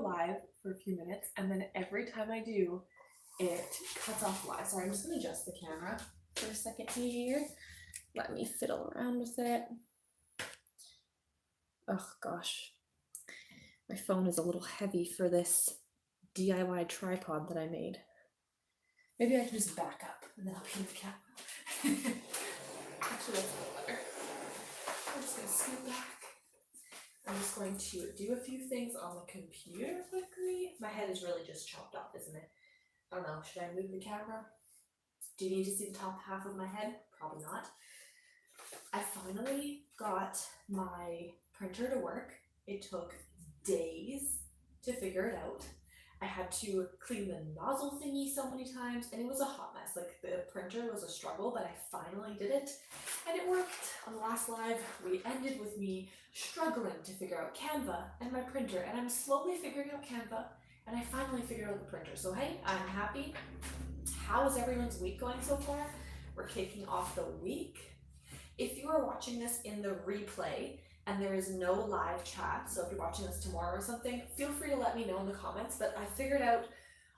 live for a few minutes, and then every time I do, it cuts off live. So I'm just gonna adjust the camera for a second here. Let me fiddle around with it. Oh gosh, my phone is a little heavy for this DIY tripod that I made. Maybe I can just back up and then I'll be in the camera. Actually, that's a little better. I'm just gonna scoot back. I'm just going to do a few things on the computer quickly. My head is really just chopped off, isn't it? I don't know, should I move the camera? Do you need to see the top half of my head? Probably not. I finally got my printer to work. It took days to figure it out. I had to clean the nozzle thingy so many times, and it was a hot mess. Like, the printer was a struggle, but I finally did it, and it worked. On the last live, we ended with me struggling to figure out Canva and my printer, and I'm slowly figuring out Canva, and I finally figured out the printer. So hey, I'm happy. How is everyone's week going so far? We're kicking off the week. If you are watching this in the replay and there is no live chat, so if you're watching this tomorrow or something, feel free to let me know in the comments. But I figured out,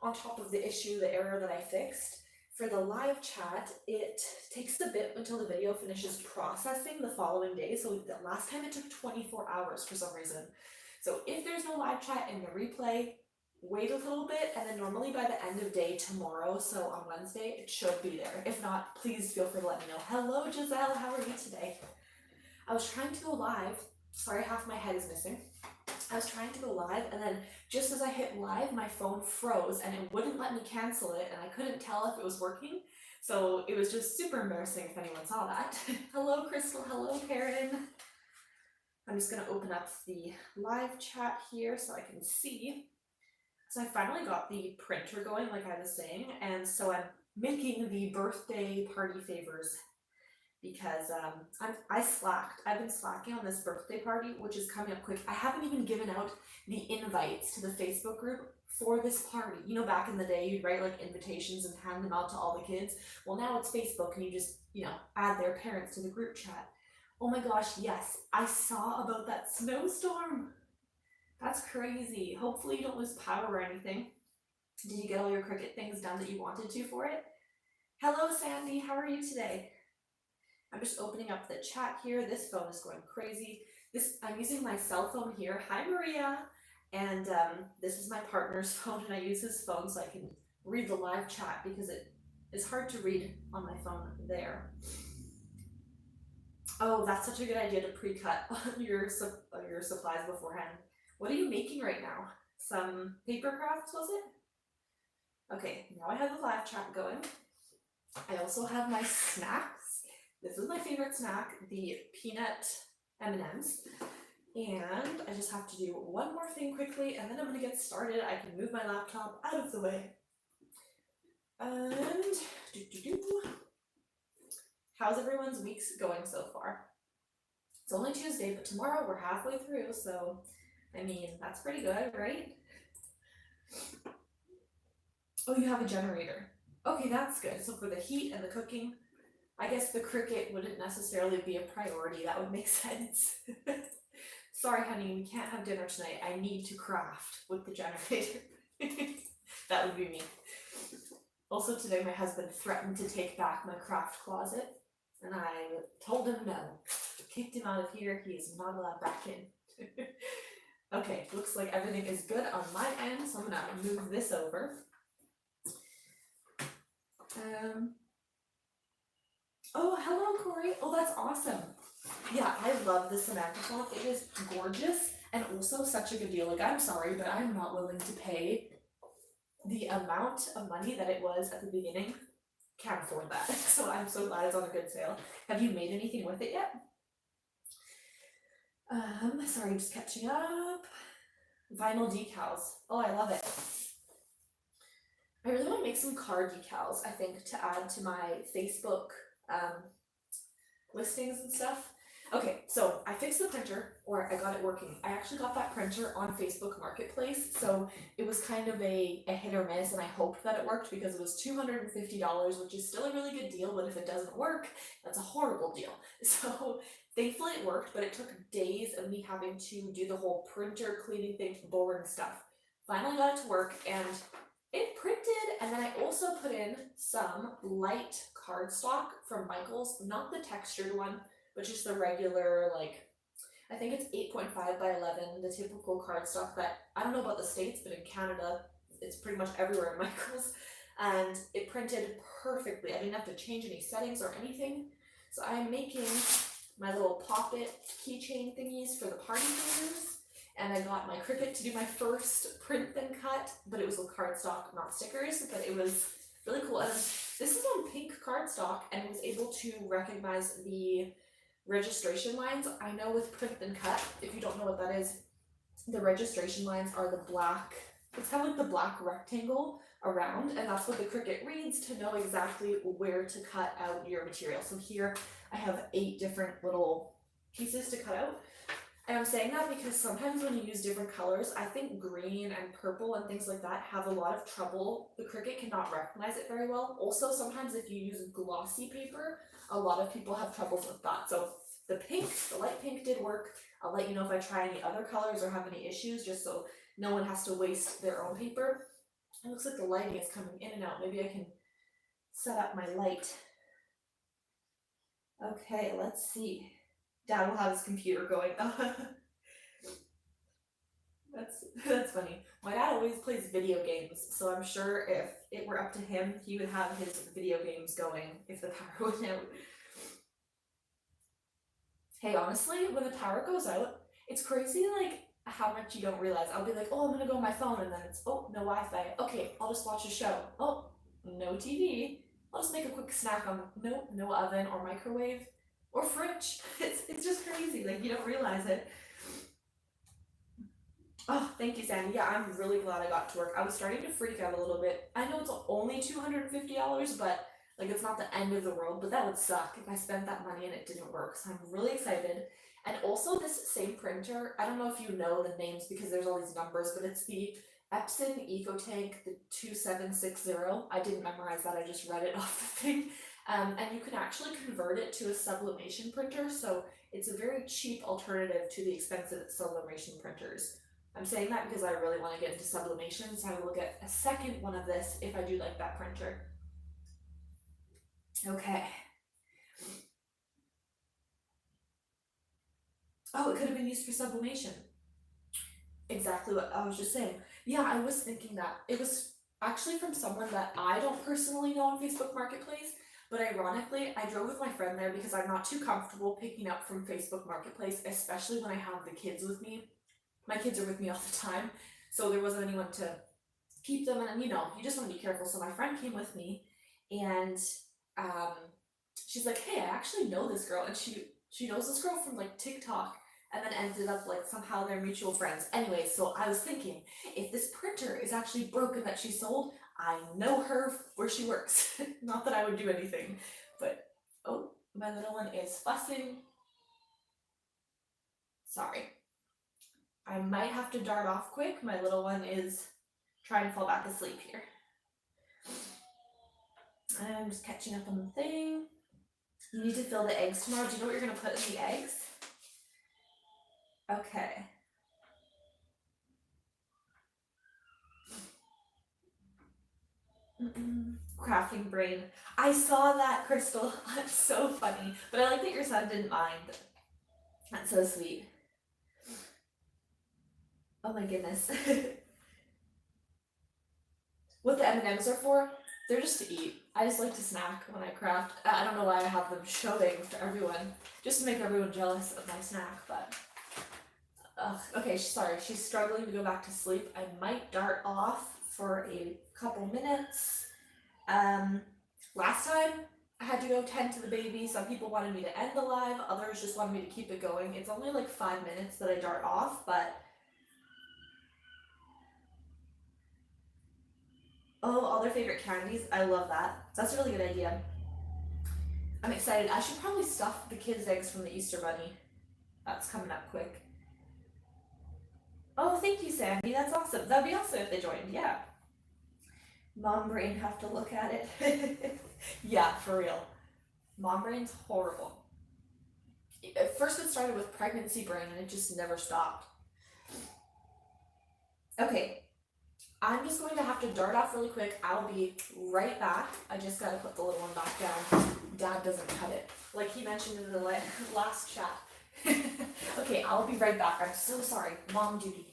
on top of the issue, the error that I fixed, for the live chat, it takes a bit until the video finishes processing the following day. So the last time it took 24 hours for some reason. So if there's no live chat in the replay, wait a little bit, and then normally by the end of day tomorrow, so on Wednesday, it should be there. If not, please feel free to let me know. Hello, Giselle, how are you today? I was trying to go live. Sorry, half my head is missing. I was trying to go live, and then just as I hit live, my phone froze, and it wouldn't let me cancel it, and I couldn't tell if it was working. So it was just super embarrassing if anyone saw that. Hello, Crystal. Hello, Karen. I'm just going to open up the live chat here so I can see. So I finally got the printer going, like I was saying, and so I'm making the birthday party favors because I slacked. I've been slacking on this birthday party, which is coming up quick. I haven't even given out the invites to the Facebook group for this party. You know, back in the day, you'd write like invitations and hand them out to all the kids. Well, now it's Facebook, and you just, add their parents to the group chat. Oh my gosh, yes, I saw about that snowstorm. That's crazy. Hopefully you don't lose power or anything. Did you get all your Cricut things done that you wanted to for it? Hello, Sandy. How are you today? I'm just opening up the chat here. This phone is going crazy. I'm using my cell phone here. Hi, Maria. And this is my partner's phone, and I use his phone so I can read the live chat because it is hard to read on my phone there. Oh, that's such a good idea to pre-cut your supplies beforehand. What are you making right now? Some paper crafts, was it? Okay, now I have the live chat going. I also have my snacks. This is my favorite snack, the peanut M&Ms. And I just have to do one more thing quickly, and then I'm gonna get started. I can move my laptop out of the way. And how's everyone's weeks going so far? It's only Tuesday, but tomorrow we're halfway through, so I mean, that's pretty good, right? Oh, you have a generator. Okay, that's good. So for the heat and the cooking, I guess the Cricut wouldn't necessarily be a priority. That would make sense. Sorry, honey, we can't have dinner tonight. I need to craft with the generator. That would be me. Also today, my husband threatened to take back my craft closet, and I told him no. Kicked him out of here. He is not allowed back in. Okay, looks like everything is good on my end, so I'm gonna move this over. Oh, hello, Corey. Oh, that's awesome. Yeah, I love the Samantha font. It is gorgeous and also such a good deal. Like, I'm sorry, but I'm not willing to pay the amount of money that it was at the beginning. Can't afford that. So I'm so glad it's on a good sale. Have you made anything with it yet? Sorry, just catching up. Vinyl decals. Oh, I love it. I really want to make some card decals, I think, to add to my Facebook listings and stuff. Okay, so I fixed the printer, or I got it working. I actually got that printer on Facebook Marketplace, so it was kind of a hit or miss, and I hoped that it worked because it was $250, which is still a really good deal, but if it doesn't work, that's a horrible deal. So thankfully it worked, but it took days of me having to do the whole printer cleaning thing, boring stuff. finally got it to work, and it printed. And then I also put in some light cardstock from Michaels, not the textured one, but just the regular, like, I think it's 8.5 by 11, the typical cardstock that, I don't know about the States, but in Canada, it's pretty much everywhere in Michaels. And it printed perfectly. I didn't have to change any settings or anything. So I'm making my little pop-it keychain thingies for the party favors. And I got my Cricut to do my first print then cut, but it was with cardstock, not stickers, but it was really cool. And this is on pink cardstock, and it was able to recognize the registration lines. I know with print then cut, if you don't know what that is, the registration lines are the black, it's kind of like the black rectangle around, and that's what the Cricut reads to know exactly where to cut out your material. So here I have 8 different little pieces to cut out. And I'm saying that because sometimes when you use different colors, I think green and purple and things like that have a lot of trouble. The Cricut cannot recognize it very well. Also, sometimes if you use glossy paper, a lot of people have troubles with that. So the pink, the light pink did work. I'll let you know if I try any other colors or have any issues, just so no one has to waste their own paper. It looks like the lighting is coming in and out. Maybe I can set up my light. Okay, let's see. Dad will have his computer going. That's funny. My dad always plays video games, so I'm sure if it were up to him, he would have his video games going if the power went out. Hey, honestly, when the power goes out, it's crazy like how much you don't realize. I'll be like, oh, I'm gonna go on my phone, and then it's, oh, no Wi-Fi. Okay, I'll just watch a show. Oh, no TV. I'll just make a quick snack on, no oven or microwave or fridge. It's just crazy, like you don't realize it. Oh, thank you, Sandy. Yeah, I'm really glad I got to work. I was starting to freak out a little bit. I know it's only $250, but like it's not the end of the world, but that would suck if I spent that money and it didn't work. So I'm really excited. And also this same printer, I don't know if you know the names because there's all these numbers, but it's the Epson EcoTank, the 2760. I didn't memorize that, I just read it off the thing. And you can actually convert it to a sublimation printer, so it's a very cheap alternative to the expensive sublimation printers. I'm saying that because I really want to get into sublimation, so I will get a second one of this if I do like that printer. Okay. Oh, it could have been used for sublimation. Exactly what I was just saying. Yeah, I was thinking that. It was actually from someone that I don't personally know on Facebook Marketplace, but ironically, I drove with my friend there because I'm not too comfortable picking up from Facebook Marketplace, especially when I have the kids with me. My kids are with me all the time, so there wasn't anyone to keep them, and you know, you just want to be careful. So my friend came with me, and she's like, hey, I actually know this girl, and she knows this girl from like TikTok, and then ended up like somehow they're mutual friends. Anyway, so I was thinking, if this printer is actually broken that she sold, I know her where she works. Not that I would do anything, but oh, my little one is fussing. Sorry. I might have to dart off quick. My little one is trying to fall back asleep here. I'm just catching up on the thing. You need to fill the eggs tomorrow. Do you know what you're going to put in the eggs? Okay. Crafting brain. I saw that, Crystal. That's so funny. But I like that your son didn't mind. That's so sweet. Oh my goodness. What the M&Ms are for? They're just to eat. I just like to snack when I craft. I don't know why I have them showing for everyone, just to make everyone jealous of my snack, but... okay, sorry, she's struggling to go back to sleep. I might dart off for a couple minutes. Last time, I had to go tend to the baby. Some people wanted me to end the live, others just wanted me to keep it going. It's only like 5 minutes that I dart off, but... Oh, all their favorite candies. I love that. That's a really good idea. I'm excited. I should probably stuff the kids' eggs from the Easter Bunny. That's coming up quick. Oh, thank you, Sandy. That's awesome. That'd be awesome if they joined. Yeah. Mom brain have to look at it. Yeah, for real. Mom brain's horrible. At first it started with pregnancy brain and it just never stopped. Okay. I'm just going to have to dart off really quick. I'll be right back. I just gotta put the little one back down. Dad doesn't cut it, like he mentioned in the last chat. Okay, I'll be right back. I'm so sorry. Mom duty.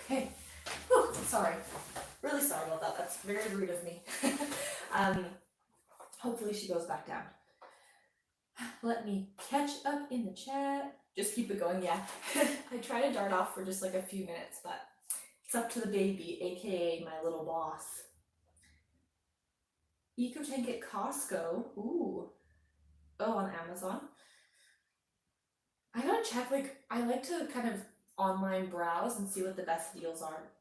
Okay. Whew, sorry. Really sorry about that. That's very rude of me. Hopefully she goes back down. Let me catch up in the chat. Just keep it going, yeah. I try to dart off for just like a few minutes, but it's up to the baby, aka my little boss. EcoTank at Costco. Ooh. Oh, on Amazon. I gotta check, like, I like to kind of online browse and see what the best deals are.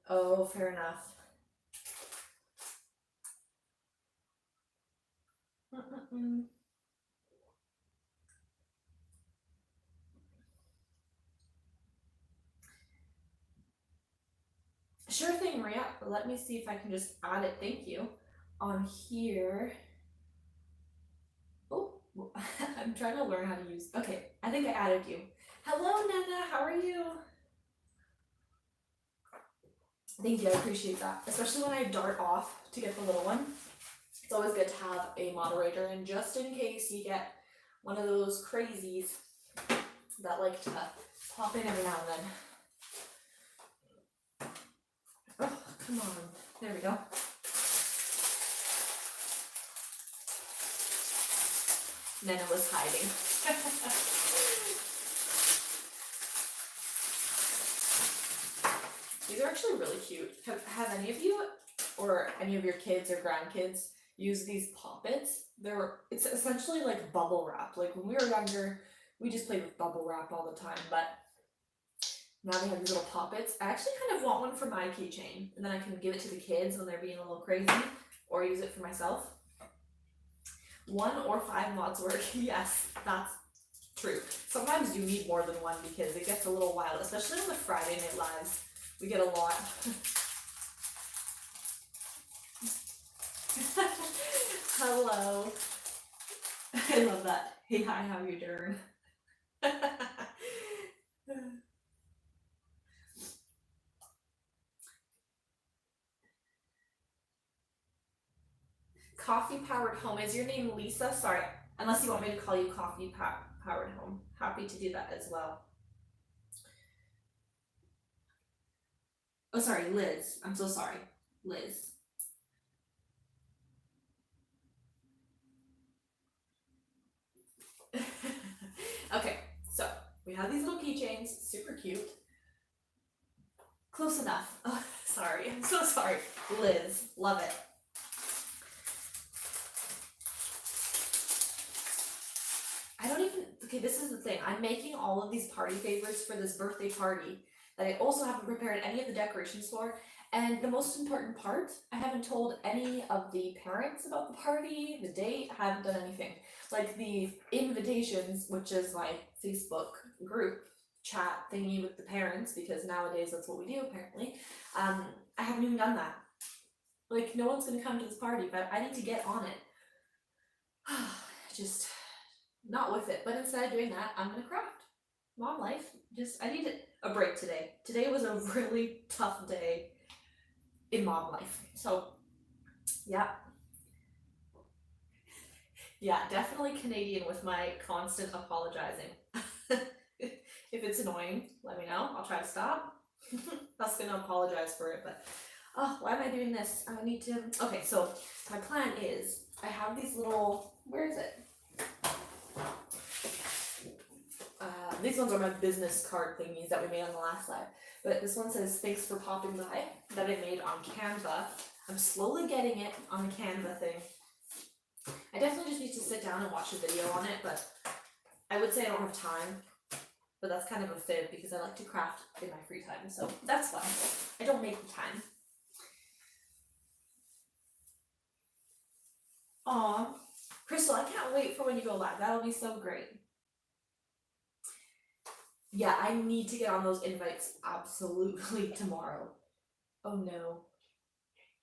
Oh, fair enough. Sure thing, Maria. Let me see if I can just add it. Thank you. On here. Oh, I'm trying to learn how to use. Okay, I think I added you. Hello, Nana. How are you? Thank you. I appreciate that. Especially when I dart off to get the little one. It's always good to have a moderator, and just in case you get one of those crazies that like to pop in every now and then. Oh, come on. There we go. Nana was hiding. These are actually really cute. Have any of you or any of your kids or grandkids use these poppets? It's essentially like bubble wrap. Like when we were younger, we just played with bubble wrap all the time, but now they have these little poppets. I actually kind of want one for my keychain, and then I can give it to the kids when they're being a little crazy, or use it for myself. 1 or 5 mods work. Yes, that's true. Sometimes you need more than one because it gets a little wild, especially on the Friday Night Lives. We get a lot. Hello. I love that. Hey, hi, how you doing? Coffee Powered Home. Is your name Lisa? Sorry, unless you want me to call you Coffee Powered Home. Happy to do that as well. Oh, sorry, Liz. I'm so sorry. Liz. Okay, so have these little keychains, super cute. Close enough. Oh, sorry, I'm so sorry. Liz, love it. I don't even, okay, this is the thing. I'm making all of these party favors for this birthday party that I also haven't prepared any of the decorations for. And the most important part, I haven't told any of the parents about the party, the date, I haven't done anything. Like the invitations, which is my Facebook group chat thingy with the parents, because nowadays that's what we do apparently. I haven't even done that. Like, no one's gonna come to this party, but I need to get on it. Just not with it. But instead of doing that, I'm gonna craft. Mom life. Just, I needed a break today. Today was a really tough day in mom life. So, yeah. Yeah, definitely Canadian with my constant apologizing. If it's annoying, let me know. I'll try to stop. I was gonna apologize for it, but oh, why am I doing this? I need to. Okay, so my plan is I have these little. Where is it? These ones are my business card thingies that we made on the last live. But this one says, "Thanks for popping by," that I made on Canva. I'm slowly getting it on the Canva thing. I definitely just need to sit down and watch a video on it, but I would say I don't have time. But that's kind of a fib because I like to craft in my free time, so that's fine. I don't make the time. Aw, Crystal, I can't wait for when you go live. That'll be so great. Yeah, I need to get on those invites absolutely tomorrow. Oh no.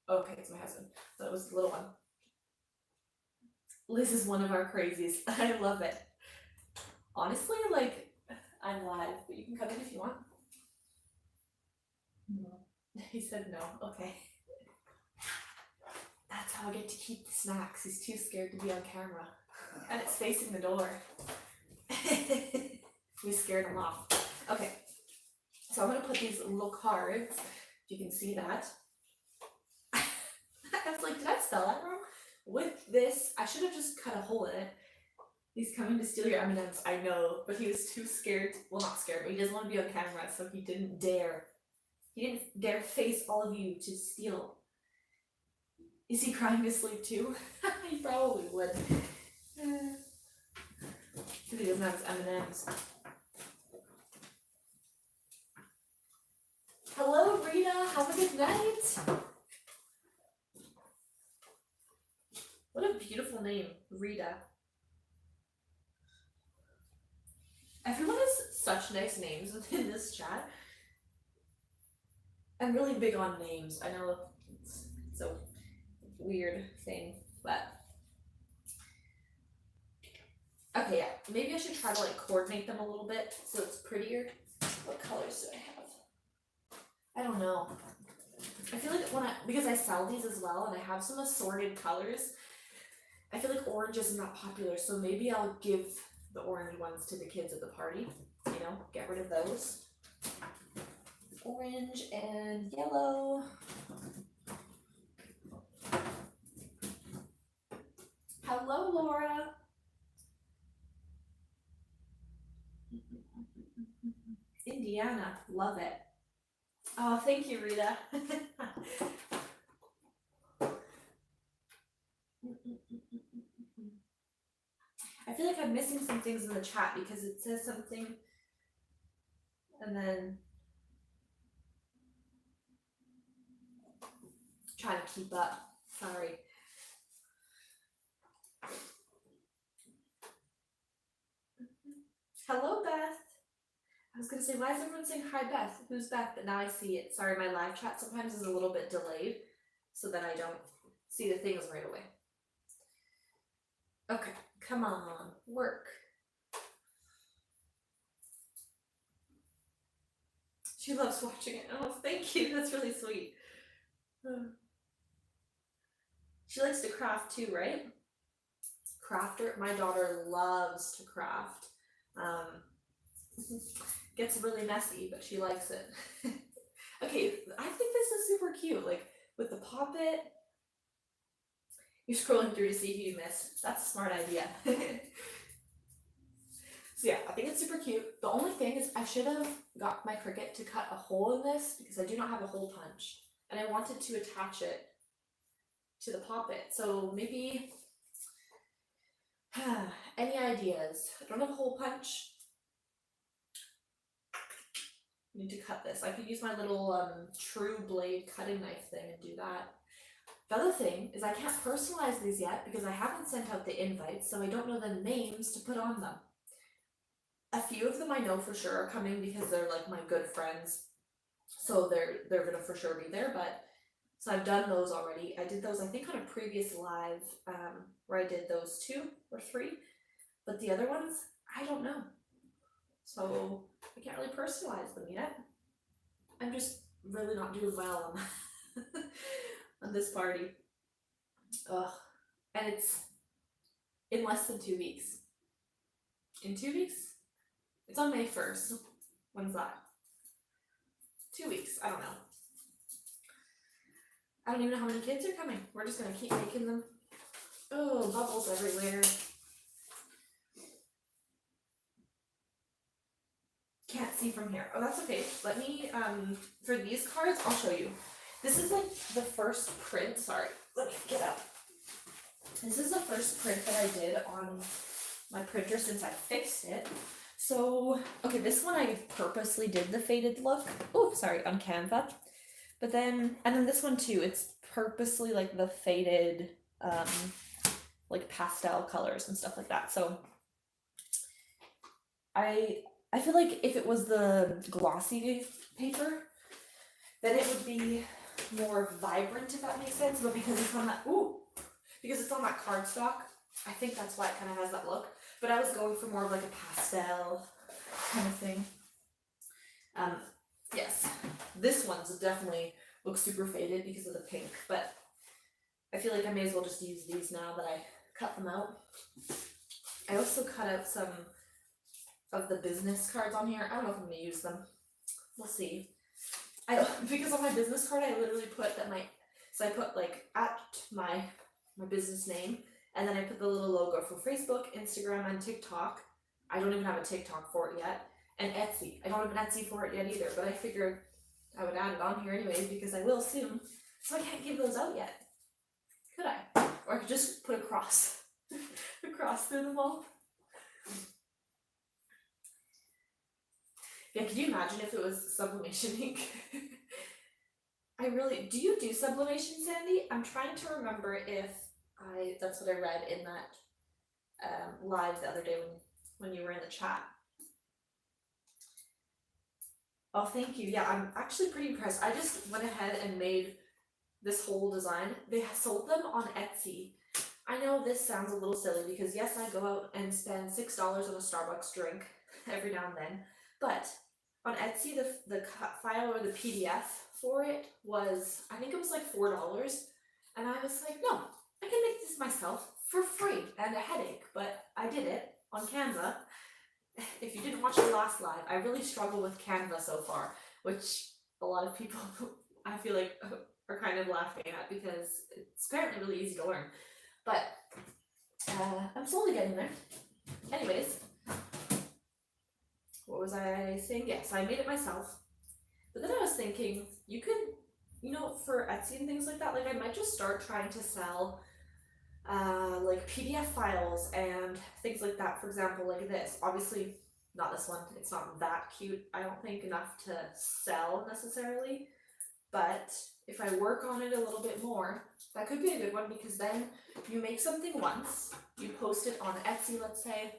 Okay, it's my husband. That was the little one. Liz is one of our crazies. I love it. Honestly, like, I'm live, but you can come in if you want. No. He said no. Okay. That's how I get to keep the snacks. He's too scared to be on camera. And it's facing the door. We scared him off. Okay. So I'm going to put these little cards, if you can see that. I was like, did I spell that wrong? With this, I should have just cut a hole in it. He's coming to steal your M&Ms, I know, but he was too scared. Well, not scared, but he doesn't want to be on camera, so he didn't dare. He didn't dare face all of you to steal. Is he crying to sleep too? He probably would. Because he doesn't have his M&Ms. Hello, Rita. Have a good night. What a beautiful name, Rita. Everyone has such nice names within this chat. I'm really big on names. I know it's a weird thing, but okay, yeah. Maybe I should try to like coordinate them a little bit so it's prettier. What colors do I have? I don't know. I feel like because I sell these as well and I have some assorted colors, I feel like orange is not popular, so maybe I'll give the orange ones to the kids at the party, you know, get rid of those. Orange and yellow. Hello, Laura. Indiana, love it. Oh, thank you, Rita. I feel like I'm missing some things in the chat because it says something and then trying to keep up. Sorry. Hello, Beth. I was gonna say, why is everyone saying hi, Beth? Who's Beth? But now I see it. Sorry, my live chat sometimes is a little bit delayed, so that I don't see the things right away. Okay, come on, work. She loves watching it. Oh, thank you. That's really sweet. She likes to craft too, right? Crafter. My daughter loves to craft. Gets really messy, but she likes it. Okay, I think this is super cute. Like with the poppet. You're scrolling through to see who you missed. That's a smart idea. So yeah, I think it's super cute. The only thing should have got my Cricut to cut a hole in this because I do not have a hole punch, and I wanted to attach it to the poppet. So maybe, any ideas? I don't have a hole punch. I need to cut this. I could use my little true blade cutting knife thing and do that. The other thing is I can't personalize these yet because I haven't sent out the invites, so I don't know the names to put on them. A few of them I know for sure are coming because they're like my good friends, so they're gonna for sure be there. But so I've done those already. I did those I think on a previous live where I did those 2 or 3, but the other ones I don't know, so I can't really personalize them yet. I'm just really not doing well on on this party. Ugh. And it's in less than 2 weeks. In 2 weeks? It's on May 1st. When's that? 2 weeks. I don't know. I don't even know how many kids are coming. We're just gonna keep making them. Oh, bubbles everywhere. Can't see from here. Oh, that's okay. Let me, for these cards, I'll show you. This is like the first print. Sorry, let me get up. This is the first print that I did on my printer since I fixed it. So, okay, this one I purposely did the faded look. Oh, sorry, on Canva. But then, and then this one too, it's purposely like the faded, like pastel colors and stuff like that. So, I feel like if it was the glossy paper, then it would be more vibrant, if that makes sense. But because it's on that, because it's on that cardstock, I think that's why it kind of has that look. But I was going for more of like a pastel kind of thing. Yes, this one's definitely looks super faded because of the pink, but I feel like I may as well just use these now that I cut them out. I also cut out some of the business cards on here. I don't know if I'm going to use them. We'll see. Because on my business card, I literally put that I put like at my business name, and then I put the little logo for Facebook, Instagram, and TikTok. I don't even have a TikTok for it yet. And Etsy. I don't have an Etsy for it yet either, but I figured I would add it on here anyways because I will soon. So I can't give those out yet. Could I? Or I could just put a cross. A cross through them all. Yeah, could you imagine if it was sublimation ink? Do you do sublimation, Sandy? I'm trying to remember if that's what I read in that live the other day when you were in the chat. Oh, thank you. Yeah, I'm actually pretty impressed. I just went ahead and made this whole design. They sold them on Etsy. I know this sounds a little silly because yes, I go out and spend $6 on a Starbucks drink every now and then, but on Etsy, the file or the PDF for it was, I think it was like $4, and I was like, no, I can make this myself for free and a headache, but I did it on Canva. If you didn't watch the last live, I really struggle with Canva so far, which a lot of people I feel like are kind of laughing at because it's apparently really easy to learn, but I'm slowly getting there. Anyways, what was I saying? Yes, I made it myself, but then I was thinking you could, for Etsy and things like that, like I might just start trying to sell like PDF files and things like that. For example, like this, obviously not this one, it's not that cute, I don't think, enough to sell necessarily, but if I work on it a little bit more, that could be a good one, because then you make something once, you post it on Etsy, let's say,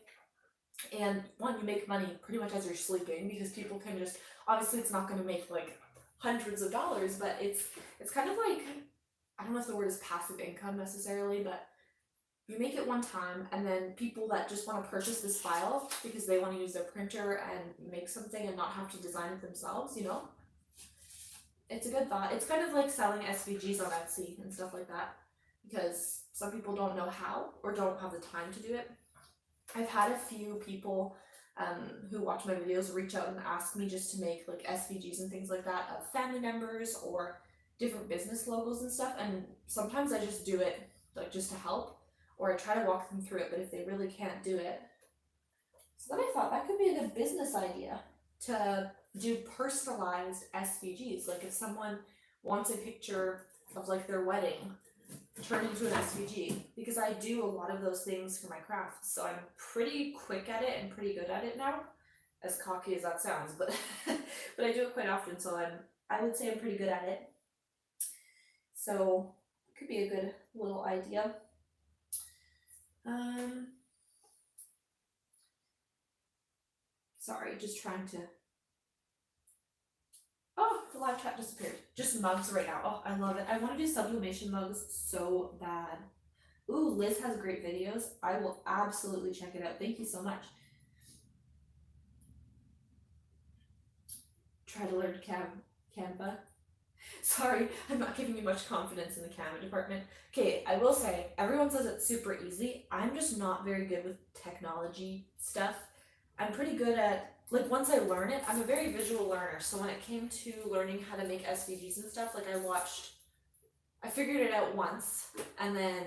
and one, you make money pretty much as you're sleeping, because people can just, obviously it's not going to make like hundreds of dollars, but it's kind of like, I don't know if the word is passive income necessarily, but you make it one time, and then people that just want to purchase this file because they want to use their printer and make something and not have to design it themselves, It's a good thought. It's kind of like selling SVGs on Etsy and stuff like that, because some people don't know how or don't have the time to do it. I've had a few people who watch my videos reach out and ask me just to make like SVGs and things like that of family members or different business logos and stuff, and sometimes I just do it like just to help, or I try to walk them through it, but if they really can't do it. So then I thought that could be a good business idea to do personalized SVGs. Like if someone wants a picture of like their wedding, turn into an SVG, because I do a lot of those things for my crafts. So I'm pretty quick at it and pretty good at it now, as cocky as that sounds, but but I do it quite often. So I would say I'm pretty good at it. So it could be a good little idea. Sorry, just trying to. Oh, the live chat disappeared. Just mugs right now. Oh, I love it. I want to do sublimation mugs so bad. Ooh, Liz has great videos. I will absolutely check it out. Thank you so much. Try to learn Canva. Sorry, I'm not giving you much confidence in the Canva department. Okay, I will say, everyone says it's super easy. I'm just not very good with technology stuff. I'm pretty good at, like, once I learn it, I'm a very visual learner. So when it came to learning how to make SVGs and stuff, like I figured it out once, and then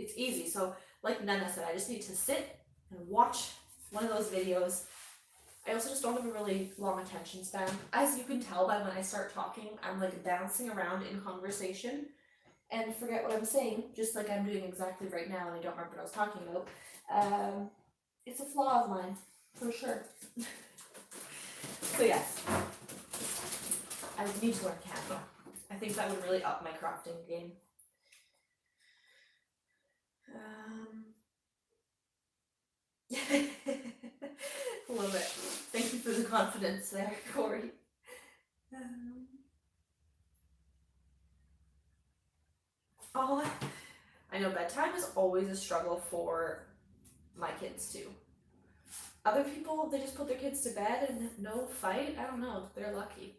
it's easy. So like Nana said, I just need to sit and watch one of those videos. I also just don't have a really long attention span. As you can tell by when I start talking, I'm like bouncing around in conversation and forget what I'm saying, just like I'm doing exactly right now, and I don't remember what I was talking about. It's a flaw of mine, for sure. So yes, I need to learn Canva. I think that would really up my crafting game. Love it. Thank you for the confidence there, Corey. Oh, I know bedtime is always a struggle for my kids too. Other people, they just put their kids to bed and no fight. I don't know, they're lucky.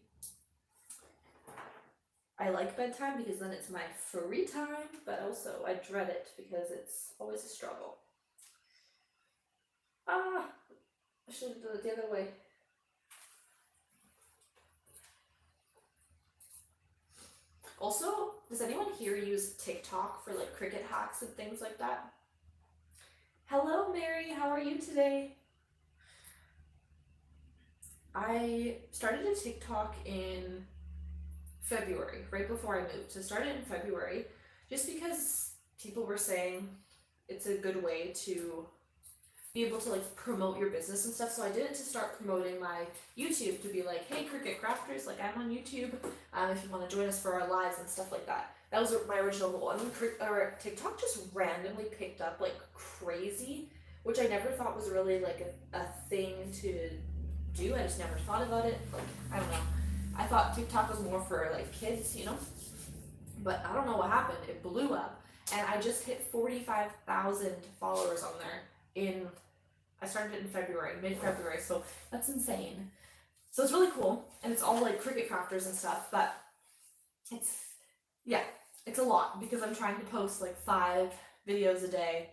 I like bedtime because then it's my free time, but also I dread it because it's always a struggle. I should have done it the other way. Also, does anyone here use TikTok for like Cricut hacks and things like that? Hello, Mary, how are you today? I started a TikTok in February, right before I moved. So I started in February just because people were saying it's a good way to be able to like promote your business and stuff. So I did it to start promoting my YouTube, to be like, hey, Cricut crafters, like I'm on YouTube. If you want to join us for our lives and stuff like that. That was my original goal. And then TikTok just randomly picked up like crazy, which I never thought was really like a thing to do. I just never thought about it. Like, I don't know. I thought TikTok was more for like kids, you know? But I don't know what happened. It blew up. And I just hit 45,000 followers on there I started it in February, mid-February, so that's insane. So it's really cool, and it's all like Cricut crafters and stuff, but it's a lot because I'm trying to post like 5 videos a day,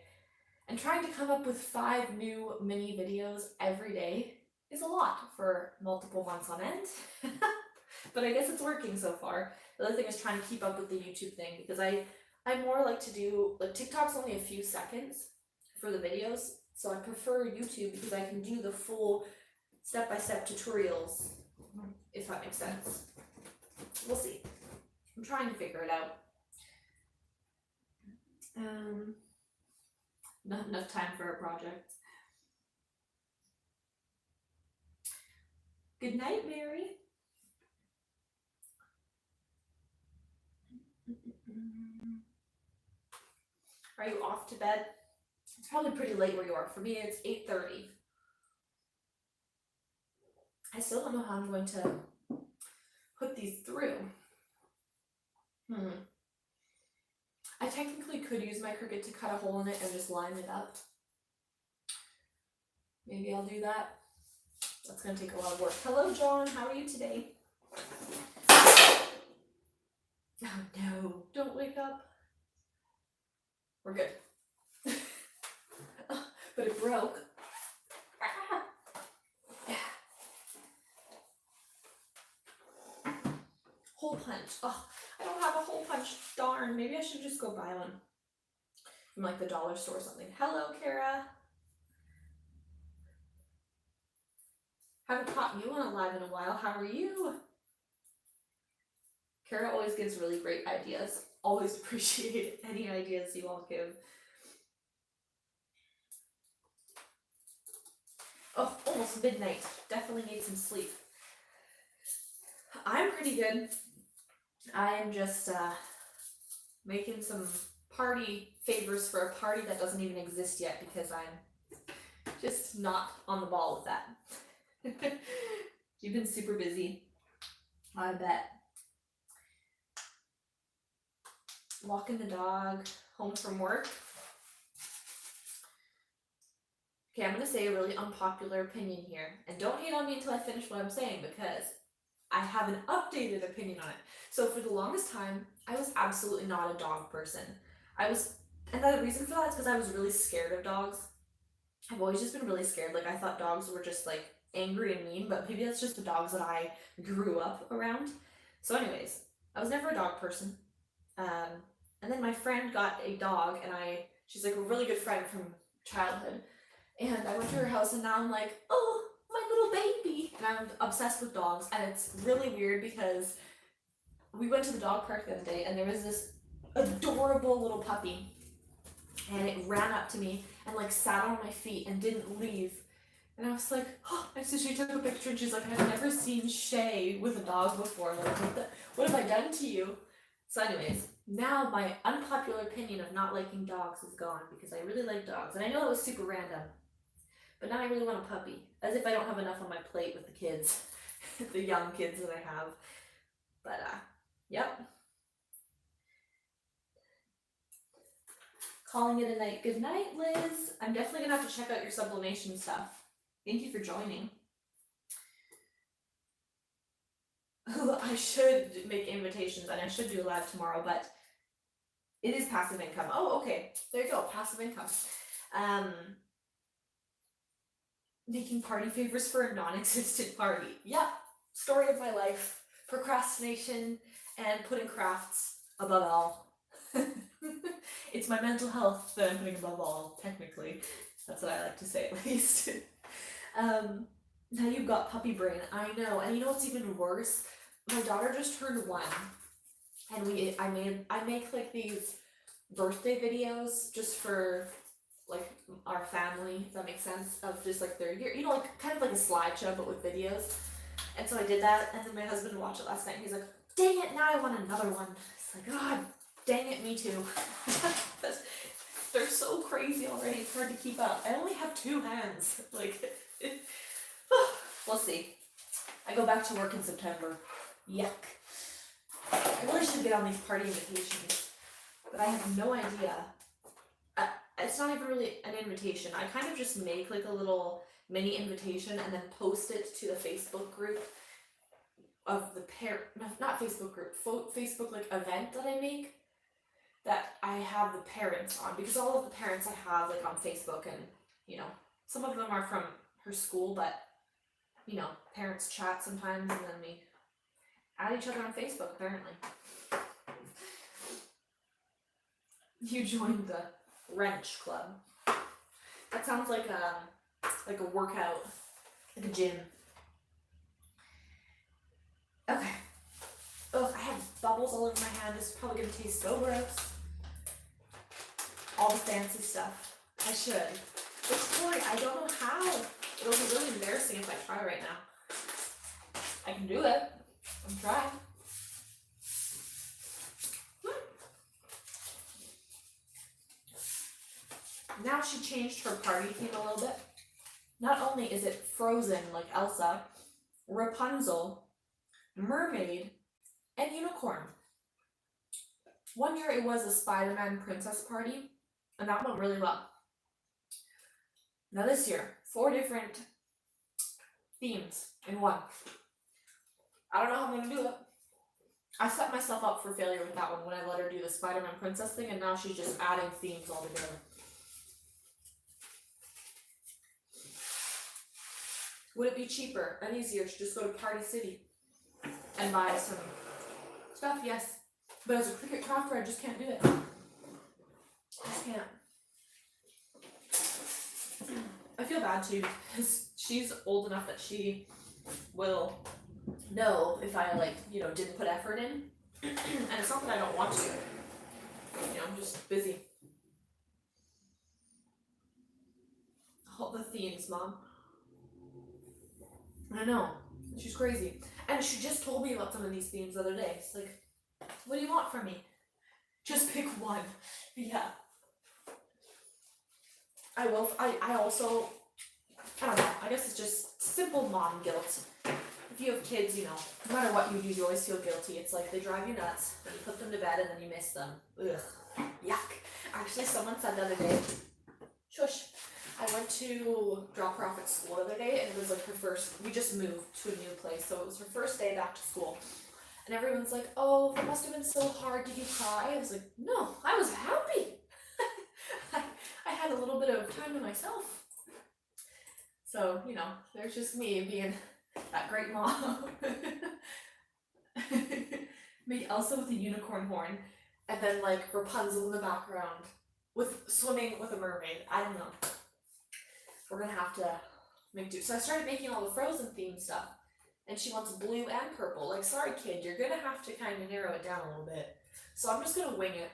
and trying to come up with 5 new mini videos every day is a lot for multiple months on end. But I guess it's working so far. The other thing is trying to keep up with the YouTube thing, because I more like to do, like TikTok's only a few seconds for the videos, so I prefer YouTube because I can do the full step-by-step tutorials, if that makes sense. We'll see. I'm trying to figure it out. Not enough time for a project. Good night, Mary. Are you off to bed? It's probably pretty late where you are. For me, it's 8:30. I still don't know how I'm going to put these through. I technically could use my Cricut to cut a hole in it and just line it up. Maybe I'll do that. That's going to take a lot of work. Hello, John. How are you today? Oh, no. Don't wake up. We're good. But it broke. Hole punch. Oh, I don't have a hole punch. Darn. Maybe I should just go buy one from like the dollar store or something. Hello, Kara. Haven't caught you on a live in a while. How are you? Kara always gives really great ideas. Always appreciate any ideas you all give. Oh, almost midnight. Definitely need some sleep. I'm pretty good. I am just making some party favors for a party that doesn't even exist yet because I'm just not on the ball with that. You've been super busy, I bet. Walking the dog, home from work. Okay, I'm gonna say a really unpopular opinion here, and don't hate on me until I finish what I'm saying because I have an updated opinion on it. So for the longest time, I was absolutely not a dog person. And the reason for that is because I was really scared of dogs. I've always just been really scared. Like, I thought dogs were just like angry and mean, but maybe that's just the dogs that I grew up around. So anyways, I was never a dog person. And then my friend got a dog, and she's like a really good friend from childhood. And I went to her house, and now I'm like, oh, my little baby. And I'm obsessed with dogs, and it's really weird because we went to the dog park the other day, and there was this adorable little puppy, and it ran up to me and like sat on my feet and didn't leave. And I was like, oh, and so she took a picture, and she's like, I've never seen Shea with a dog before. Like, what have I done to you? So anyways, now my unpopular opinion of not liking dogs is gone because I really like dogs. And I know it was super random, but now I really want a puppy. As if I don't have enough on my plate with the kids, the young kids that I have. But, yep. Calling it a night. Good night, Liz. I'm definitely gonna have to check out your sublimation stuff. Thank you for joining. I should make invitations, and I should do a live tomorrow, but it is passive income. Oh, okay. There you go. Passive income. Making party favors for a non-existent party. Yeah. Story of my life. Procrastination and putting crafts above all. It's my mental health that I'm putting above all, technically. That's what I like to say, at least. Now you've got puppy brain. I know. And you know what's even worse? My daughter just turned 1, and I make like these birthday videos just for like our family, if that makes sense, of just like their year, like kind of like a slideshow but with videos. And so I did that, and then my husband watched it last night, and he's like, dang it, now I want another one. It's like, God, dang it, me too. They're so crazy already, it's hard to keep up. I only have 2 hands. Like, we'll see. I go back to work in September. Yuck. I really should get on these party invitations, but I have no idea. It's not even really an invitation. I kind of just make like a little mini invitation and then post it to the Facebook group of the not Facebook group, Facebook like event that I make that I have the parents on, because all of the parents I have like on Facebook, and some of them are from her school, but parents chat sometimes, and then we add each other on Facebook, apparently. You joined the wrench club. That sounds like a workout, like a gym. Okay. Ugh, I have bubbles all over my hand. This is probably gonna taste so gross. All the fancy stuff. I should. But Tori, I don't know how. It'll be really embarrassing if I try right now. I can do it. I'm trying. Now she changed her party theme a little bit. Not only is it Frozen like Elsa, Rapunzel, mermaid, and unicorn. One year it was a Spider-Man princess party, and that went really well. Now this year, 4 different themes in one. I don't know how I'm gonna do it. I set myself up for failure with that one when I let her do the Spider-Man princess thing, and now she's just adding themes all together. Would it be cheaper and easier to just go to Party City and buy some stuff? Yes. But as a Cricut crafter, I just can't do it. I just can't. I feel bad too, because she's old enough that she will know if I like, you know, didn't put effort in. And it's not that I don't want to. You know, I'm just busy. All the themes, Mom. I know. She's crazy. And she just told me about some of these themes the other day. It's like, what do you want from me? Just pick one. Yeah. I will. I also, I don't know. I guess it's just simple mom guilt. If you have kids, you know, no matter what you do, you always feel guilty. It's like they drive you nuts, then you put them to bed, and then you miss them. Ugh. Yuck. Actually, someone said the other day, shush. I went to drop her off at school the other day, and it was like her first, we just moved to a new place, so it was her first day back to school. And everyone's like, oh, that must have been so hard. Did you cry? I was like, no, I was happy. I had a little bit of time to myself. So, you know, there's just me being that great mom. Make Elsa with a unicorn horn, and then like Rapunzel in the background with swimming with a mermaid. I don't know. We're gonna have to make do. So I started making all the Frozen themed stuff, and she wants blue and purple. Like, sorry kid, you're gonna have to kind of narrow it down a little bit. So I'm just gonna wing it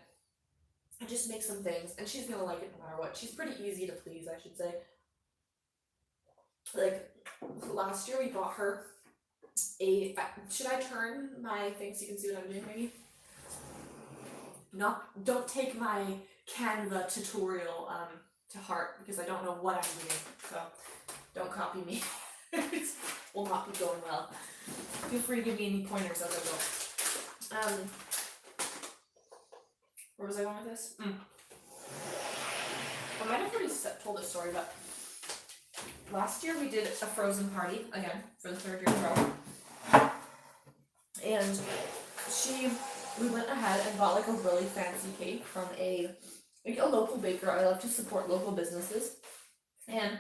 and just make some things, and she's gonna like it no matter what. She's pretty easy to please, I should say. Like last year we bought her a, should I turn my thing so you can see what I'm doing maybe? Don't take my Canva tutorial to heart, because I don't know what I'm doing, so don't copy me. It will not be going well. Feel free to give me any pointers as I go. Where was I going with this? I might have already told this story, but last year we did a Frozen party, again, for the 3rd year in a row. And we went ahead and bought like a really fancy cake from a local baker. I love to support local businesses. And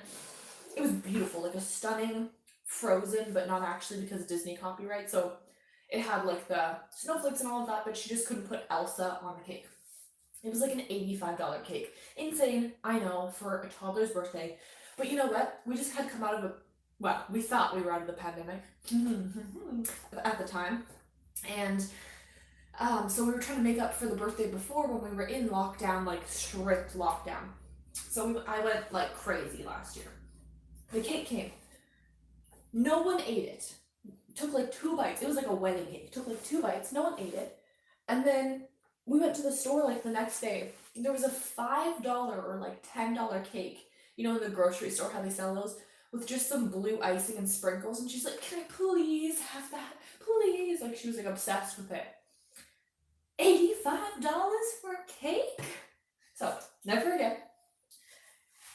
it was beautiful, like a stunning Frozen, but not actually because Disney copyright. So it had like the snowflakes and all of that, but she just couldn't put Elsa on the cake. It was like an $85 cake. Insane, I know, for a toddler's birthday. But you know what? We just had come out of we thought we were out of the pandemic at the time. And so we were trying to make up for the birthday before when we were in lockdown, like strict lockdown. So I went like crazy last year. The cake came. No one ate it. Took like 2 bites. It was like a wedding cake. Took like 2 bites. No one ate it. And then we went to the store like the next day. There was a $5 or like $10 cake. You know, in the grocery store, how they sell those, with just some blue icing and sprinkles. And she's like, can I please have that? Please. Like, she was like obsessed with it. $85 for a cake? So, never again.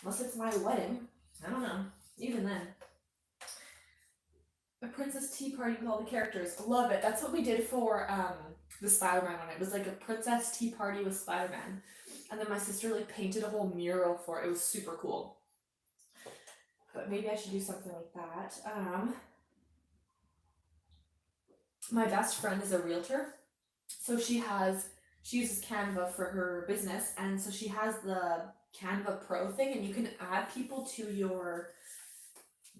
Unless it's my wedding. I don't know. Even then. A princess tea party with all the characters. Love it. That's what we did for the Spider-Man one. It was like a princess tea party with Spider-Man. And then my sister like painted a whole mural for it. It was super cool. But maybe I should do something like that. My best friend is a realtor. So she uses Canva for her business. And so she has the Canva Pro thing, and you can add people to your,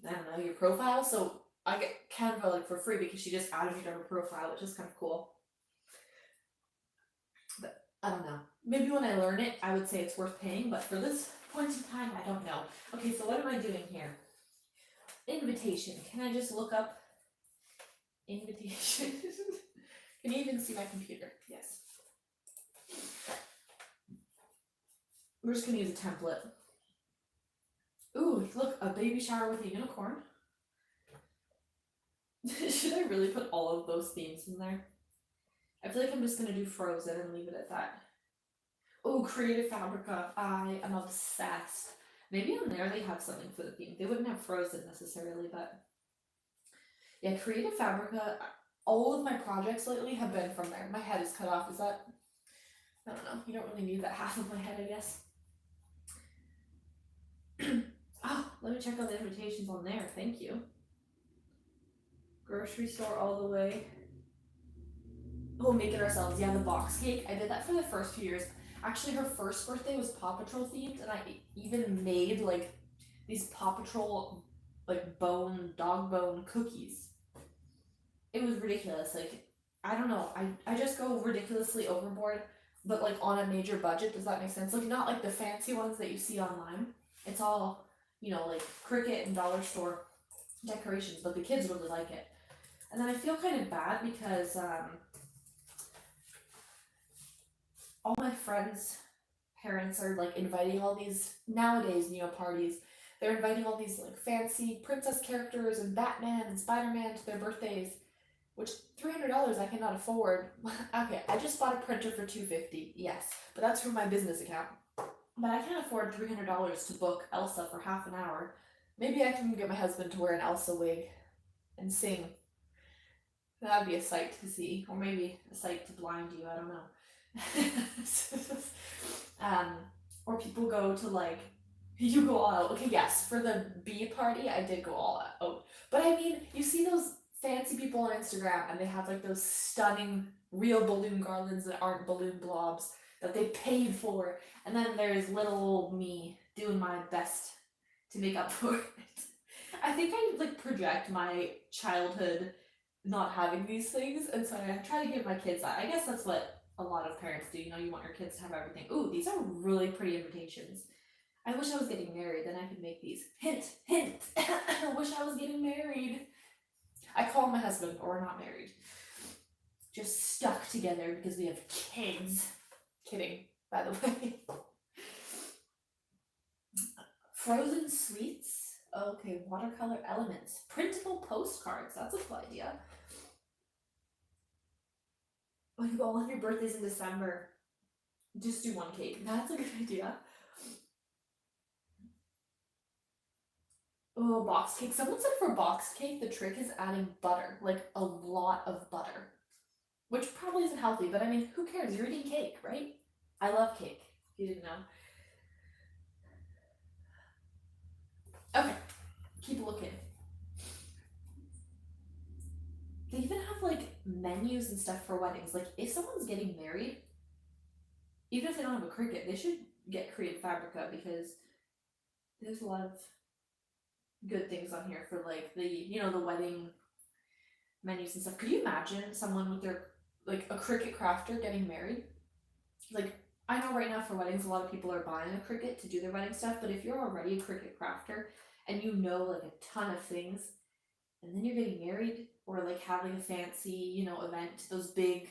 I don't know, your profile. So I get Canva like for free because she just added me to her profile, which is kind of cool. But I don't know. Maybe when I learn it, I would say it's worth paying, but for this point in time, I don't know. Okay, so what am I doing here? Invitation. Can I just look up invitation? Can you even see my computer? Yes. We're just gonna use a template. Ooh, look, a baby shower with a unicorn. Should I really put all of those themes in there? I feel like I'm just gonna do Frozen and leave it at that. Oh, Creative Fabrica. I am obsessed. Maybe on there they have something for the theme. They wouldn't have Frozen necessarily, but yeah, Creative Fabrica. All of my projects lately have been from there. My head is cut off. Is that? I don't know. You don't really need that half of my head, I guess. Oh, let me check out the invitations on there. Thank you. Grocery store all the way. Oh, make it ourselves. Yeah, the box cake. I did that for the first few years. Actually, her first birthday was Paw Patrol themed, and I even made like these Paw Patrol like dog bone cookies. It was ridiculous. Like, I don't know. I just go ridiculously overboard, but like on a major budget. Does that make sense? Like, not like the fancy ones that you see online. It's all, like Cricut and dollar store decorations, but the kids really like it. And then I feel kind of bad because all my friends' parents are like inviting all these nowadays, parties. They're inviting all these like fancy princess characters and Batman and Spider-Man to their birthdays, which $300 I cannot afford. Okay, I just bought a printer for $250, yes, but that's from my business account. But I can't afford $300 to book Elsa for half an hour. Maybe I can get my husband to wear an Elsa wig and sing. That would be a sight to see, or maybe a sight to blind you, I don't know. Or people go to like, you go all out. Okay, yes, for the bee party, I did go all out. But I mean, you see those fancy people on Instagram and they have like those stunning real balloon garlands that aren't balloon blobs that they paid for. And then there's little old me doing my best to make up for it. I think I like project my childhood not having these things, and so I try to give my kids that. I guess that's what a lot of parents do. You want your kids to have everything. Ooh, these are really pretty invitations. I wish I was getting married, then I could make these. Hint, hint. I wish I was getting married. I call my husband, but we're not married. Just stuck together because we have kids. Kidding, by the way. Frozen sweets. Okay, watercolor elements. Printable postcards. That's a cool idea. Like, all of your birthdays in December. Just do one cake. That's a good idea. Oh, box cake. Someone said for box cake, the trick is adding butter. Like, a lot of butter. Which probably isn't healthy, but I mean, who cares? You're eating cake, right? I love cake, if you didn't know. Okay, keep looking. They even have like menus and stuff for weddings. Like, if someone's getting married, even if they don't have a Cricut, they should get Creative Fabrica because there's a lot of good things on here for like the the wedding menus and stuff. Could you imagine someone with their like a Cricut crafter getting married? Like, I know right now for weddings a lot of people are buying a Cricut to do their wedding stuff, but if you're already a Cricut crafter and you know like a ton of things, and then you're getting married or like having a fancy event, those big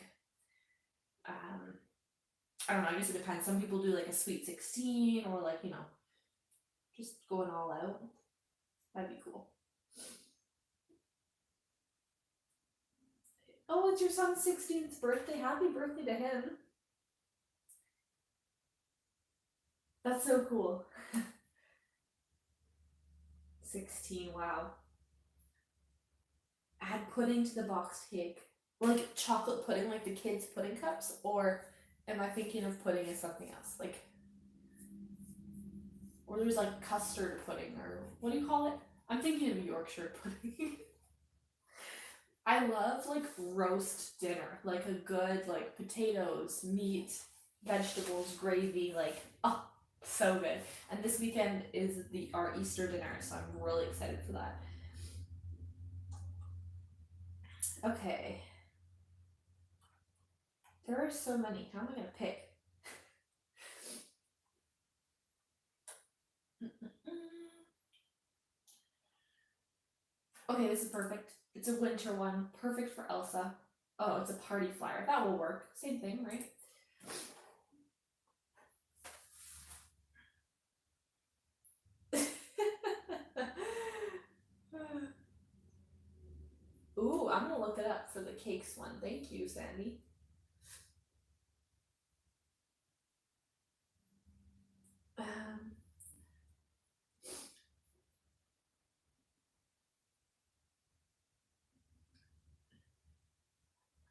I don't know, I guess it depends. Some people do like a sweet 16 or like just going all out. That'd be cool. Oh, it's your son's 16th birthday. Happy birthday to him. That's so cool. 16, wow. Add pudding to the boxed cake. Like chocolate pudding, like the kids' pudding cups? Or am I thinking of pudding as something else? Like, or there's like custard pudding, or what do you call it? I'm thinking of Yorkshire pudding. I love like roast dinner, like a good like potatoes, meat, vegetables, gravy, like so good. And this weekend is our Easter dinner, so I'm really excited for that. Okay. There are so many. How am I gonna pick? Okay, this is perfect. It's a winter one. Perfect for Elsa. Oh, it's a party flyer. That will work. Same thing, right? Ooh, I'm gonna look it up for the cakes one. Thank you, Sandy.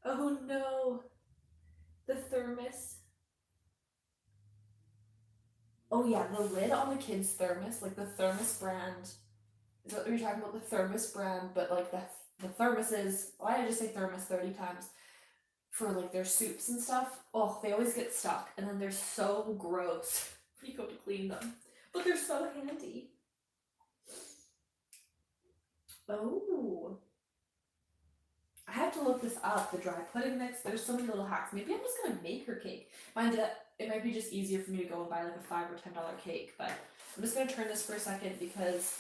Oh no, the thermos. Oh yeah, the lid on the kids' thermos, like the thermos brand. Is what you're talking about, the thermos brand, but like the thermoses. Why did I just say thermos 30 times? For like their soups and stuff. Oh, they always get stuck, and then they're so gross when you go to clean them. But they're so handy. Oh, I have to look this up, the dry pudding mix. There's so many little hacks. Maybe I'm just gonna make her cake. Mind that it might be just easier for me to go and buy like a $5 or $10 cake, but I'm just gonna turn this for a second because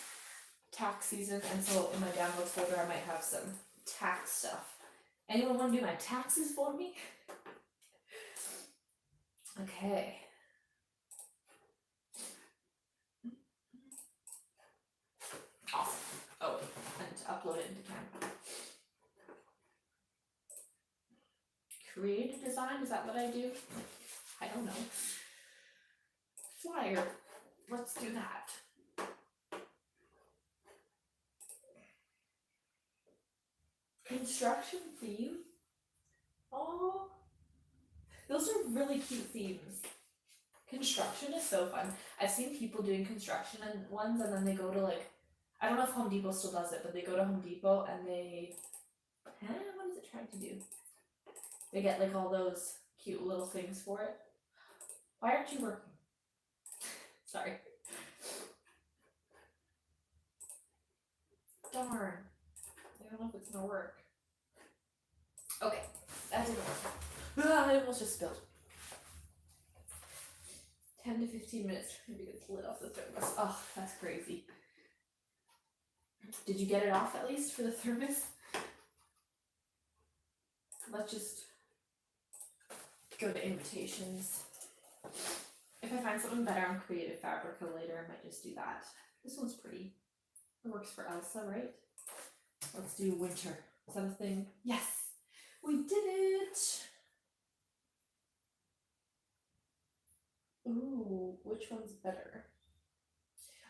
tax season, and so in my downloads folder I might have some tax stuff. Anyone want to do my taxes for me? Okay. Awesome. Oh, and to upload it into Canva. Creative design, is that what I do? I don't know. Flyer. Let's do that. Construction theme. Oh, those are really cute themes. Construction is so fun. I've seen people doing construction ones, and then they go to like, I don't know if Home Depot still does it, but they go to Home Depot and they, what is it trying to do? They get like all those cute little things for it. Why aren't you working? Sorry. Darn. I don't know if it's gonna work. Okay, that didn't work. I almost just spilled. 10 to 15 minutes trying to get the lid off the thermos. Oh, that's crazy. Did you get it off at least for the thermos? Let's just go to invitations. If I find something better on Creative Fabrica later, I might just do that. This one's pretty. It works for Elsa, right? Let's do winter. Is that a thing? Yes! We did it! Ooh, which one's better?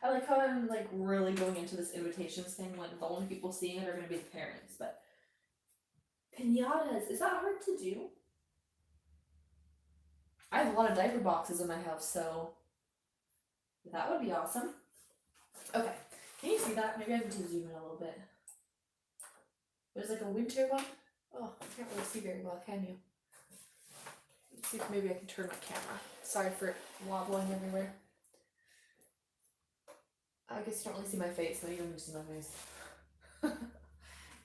I like how I'm like really going into this invitations thing when the only people seeing it are going to be the parents, but pinatas, is that hard to do? I have a lot of diaper boxes in my house, so that would be awesome. Okay, can you see that? Maybe I need to zoom in a little bit. There's like a winter one. Oh, I can't really see very well, can you? Let's see if maybe I can turn my camera. Sorry for wobbling everywhere. I guess you don't really see my face, so you don't see my face.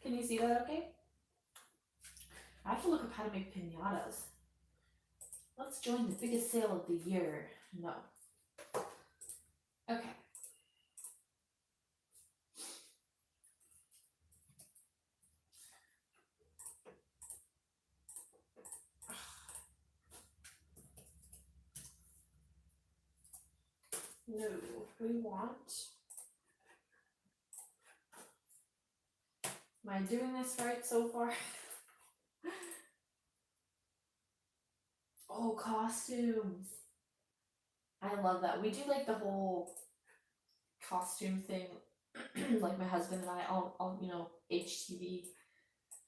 Can you see that okay? I have to look up how to make pinatas. Let's join the biggest sale of the year. No. Okay. No, we want... Am I doing this right so far? Oh, costumes. I love that. We do like the whole costume thing. Like my husband and I'll you know, HTV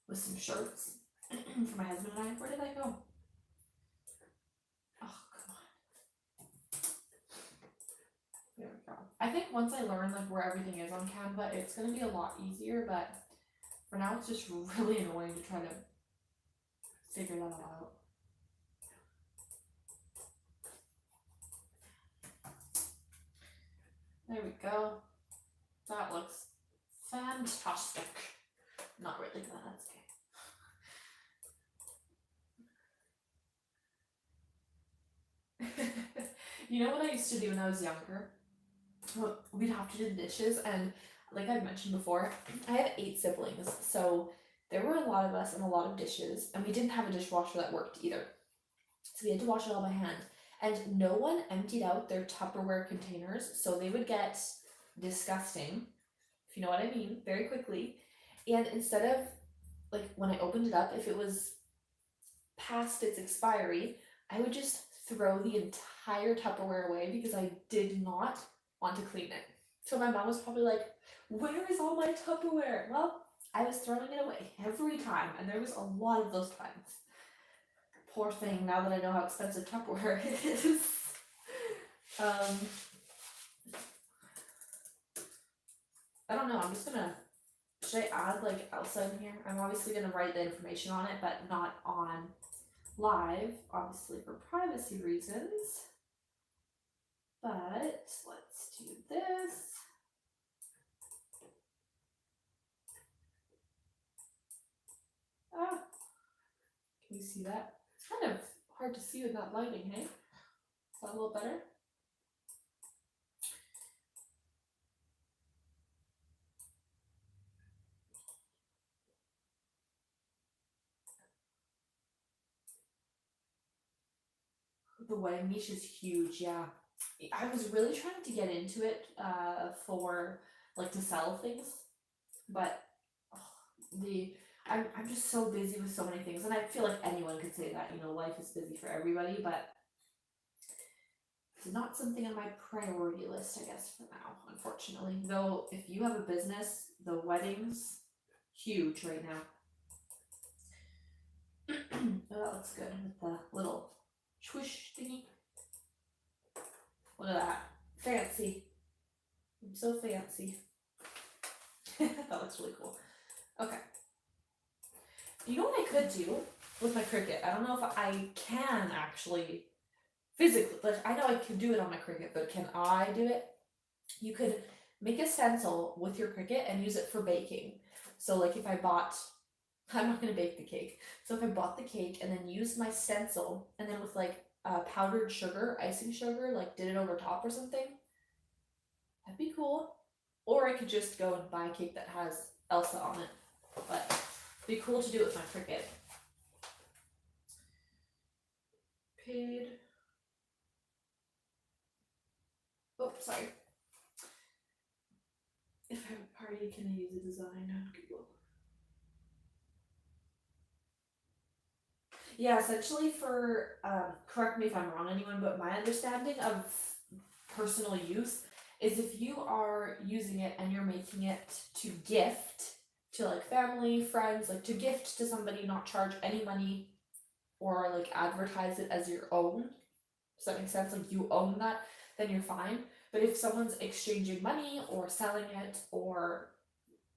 with some shirts for my husband and I. Where did I go? Oh, come on. There we go. I think once I learn like where everything is on Canva, it's gonna be a lot easier, but for now it's just really annoying to try to figure that out. There we go. That looks fantastic. Not really, but that's okay. You know what I used to do when I was younger? Well, we'd have to do the dishes, and like I mentioned before, I had 8 siblings, so there were a lot of us and a lot of dishes, and we didn't have a dishwasher that worked either. So we had to wash it all by hand. And no one emptied out their Tupperware containers, so they would get disgusting, if you know what I mean, very quickly. And instead of, like, when I opened it up, if it was past its expiry, I would just throw the entire Tupperware away because I did not want to clean it. So my mom was probably like, where is all my Tupperware? Well, I was throwing it away every time, and there was a lot of those times. Poor thing, now that I know how expensive Tupperware is. I don't know, I'm just gonna, should I add like Elsa in here? I'm obviously gonna write the information on it, but not on live, obviously for privacy reasons. But, let's do this. Can you see that? It's kind of hard to see with that lighting, hey? Is that a little better? The wedding niche is huge, yeah. I was really trying to get into it for like to sell things, but I'm just so busy with so many things, and I feel like anyone could say that, you know, life is busy for everybody, but it's not something on my priority list, I guess, for now, unfortunately. Though if you have a business, the weddings, huge right now. Oh, that looks good with the little swish thingy. Look at that. Fancy. I'm so fancy. That looks really cool. Okay. You know what I could do with my Cricut? I don't know if I can actually physically, like I know I can do it on my Cricut, but can I do it? You could make a stencil with your Cricut and use it for baking. So like if I bought, I'm not gonna bake the cake. So if I bought the cake and then used my stencil and then with like powdered sugar, icing sugar, like did it over top or something, that'd be cool. Or I could just go and buy a cake that has Elsa on it. But it'd be cool to do it with my Cricut. Paid. Oh, sorry. If I have a party, can I use a design on Google? Yeah, essentially for, correct me if I'm wrong, anyone, but my understanding of personal use is if you are using it and you're making it to gift to like family, friends, like to gift to somebody, not charge any money or like advertise it as your own. Does that make sense? Like you own that, then you're fine. But if someone's exchanging money or selling it or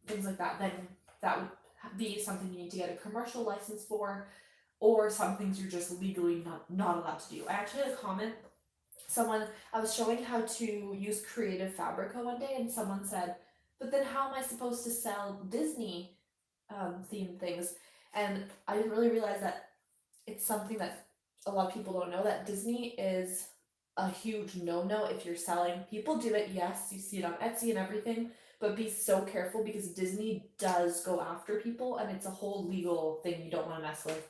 things like that, then that would be something you need to get a commercial license for, or some things you're just legally not allowed to do. I actually had a comment. I was showing how to use Creative Fabrica one day, and someone said, but then how am I supposed to sell Disney themed things? And I didn't really realize that it's something that a lot of people don't know, that Disney is a huge no-no if you're selling. People do it, yes, you see it on Etsy and everything, but be so careful because Disney does go after people and it's a whole legal thing you don't want to mess with.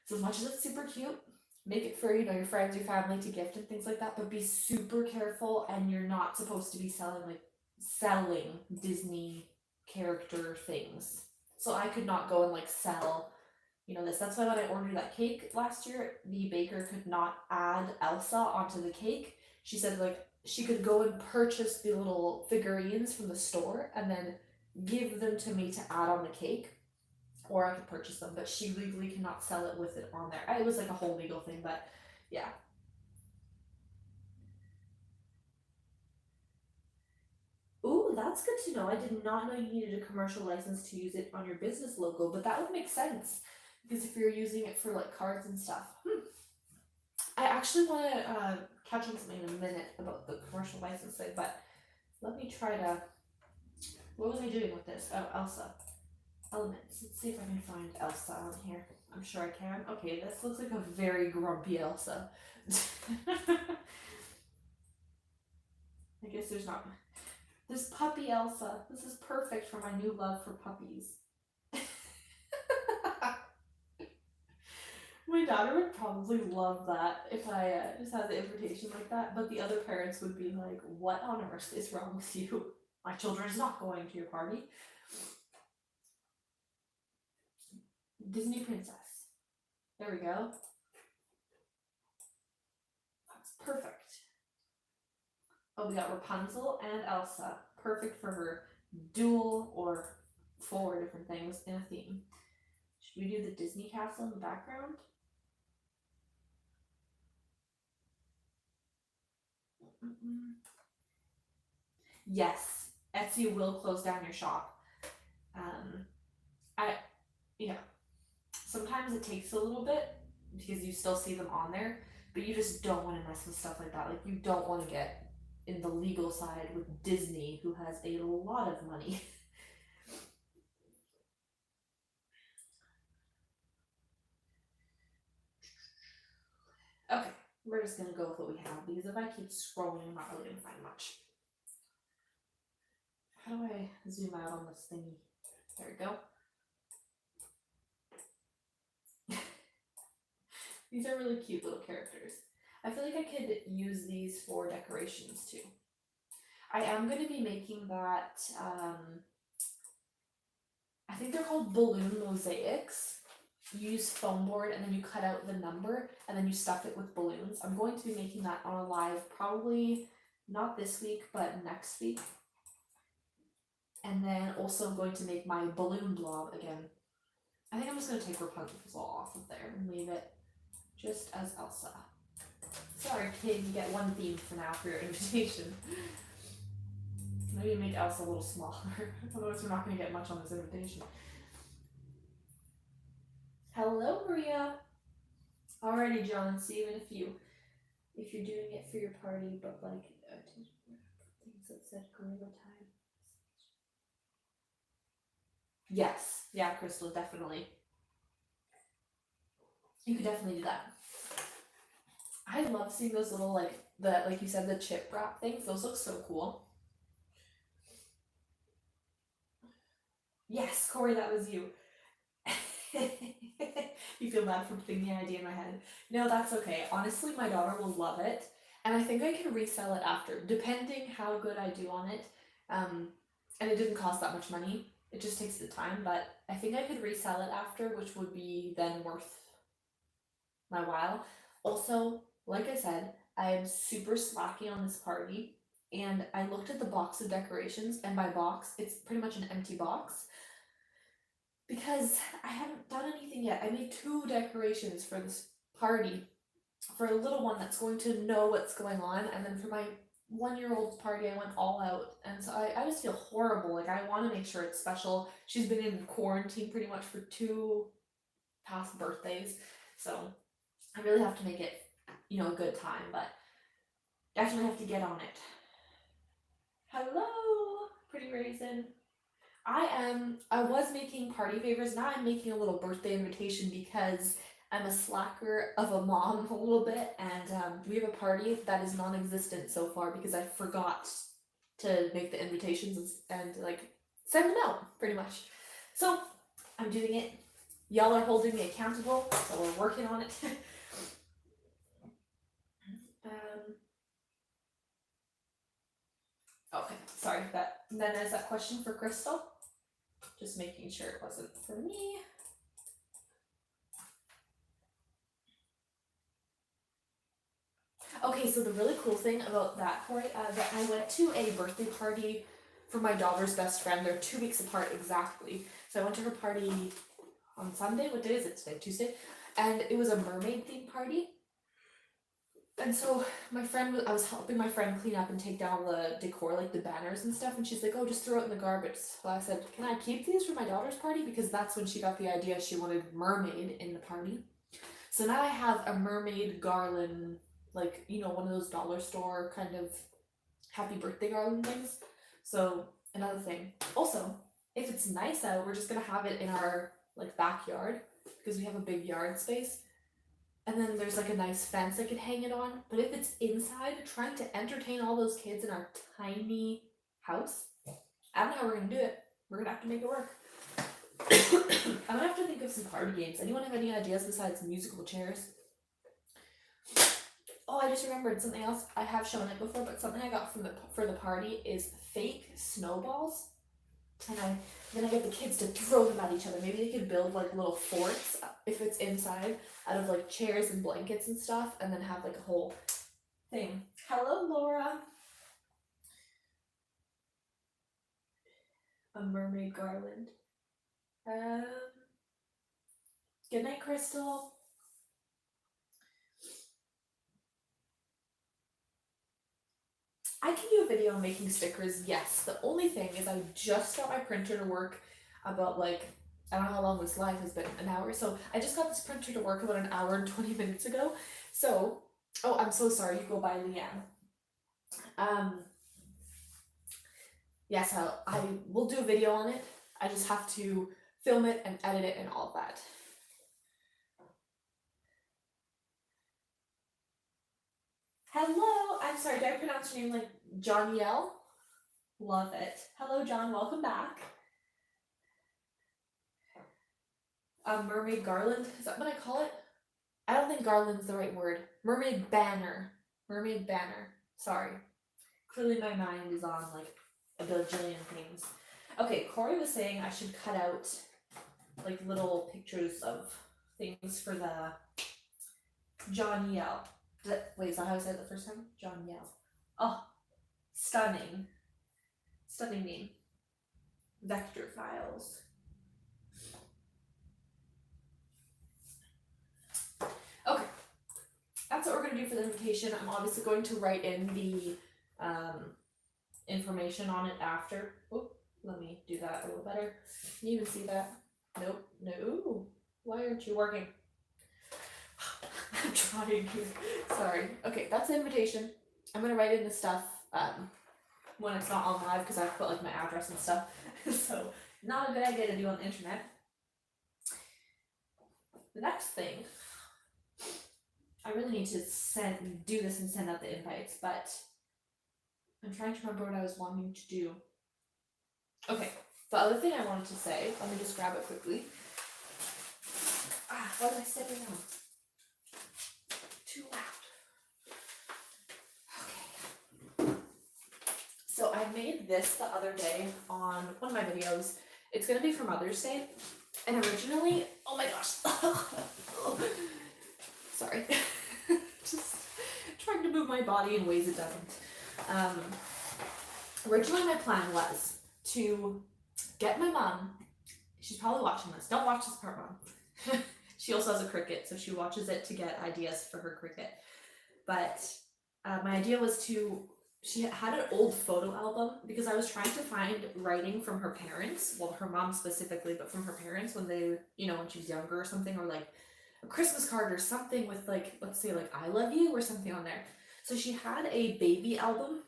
So as much as it's super cute, make it for, you know, your friends, your family to gift and things like that, but be super careful, and you're not supposed to be selling Disney character things. So I could not go and like sell, you know, this. That's why when I ordered that cake last year, the baker could not add Elsa onto the cake. She said like she could go and purchase the little figurines from the store and then give them to me to add on the cake, or I could purchase them, but she legally cannot sell it with it on there. It was like a whole legal thing, but yeah. Ooh, that's good to know. I did not know you needed a commercial license to use it on your business logo, but that would make sense because if you're using it for like cards and stuff. I actually want to catch on something in a minute about the commercial license thing, but let me try to. What was I doing with this? Oh, Elsa. Elements. Let's see if I can find Elsa on here. I'm sure I can. Okay, this looks like a very grumpy Elsa. I guess there's not. This puppy Elsa. This is perfect for my new love for puppies. My daughter would probably love that if I just had the invitation like that, but the other parents would be like, what on earth is wrong with you? My children's not going to your party. Disney princess. There we go. That's perfect. Oh, we got Rapunzel and Elsa. Perfect for her dual or 4 different things in a theme. Should we do the Disney castle in the background? Yes, Etsy will close down your shop. Yeah. Sometimes it takes a little bit because you still see them on there, but you just don't want to mess with stuff like that. Like you don't want to get in the legal side with Disney, who has a lot of money. we're just gonna go with what we have, because if I keep scrolling, I'm not really gonna find much. How do I zoom out on this thingy? There we go. These are really cute little characters. I feel like I could use these for decorations too. I am going to be making that, I think they're called balloon mosaics. You use foam board and then you cut out the number and then you stuff it with balloons. I'm going to be making that on a live, probably not this week, but next week. And then also I'm going to make my balloon blob again. I think I'm just going to take Rapunzel off of there and leave it just as Elsa. Sorry kid, you get one theme for now for your invitation. Maybe make Elsa a little smaller, otherwise we're not going to get much on this invitation. Hello Maria! Alrighty John, see you in a few. If you're doing it for your party, but like things that said gorilla time. Yes, yeah Crystal, definitely. You could definitely do that. I love seeing those little like you said, the chip wrap things. Those look so cool. Yes, Corey, that was you. You feel bad for putting the idea in my head. No, that's okay. Honestly, my daughter will love it. And I think I can resell it after, depending how good I do on it. And it didn't cost that much money. It just takes the time, but I think I could resell it after, which would be then worth my while. Also, like I said, I'm super slacky on this party, and I looked at the box of decorations, and by box, it's pretty much an empty box, because I haven't done anything yet. I made 2 decorations for this party, for a little one that's going to know what's going on, and then for my 1-year-old's party, I went all out, and so I just feel horrible. Like, I want to make sure it's special. She's been in quarantine pretty much for 2 past birthdays, so I really have to make it, a good time, but definitely have to get on it. Hello, pretty raisin. I was making party favors, now I'm making a little birthday invitation because I'm a slacker of a mom a little bit, and we have a party that is non-existent so far because I forgot to make the invitations and send them out, pretty much. So, I'm doing it. Y'all are holding me accountable, so we're working on it. Okay, sorry, then is that question for Crystal? Just making sure it wasn't for me. Okay, so the really cool thing about that, Corey, that I went to a birthday party for my daughter's best friend. They're 2 weeks apart exactly. So I went to her party on Sunday. What day is it today? Tuesday? And it was a mermaid themed party. And so I was helping my friend clean up and take down the decor, like the banners and stuff, and she's like, oh, just throw it in the garbage. So I said, can I keep these for my daughter's party? Because that's when she got the idea she wanted mermaid in the party. So now I have a mermaid garland, one of those dollar store kind of happy birthday garland things. So another thing. Also, if it's nice out, we're just gonna have it in our backyard because we have a big yard space. And then there's a nice fence I could hang it on. But if it's inside, trying to entertain all those kids in our tiny house, I don't know how we're gonna do it. We're gonna have to make it work. I'm gonna have to think of some party games. Anyone have any ideas besides musical chairs? Oh, I just remembered something else. I have shown it before, but something I got for the party is fake snowballs. And then I get the kids to throw them at each other. Maybe they could build little forts if it's inside out of chairs and blankets and stuff, and then have a whole thing. Hello, Laura. A mermaid garland. Good night, Crystal. I can do a video on making stickers, yes. The only thing is I just got my printer to work about I don't know how long this live has been, an hour. So I just got this printer to work about an hour and 20 minutes ago. So, oh, I'm so sorry, you go by Leanne. Yes, I will do a video on it. I just have to film it and edit it and all of that. Hello, I'm sorry, did I pronounce your name like John Yell? Love it. Hello, John, welcome back. Mermaid garland, is that what I call it? I don't think garland's the right word. Mermaid banner. Mermaid banner. Sorry. Clearly my mind is on like a bajillion things. Okay, Corey was saying I should cut out like little pictures of things for the John Yell. Wait, is that how I said it the first time? John Yell. Oh, stunning. Stunning name. Vector files. Okay, that's what we're going to do for the invitation. I'm obviously going to write in the information on it after. Oh, let me do that a little better. Can you even see that? Nope. No. Why aren't you working? I'm trying here. Sorry. Okay, that's the invitation. I'm going to write in the stuff when it's not on live because I've put like my address and stuff. So not a good idea to do on the internet. The next thing, I really need to do this and send out the invites, but I'm trying to remember what I was wanting to do. Okay, the other thing I wanted to say, let me just grab it quickly. What am I stepping on? Too loud. Okay. So I made this the other day on one of my videos. It's gonna be for Mother's Day. And originally, oh my gosh. Sorry. Just trying to move my body in ways it doesn't. Originally my plan was to get my mom, she's probably watching this, don't watch this part, Mom. She also has a Cricut, so she watches it to get ideas for her Cricut. But my idea was she had an old photo album because I was trying to find writing from her parents, well, her mom specifically, but from her parents when they, when she was younger or something, or like a Christmas card or something with like, let's say like I love you or something on there. So she had a baby album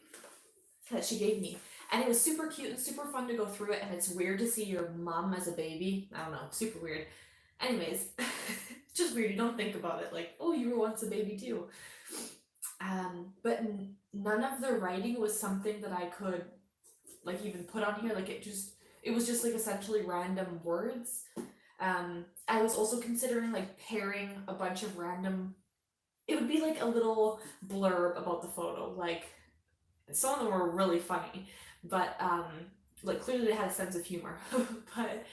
that she gave me, and it was super cute and super fun to go through it, and it's weird to see your mom as a baby. I don't know, super weird. Anyways, it's just weird, you don't think about it, like, oh, you were once a baby too. But none of the writing was something that I could like even put on here, like it was just like essentially random words. I was also considering like pairing a bunch of random, it would be like a little blurb about the photo, like some of them were really funny, but like clearly they had a sense of humor. But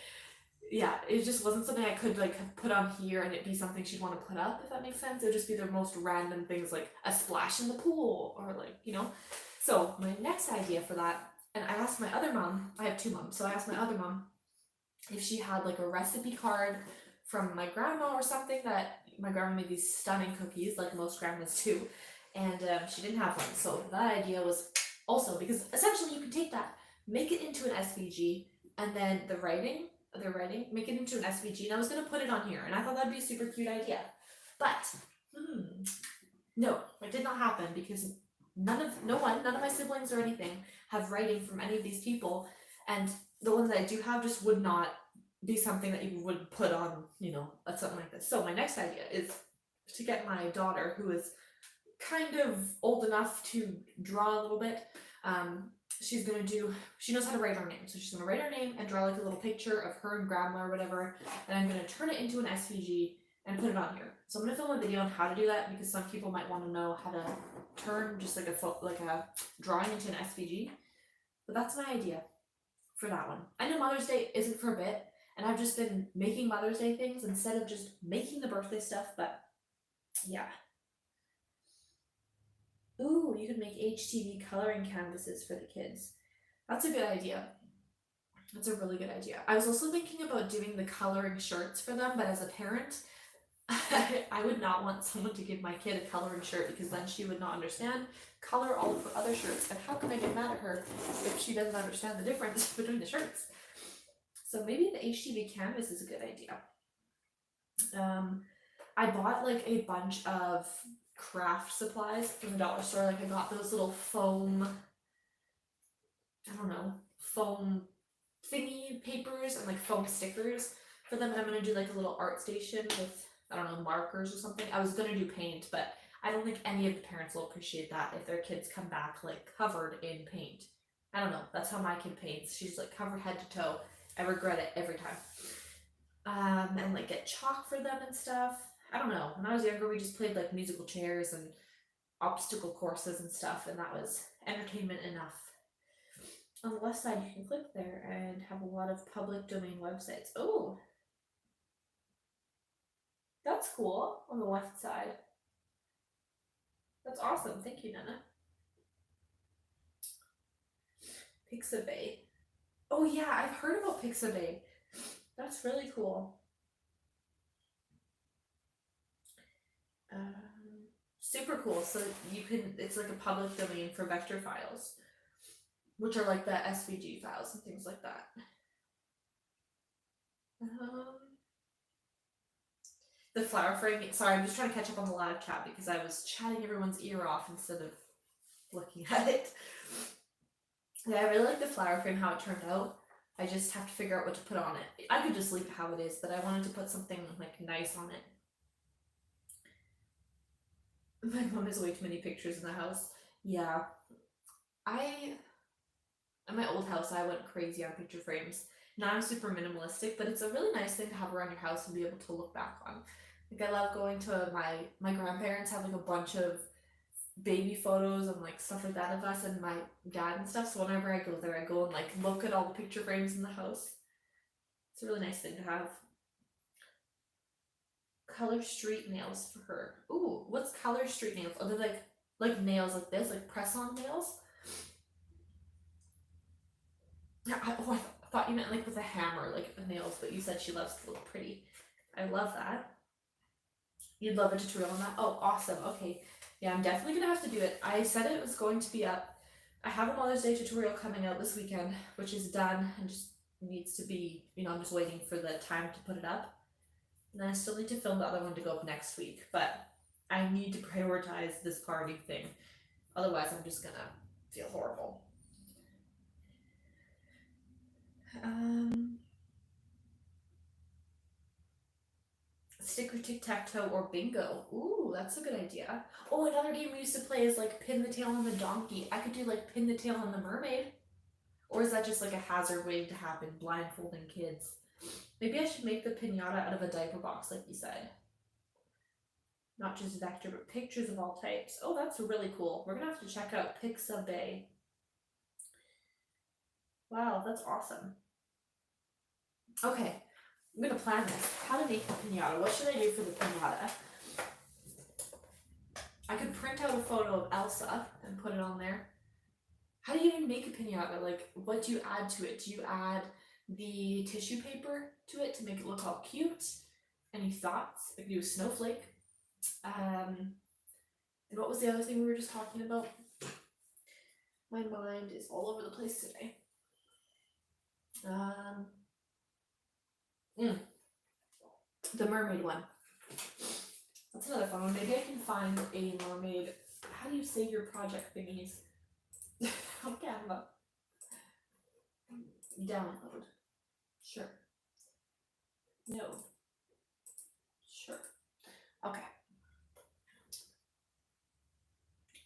yeah, it just wasn't something I could like put on here and it'd be something she'd want to put up, if that makes sense. It would just be the most random things, like a splash in the pool or like, So my next idea for that, and I asked my other mom, I have two moms, so I asked my other mom if she had like a recipe card from my grandma or something, that my grandma made these stunning cookies like most grandmas do, and she didn't have one. So that idea was also, because essentially you can take that, make it into an SVG, and then the writing, make it into an SVG, and I was going to put it on here, and I thought that'd be a super cute idea. But no, it did not happen because none of my siblings or anything have writing from any of these people, and the ones that I do have just would not be something that you would put on, something like this. So my next idea is to get my daughter, who is kind of old enough to draw a little bit. She knows how to write her name, so she's gonna write her name and draw like a little picture of her and grandma or whatever, and I'm gonna turn it into an SVG and put it on here. So I'm gonna film a video on how to do that, because some people might want to know how to turn just like a drawing into an SVG. But that's my idea for that one. I know Mother's Day isn't for a bit, and I've just been making Mother's Day things instead of just making the birthday stuff, but yeah. Ooh, you could make HTV coloring canvases for the kids. That's a good idea. That's a really good idea. I was also thinking about doing the coloring shirts for them, but as a parent, I would not want someone to give my kid a coloring shirt, because then she would not understand color all of her other shirts, and how can I get mad at her if she doesn't understand the difference between the shirts? So maybe the HTV canvas is a good idea. I bought like a bunch of craft supplies from the dollar store. Like I got those little foam, foam thingy papers and like foam stickers for them, and I'm gonna do like a little art station with, markers or something. I was gonna do paint, but I don't think any of the parents will appreciate that if their kids come back like covered in paint. I don't know. That's how my kid paints. She's like covered head to toe. I regret it every time. And like get chalk for them and stuff. I don't know. When I was younger, we just played like musical chairs and obstacle courses and stuff, and that was entertainment enough. On the left side, you can click there and have a lot of public domain websites. Oh, that's cool on the left side. That's awesome. Thank you, Nana. Pixabay. Oh yeah, I've heard about Pixabay. That's really cool. Super cool. So you can, it's like a public domain for vector files, which are like the SVG files and things like that. The flower frame, sorry, I'm just trying to catch up on the live chat because I was chatting everyone's ear off instead of looking at it. Yeah, I really like the flower frame, how it turned out. I just have to figure out what to put on it. I could just leave it how it is, but I wanted to put something like nice on it. My mom has way too many pictures in the house. Yeah. At my old house, I went crazy on picture frames. Now I'm super minimalistic, but it's a really nice thing to have around your house and be able to look back on. Like I love going to my grandparents have like a bunch of baby photos and like stuff like that of us and my dad and stuff. So whenever I go there, I go and like look at all the picture frames in the house. It's a really nice thing to have. Color street nails for her. Ooh, what's color street nails? Are they like nails like this, like press-on nails? Yeah, I thought you meant like with a hammer, like the nails, but you said she loves to look pretty. I love that. You'd love a tutorial on that? Oh, awesome. Okay. Yeah, I'm definitely gonna have to do it. I said it was going to be up. I have a Mother's Day tutorial coming out this weekend, which is done and just needs to be, I'm just waiting for the time to put it up. And then I still need to film the other one to go up next week, but I need to prioritize this party thing. Otherwise, I'm just gonna feel horrible. Sticker tic-tac-toe or bingo. Ooh, that's a good idea. Oh, another game we used to play is like pin the tail on the donkey. I could do like pin the tail on the mermaid. Or is that just like a hazard waiting to happen, blindfolding kids? Maybe I should make the pinata out of a diaper box like you said. Not just vector, but pictures of all types. Oh, that's really cool. We're gonna have to check out Pixabay. Wow, that's awesome. Okay, I'm gonna plan this. How to make the pinata. What should I do for the pinata? I could print out a photo of Elsa and put it on there. How do you even make a pinata? Like, what do you add to it? Do you add the tissue paper to it to make it look all cute? Any thoughts? Like, do a snowflake? And what was the other thing we were just talking about? My mind is all over the place today. The mermaid one. That's another fun one. Maybe I can find a mermaid. How do you save your project thingies? On Canva. Download. Sure. No. Sure. Okay.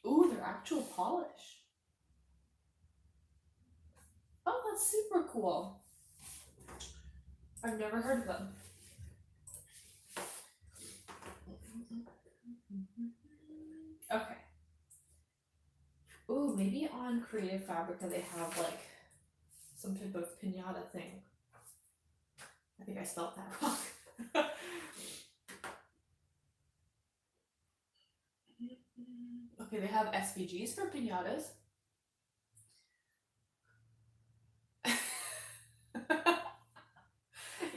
Ooh, they're actual polish. Oh, that's super cool. I've never heard of them. Okay. Ooh, maybe on Creative Fabrica they have like some type of pinata thing. I think I spelled that wrong. Okay, they have SVGs for pinatas.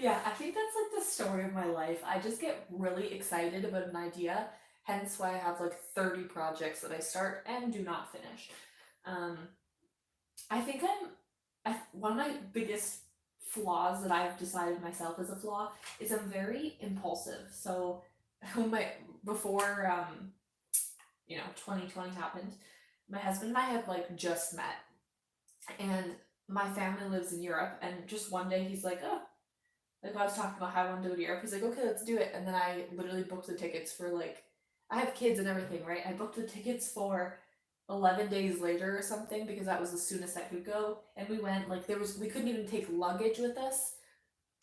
Yeah, I think that's like the story of my life. I just get really excited about an idea, hence why I have like 30 projects that I start and do not finish. I think one of my biggest flaws that I've decided myself as a flaw is I'm very impulsive. So before 2020 happened, my husband and I had like just met, and my family lives in Europe, and just one day he's like, oh, like I was talking about how I wanted to go to Europe. He's like, okay, let's do it. And then I literally booked the tickets for like I have kids and everything, right? I booked the tickets for 11 days later or something because that was the soonest I could go. And we went, like, we couldn't even take luggage with us,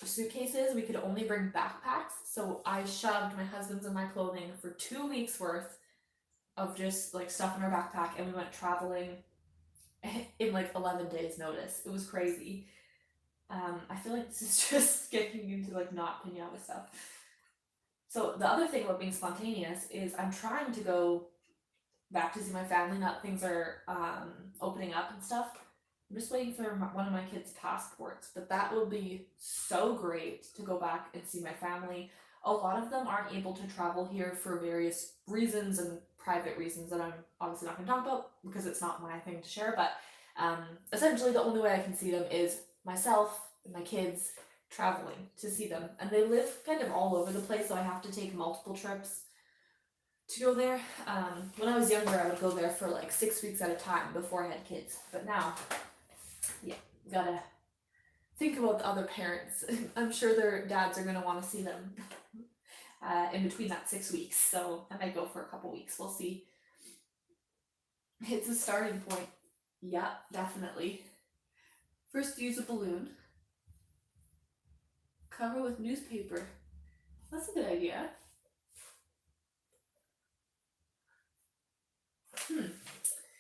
suitcases. We could only bring backpacks. So I shoved my husband's and my clothing for 2 weeks worth of just like stuff in our backpack, and we went traveling in like 11 days notice. It was crazy. I feel like this is just getting into like not pinata stuff. So the other thing about being spontaneous is I'm trying to go back to see my family now that things are opening up and stuff. I'm just waiting for one of my kids' passports, but that will be so great to go back and see my family. A lot of them aren't able to travel here for various reasons and private reasons that I'm obviously not going to talk about because it's not my thing to share, but essentially the only way I can see them is myself and my kids traveling to see them. And they live kind of all over the place, so I have to take multiple trips to go there. When I was younger, I would go there for like 6 weeks at a time before I had kids. But now, yeah, gotta think about the other parents. I'm sure their dads are gonna want to see them in between that 6 weeks. So I might go for a couple weeks. We'll see. It's a starting point. Yeah, definitely. First, use a balloon. Cover with newspaper. That's a good idea.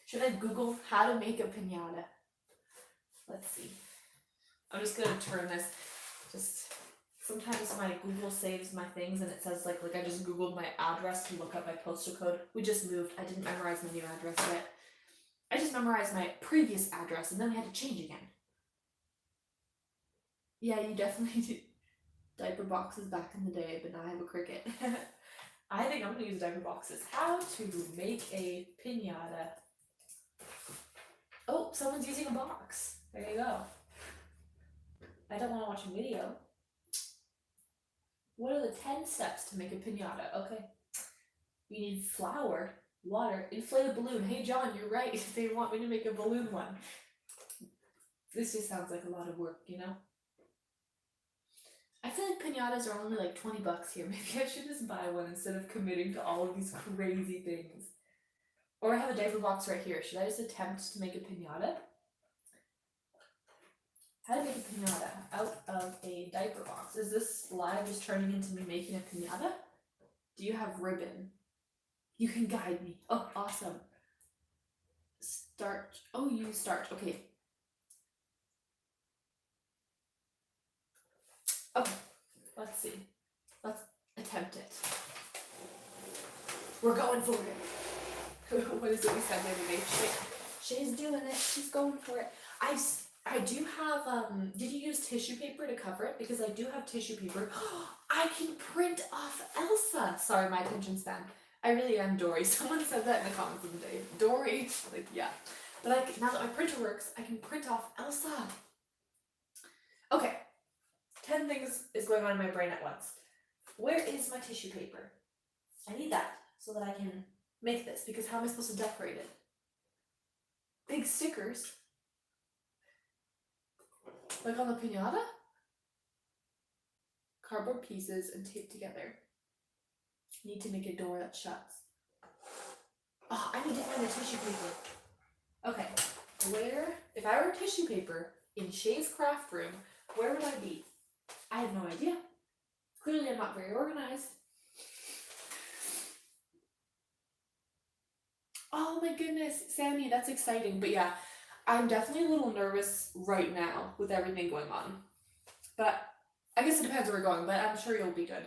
Should I Google how to make a pinata? Let's see. I'm just gonna turn this. Just sometimes my Google saves my things and it says like I just Googled my address to look up my postal code. We just moved. I didn't memorize my new address yet. I just memorized my previous address and then we had to change again. Yeah, you definitely do. Diaper boxes back in the day, but now I have a Cricut. I think I'm gonna use diaper boxes. How to make a pinata. Oh, someone's using a box. There you go. I don't want to watch a video. What are the 10 steps to make a pinata? Okay. You need flour, water, inflate a balloon. Hey John, you're right. They want me to make a balloon one. This just sounds like a lot of work, you know? I feel like pinatas are only like 20 bucks here. Maybe I should just buy one instead of committing to all of these crazy things. Or I have a diaper box right here. Should I just attempt to make a pinata? How to make a pinata out of a diaper box. Is this live just turning into me making a pinata? Do you have ribbon? You can guide me. Oh, awesome. Starch. Oh, you use starch. Okay. Okay. Let's see. Let's attempt it. We're going for it. What is it we said the other day? Shea's doing it. She's going for it. I do have, did you use tissue paper to cover it? Because I do have tissue paper. I can print off Elsa. Sorry, my attention span. I really am Dory. Someone said that in the comments of the day. Dory. Like, yeah. But now that my printer works, I can print off Elsa. Okay. 10 things is going on in my brain at once. Where is my tissue paper? I need that so that I can make this, because how am I supposed to decorate it? Big stickers. Like on the pinata? Cardboard pieces and taped together. Need to make a door that shuts. Oh, I need to find the tissue paper. Okay, if I were tissue paper in Shea's craft room, where would I be? I have no idea. Clearly I'm not very organized. Oh my goodness, Sammy, that's exciting. But yeah, I'm definitely a little nervous right now with everything going on. But I guess it depends where we're going, but I'm sure you'll be good.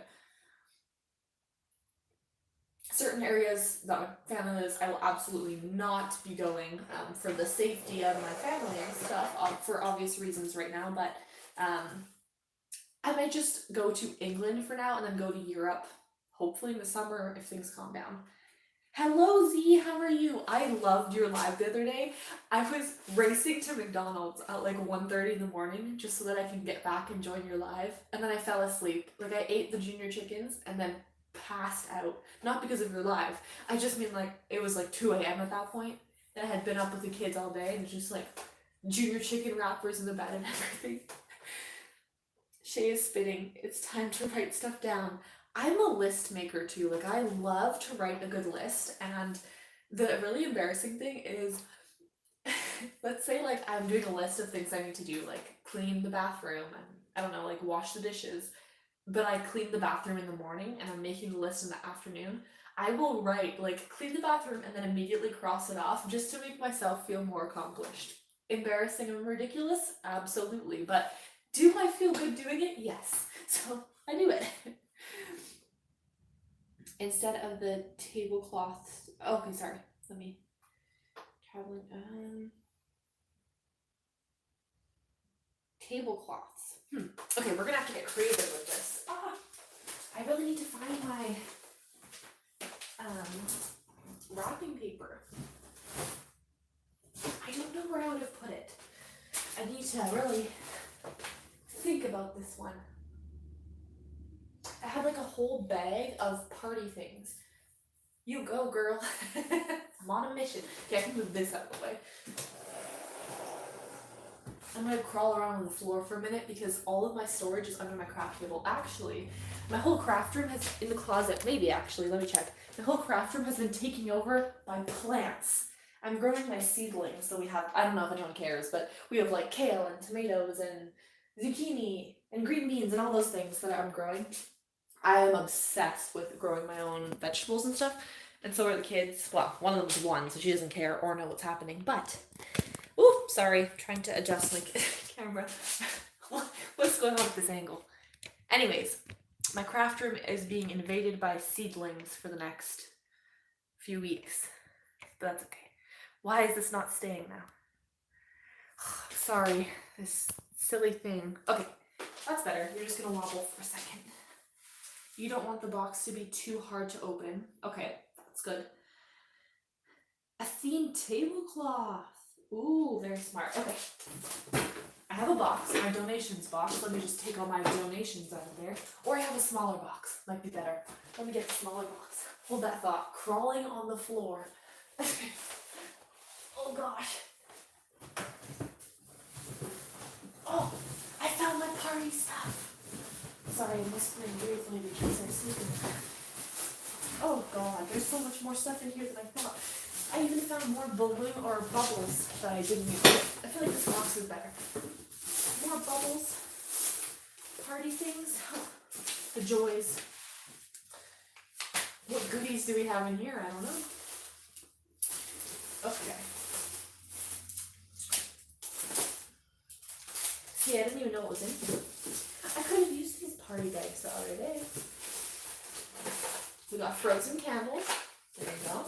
Certain areas that my family lives, I will absolutely not be going for the safety of my family and stuff, for obvious reasons right now, but I might just go to England for now and then go to Europe, hopefully in the summer if things calm down. Hello Z, how are you? I loved your live the other day. I was racing to McDonald's at like 1:30 in the morning just so that I can get back and join your live, and then I fell asleep. Like I ate the junior chickens and then passed out. Not because of your live. I just mean like it was like 2 a.m. at that point, and I had been up with the kids all day and just like junior chicken wrappers in the bed and everything. Shea is spitting. It's time to write stuff down. I'm a list maker too. Like, I love to write a good list, and the really embarrassing thing is, let's say like I'm doing a list of things I need to do, like clean the bathroom and I don't know, like wash the dishes, but I clean the bathroom in the morning and I'm making the list in the afternoon. I will write like clean the bathroom and then immediately cross it off just to make myself feel more accomplished. Embarrassing and ridiculous? Absolutely. But do I feel good doing it? Yes. So I do it. Instead of the tablecloths. Okay, sorry. Let me traveling. Tablecloths. Okay, we're gonna have to get creative with this. I really need to find my wrapping paper. I don't know where I would have put it. I need to really think about this one. I had like a whole bag of party things. You go, girl. I'm on a mission. Okay, I can move this out of the way. I'm gonna crawl around on the floor for a minute because all of my storage is under my craft table. Actually, my whole craft room has, in the closet, maybe actually, let me check. My whole craft room has been taken over by plants. I'm growing my seedlings, so we have, I don't know if anyone cares, but we have like kale and tomatoes and zucchini and green beans and all those things that I'm growing. I am obsessed with growing my own vegetables and stuff, and so are the kids. Well, one of them's one, so she doesn't care or know what's happening, but oh, sorry, trying to adjust my camera. What's going on with this angle? Anyways, my craft room is being invaded by seedlings for the next few weeks, but that's okay. Why is this not staying now? Sorry, this silly thing. Okay, that's better. You're just gonna wobble for a second. You don't want the box to be too hard to open. Okay, that's good. A themed tablecloth. Ooh, very smart. Okay. I have a box, my donations box. Let me just take all my donations out of there. Or I have a smaller box. Might be better. Let me get the smaller box. Hold that thought. Crawling on the floor. Oh gosh. Oh, I found my party stuff. Sorry, I'm whispering weirdly because they're sleeping. Oh god, there's so much more stuff in here than I thought. I even found more balloon or bubbles that I didn't use. I feel like this box is better. More bubbles. Party things. The joys. What goodies do we have in here? I don't know. Okay. See, I didn't even know what was in here. I could have used these party bags the other day. We got frozen candles. There you go.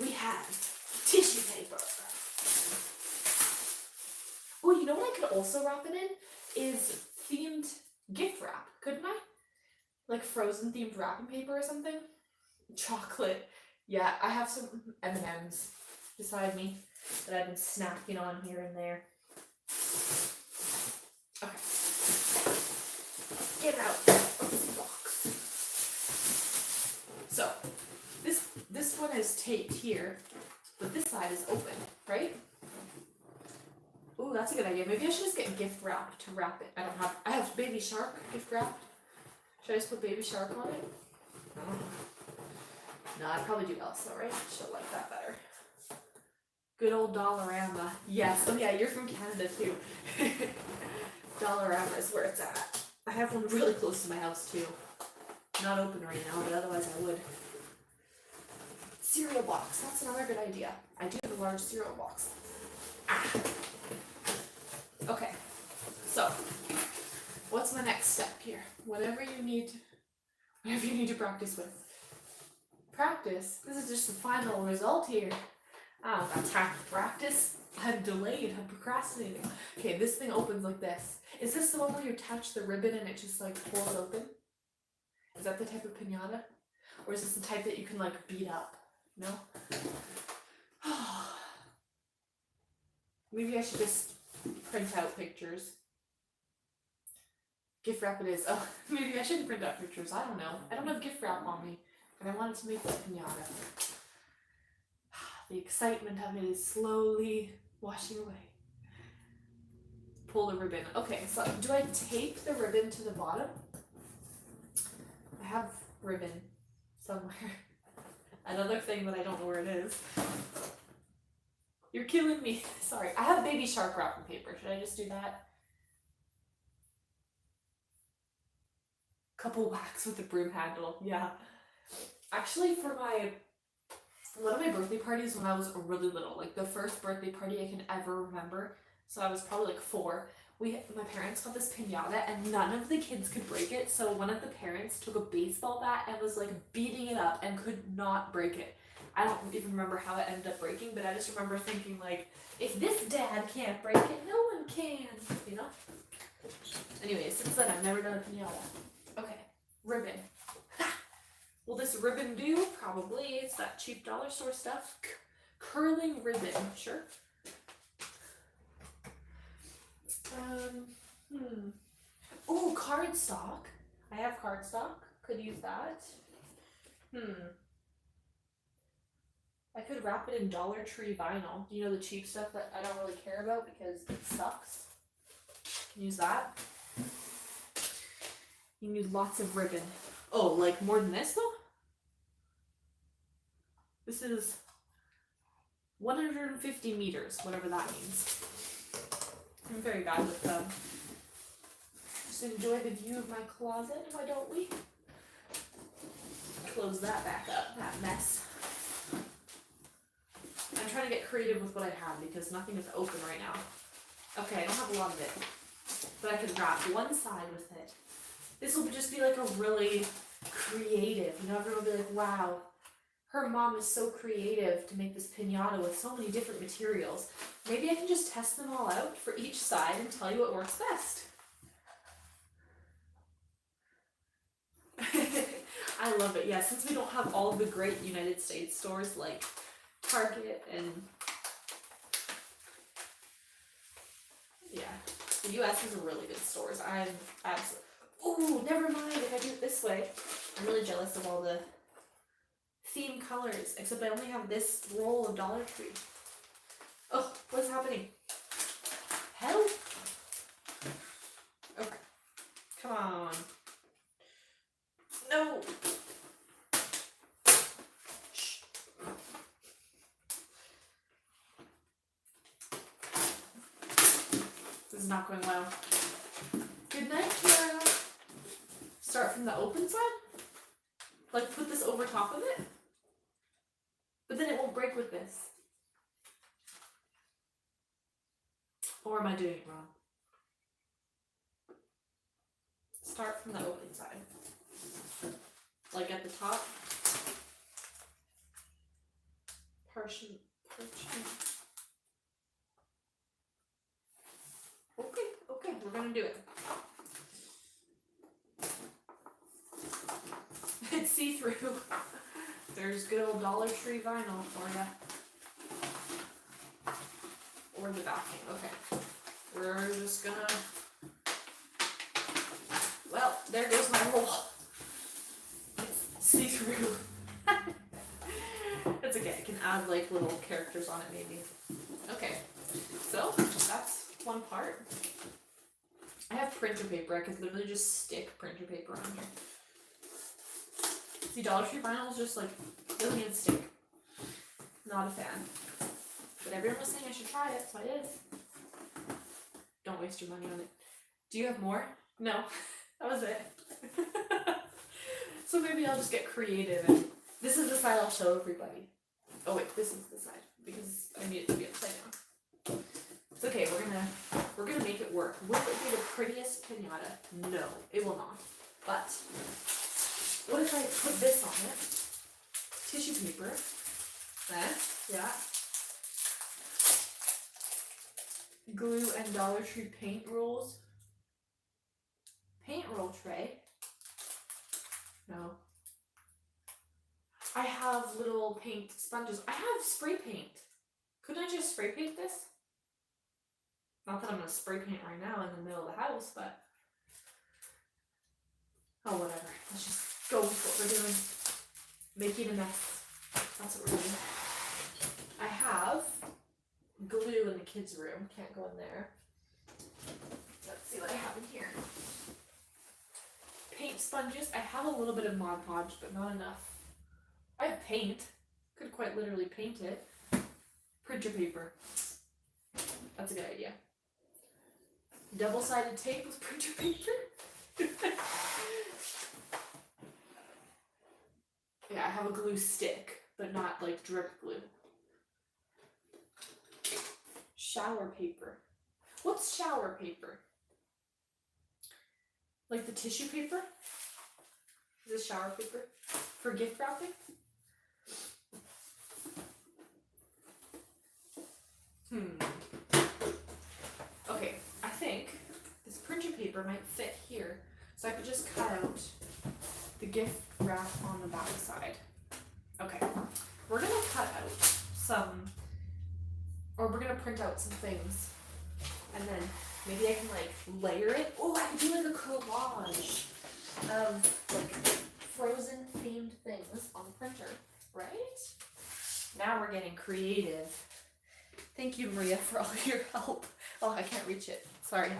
We have tissue paper. Oh, you know what I could also wrap it in? Is themed gift wrap, couldn't I? Like frozen themed wrapping paper or something? Chocolate. Yeah, I have some M&Ms beside me that I've been snacking on here and there. Okay. Get out of this box. So, this one is taped here, but this side is open, right? Ooh, that's a good idea. Maybe I should just get gift wrap to wrap it. I have Baby Shark gift wrap. Should I just put Baby Shark on it? No, I'd probably do Elsa, right? She'll like that better. Good old Dollarama. Yes. Oh yeah, you're from Canada too. Dollarama is where it's at. I have one really close to my house too. Not open right now, but otherwise I would. Cereal box. That's another good idea. I do have a large cereal box. Okay. So, what's my next step here? Whatever you need to practice with. Practice? This is just the final result here. I don't got time to practice. I'm delayed. I'm procrastinating. Okay, this thing opens like this. Is this the one where you attach the ribbon and it just like pulls open? Is that the type of pinata? Or is this the type that you can like beat up? No? Maybe I should just print out pictures. Gift wrap it is. Oh, maybe I shouldn't print out pictures. I don't know. I don't have gift wrap on me. And I wanted to make this pinata. The excitement of it is slowly washing away. pull the ribbon. Okay, so do I tape the ribbon to the bottom? I have ribbon somewhere. Another thing that I don't know where it is. You're killing me. Sorry. I have baby shark wrapping paper. Should I just do that? Couple whacks with the broom handle. Yeah. Actually, for one of my birthday parties when I was really little, like the first birthday party I can ever remember, so I was probably like 4, my parents got this pinata and none of the kids could break it, so one of the parents took a baseball bat and was like beating it up and could not break it. I don't even remember how it ended up breaking, but I just remember thinking like, if this dad can't break it, no one can, you know? Anyway, since then I've never done a pinata. Okay, ribbon. Will this ribbon do? Probably. It's that cheap dollar store stuff. Curling ribbon, sure. Oh, cardstock. I have cardstock. Could use that. I could wrap it in Dollar Tree vinyl. You know, the cheap stuff that I don't really care about because it sucks. Can use that. You can use lots of ribbon. Oh, like more than this though? This is 150 meters, whatever that means. I'm very bad with them. Just enjoy the view of my closet, why don't we? Close that back up, that mess. I'm trying to get creative with what I have because nothing is open right now. Okay, I don't have a lot of it, but I could wrap one side with it. This will just be like a really creative, you know, everyone will be like, wow, her mom is so creative to make this pinata with so many different materials. Maybe I can just test them all out for each side and tell you what works best. I love it. Yeah, since we don't have all of the great United States stores like Target and yeah, the US has really good stores. I'm absolutely. Oh, never mind if I do it this way. I'm really jealous of all the theme colors, except I only have this roll of Dollar Tree. Oh, what's happening? Help! Okay. Come on. No! Shh. This is not going well. Good night, Kara. Start from the open side? Like put this over top of it? But then it won't break with this. Or am I doing it wrong? Start from the open side. Like at the top. Parchment. Okay, we're gonna do it. It's see-through. There's good old Dollar Tree vinyl for ya. Or the backing. Okay. We're just gonna. Well, there goes my roll. It's see-through. It's okay. I can add like little characters on it maybe. Okay. So that's one part. I have printer paper. I could literally just stick printer paper on here. See, Dollar Tree vinyl is just like, doesn't even stick. Not a fan. But everyone was saying I should try it, so I did. Don't waste your money on it. Do you have more? No. That was it. So maybe I'll just get creative and this is the side I'll show everybody. Oh wait, this is the side because I need it to be upside down. It's okay, we're gonna make it work. Will it be the prettiest pinata? No, it will not. But what if I put this on it? Tissue paper. Then, yeah. Glue and Dollar Tree paint rolls. Paint roll tray. No. I have little paint sponges. I have spray paint. Couldn't I just spray paint this? Not that I'm gonna spray paint right now in the middle of the house, but oh, whatever. Let's just go with what we're doing. Making a mess. That's what we're doing. I have glue in the kids' room. Can't go in there. Let's see what I have in here. Paint sponges. I have a little bit of Mod Podge, but not enough. I have paint. Could quite literally paint it. Printer paper. That's a good idea. Double-sided tape with printer paper. Yeah, I have a glue stick, but not like drip glue. Shower paper. What's shower paper? Like the tissue paper? Is this shower paper? For gift wrapping? Okay, I think this printer paper might fit here. So I could just cut out the gift wrap on the back side. Okay, we're gonna cut out some, or we're gonna print out some things, and then maybe I can like layer it. Oh, I could do like a collage of like frozen themed things on the printer, right? Now we're getting creative. Thank you, Maria, for all your help. Oh, I can't reach it. Sorry.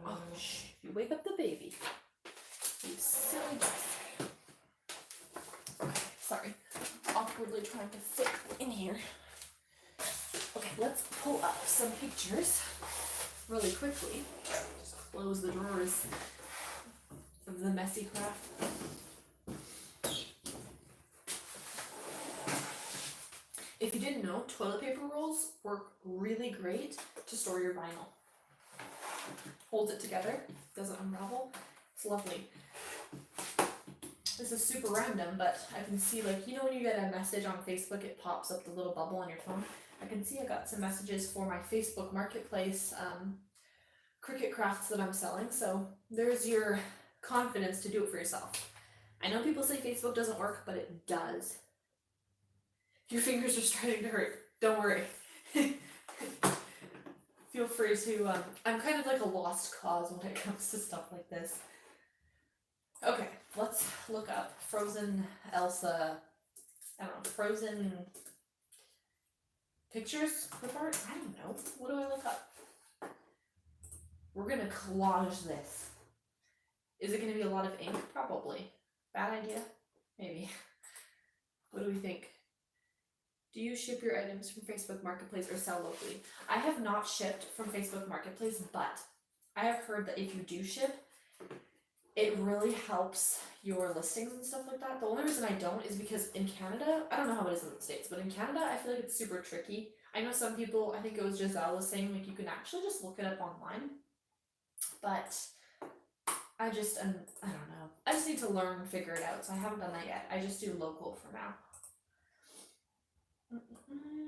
Oh, shh. You wake up the baby. You silly bastard. Okay, sorry. Awkwardly trying to fit in here. Okay, let's pull up some pictures really quickly. Just close the drawers of the messy craft. If you didn't know, toilet paper rolls work really great to store your vinyl. Holds it together, doesn't unravel. It's lovely. This is super random, but I can see, like, you know when you get a message on Facebook, it pops up the little bubble on your phone? I can see I got some messages for my Facebook Marketplace Cricut crafts that I'm selling, so there's your confidence to do it for yourself. I know people say Facebook doesn't work, but it does. Your fingers are starting to hurt. Don't worry. Feel free to, I'm kind of like a lost cause when it comes to stuff like this. Okay, let's look up Frozen Elsa, I don't know, Frozen pictures with art? I don't know. What do I look up? We're gonna collage this. Is it gonna be a lot of ink? Probably. Bad idea? Maybe. What do we think? Do you ship your items from Facebook Marketplace or sell locally? I have not shipped from Facebook Marketplace, but I have heard that if you do ship, it really helps your listings and stuff like that. The only reason I don't is because in Canada, I don't know how it is in the States, but in Canada, I feel like it's super tricky. I know some people, I think it was Giselle was saying, like, you can actually just look it up online, but I just, I don't know. I just need to learn and figure it out, so I haven't done that yet. I just do local for now.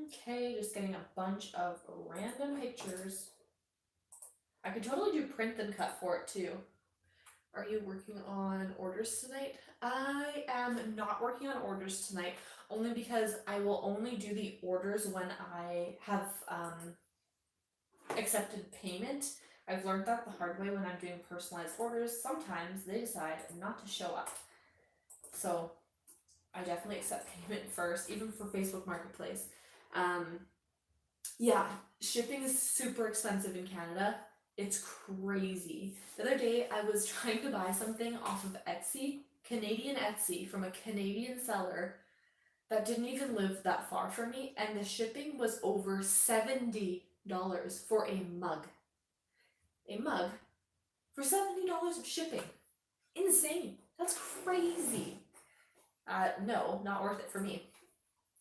Okay, just getting a bunch of random pictures. I could totally do print and cut for it too. Are you working on orders tonight? I am not working on orders tonight, only because I will only do the orders when I have accepted payment. I've learned that the hard way when I'm doing personalized orders. Sometimes they decide not to show up. So I definitely accept payment first, even for Facebook Marketplace. Yeah, shipping is super expensive in Canada. It's crazy. The other day I was trying to buy something off of Etsy, Canadian Etsy, from a Canadian seller that didn't even live that far from me, and the shipping was over $70 for a mug. A mug for $70 of shipping. Insane. That's crazy. No, not worth it for me.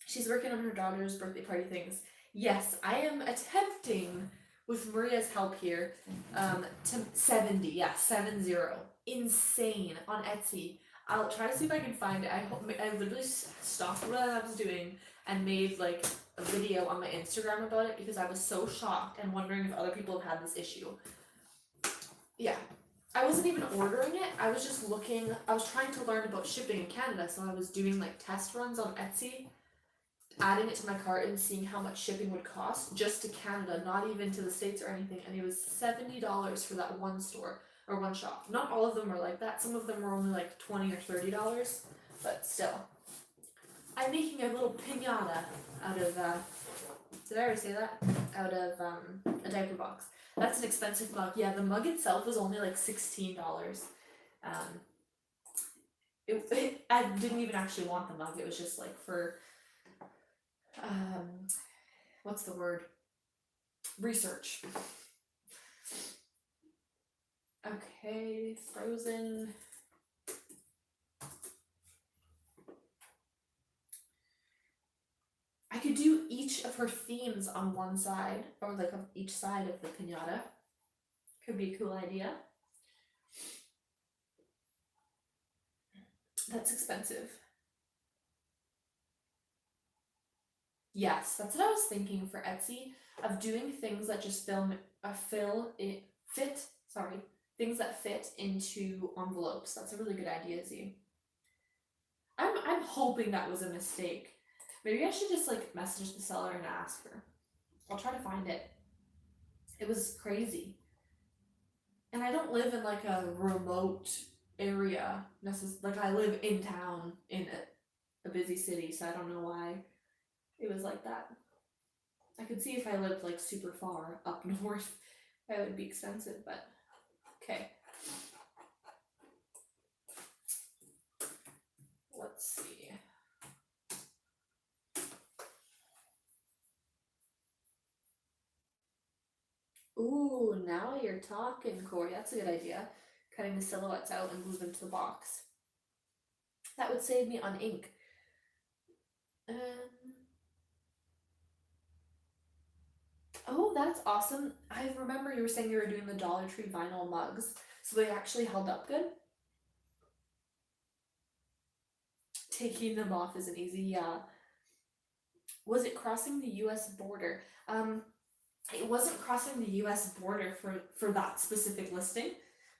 She's working on her daughter's birthday party things. Yes, I am attempting, with Maria's help here, to 70, 70. Insane on Etsy. I'll try to see if I can find it. I literally stopped what I was doing and made like a video on my Instagram about it because I was so shocked and wondering if other people have had this issue. Yeah. I wasn't even ordering it, I was just looking, I was trying to learn about shipping in Canada, so I was doing like test runs on Etsy, adding it to my cart and seeing how much shipping would cost just to Canada, not even to the States or anything, and it was $70 for that one store, or one shop. Not all of them were like that, some of them were only like $20 or $30, but still. I'm making a little pinata out of, did I already say that? Out of a diaper box. That's an expensive mug. Yeah, the mug itself was only like $16. I didn't even actually want the mug. It was just like for, what's the word? Research. Okay, Frozen. I could do each of her themes on one side, or like on each side of the pinata. Could be a cool idea. That's expensive. Yes, that's what I was thinking for Etsy, of doing things that just things that fit into envelopes. That's a really good idea, Z. I'm hoping that was a mistake. Maybe I should just like message the seller and ask her. I'll try to find it. It was crazy. And I don't live in like a remote area. Like I live in town in a busy city, so I don't know why it was like that. I could see if I lived like super far up north, that would be expensive, but okay. Let's see. Ooh, now you're talking, Corey. That's a good idea. Cutting the silhouettes out and move them to the box. That would save me on ink. Oh, that's awesome. I remember you were saying you were doing the Dollar Tree vinyl mugs, so they actually held up good? Taking them off isn't easy, yeah. Was it crossing the US border? It wasn't crossing the US border for that specific listing,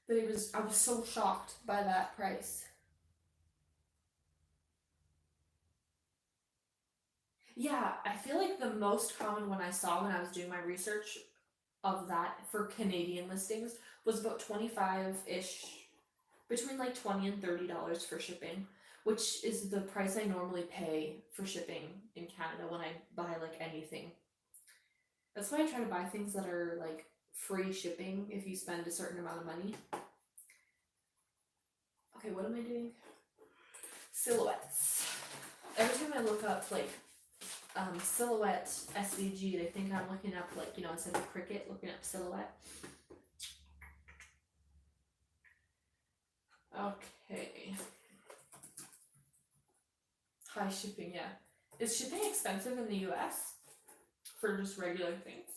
but I was so shocked by that price. Yeah, I feel like the most common one I saw when I was doing my research of that for Canadian listings was about 25-ish, between like $20 and $30 for shipping, which is the price I normally pay for shipping in Canada when I buy like anything. That's why I try to buy things that are like free shipping if you spend a certain amount of money. Okay, what am I doing? Silhouettes. Every time I look up like silhouette SVG, I think I'm looking up like, you know, instead of Cricut, looking up silhouette. Okay. High shipping, yeah. Is shipping expensive in the US for just regular things?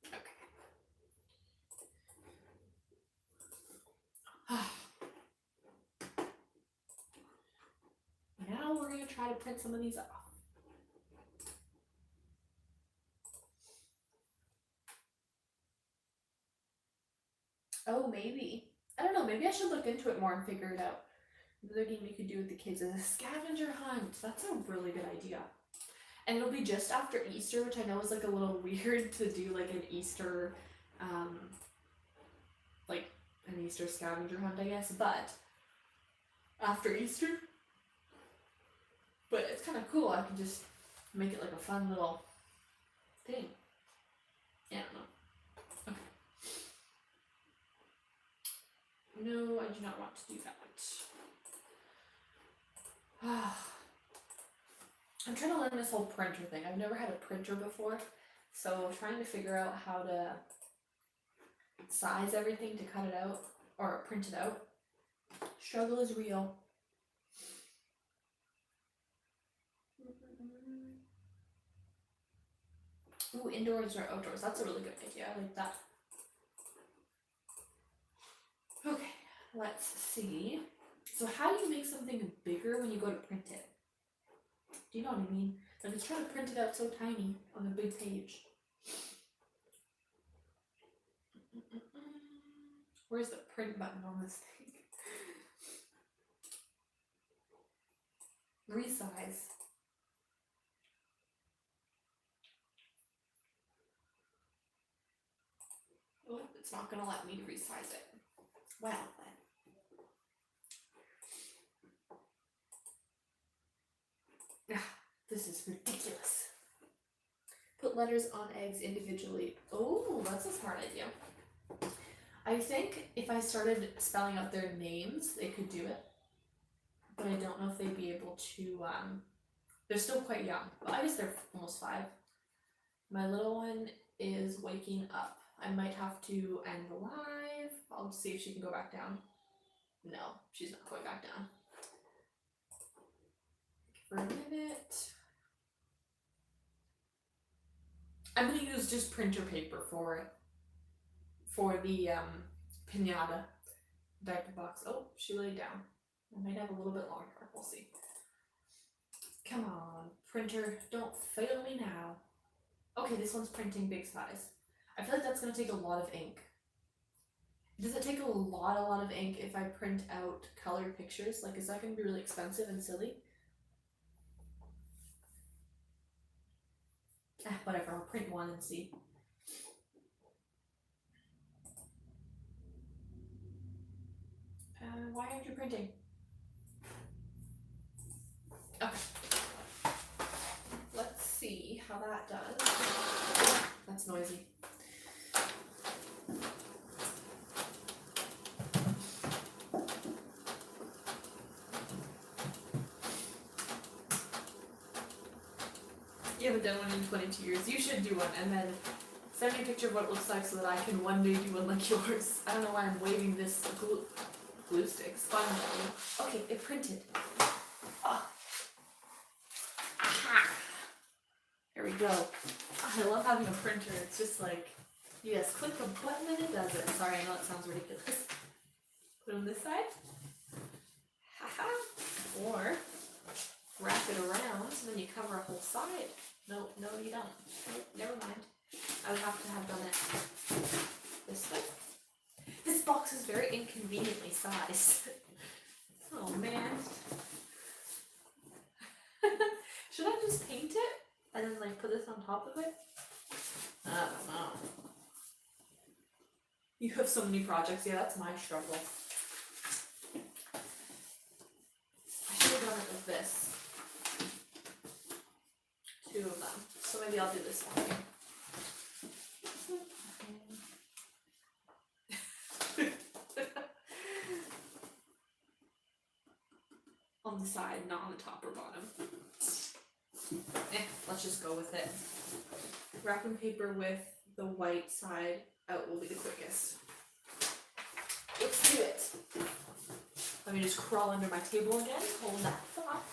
Okay. Now we're gonna try to print some of these off. Oh, maybe. I don't know, maybe I should look into it more and figure it out. Another game you could do with the kids is a scavenger hunt. That's a really good idea. And it'll be just after Easter, which I know is like a little weird to do like an Easter, like an Easter scavenger hunt, I guess, but after Easter. But it's kind of cool. I can just make it like a fun little thing. Yeah, I don't know. Okay. No, I do not want to do that. I'm trying to learn this whole printer thing. I've never had a printer before, so trying to figure out how to size everything to cut it out or print it out. Struggle is real. Ooh, indoors or outdoors. That's a really good idea. I like that. Okay, let's see. So how do you make something bigger when you go to print it? Do you know what I mean? Like it's trying to print it out so tiny on a big page. Where's the print button on this thing? Resize. Oh, it's not gonna let me resize it. Well then. This is ridiculous. put letters on eggs individually. Oh, that's a smart idea. I think if I started spelling out their names, they could do it. But I don't know if they'd be able to, they're still quite young. Well, I guess they're almost 5. My little one is waking up. I might have to end the live. I'll see if she can go back down. No, she's not going back down. For a minute. I'm gonna use just printer paper for the Pinata diaper box. Oh, she laid down. I might have a little bit longer. We'll see. Come on, printer, don't fail me now. Okay, this one's printing big size. I feel like that's gonna take a lot of ink. Does it take a lot of ink if I print out colored pictures? Like, is that gonna be really expensive and silly? Whatever, I'll print one and see. Why aren't you printing? Okay. Let's see how that does. That's noisy. You haven't done one in 22 years. You should do one and then send me a picture of what it looks like so that I can one day do one like yours. I don't know why I'm waving this glue stick, sponge at you. Okay, it printed. Oh. There we go. I love having a printer. It's just like, you just click a button and it does it. Sorry, I know it sounds ridiculous. Put it on this side. Haha. Or wrap it around and then you cover a whole side. No, you don't. Nope, never mind. I would have to have done it this way. This box is very inconveniently sized. Oh man. Should I just paint it and then like put this on top of it? I don't know. You have so many projects. Yeah, that's my struggle. I should have done it with this. 2 of them. So maybe I'll do this one. On the side, not on the top or bottom. Let's just go with it. Wrapping paper with the white side out will be the quickest. Let's do it. Let me just crawl under my table again, hold that thought.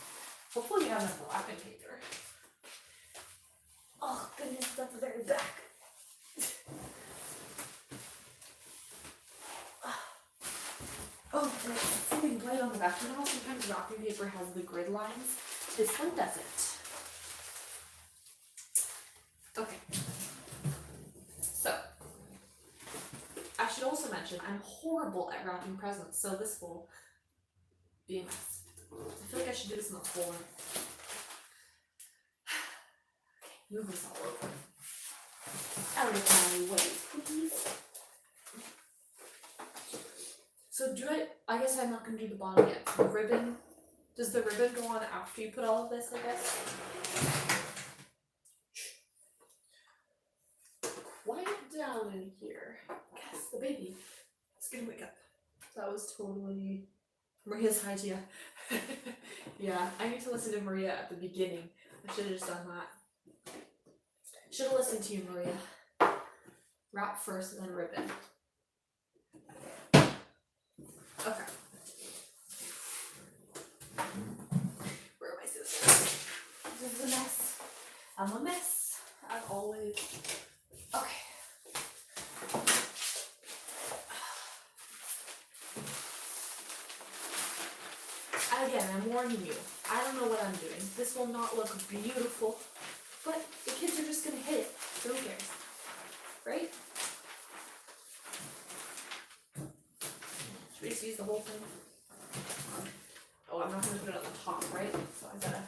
Hopefully you have enough wrapping paper. Oh goodness, that's the very back. Oh, and it's something white on the back. You know how sometimes wrapping paper has the grid lines? This one doesn't. Okay. So, I should also mention I'm horrible at wrapping presents, so this will be a mess. I feel like I should do this on the floor. Okay, move this all over. Out of my way, please. So I guess I'm not going to do the bottom yet. The ribbon, does the ribbon go on after you put all of this, I guess? Quiet down in here. Yes, the baby is going to wake up. That was totally Maria's idea. Yeah, I need to listen to Maria at the beginning. I should have just done that. Should have listened to you, Maria. Wrap first and then ribbon. Okay. Where are my scissors? This is a mess. I'm a mess, as always. Okay. Again, I'm warning you. I don't know what I'm doing. This will not look beautiful, but the kids are just gonna hit it. So who cares? Right? Should we just use the whole thing? Oh, I'm not gonna put it on the top, right? So I gotta.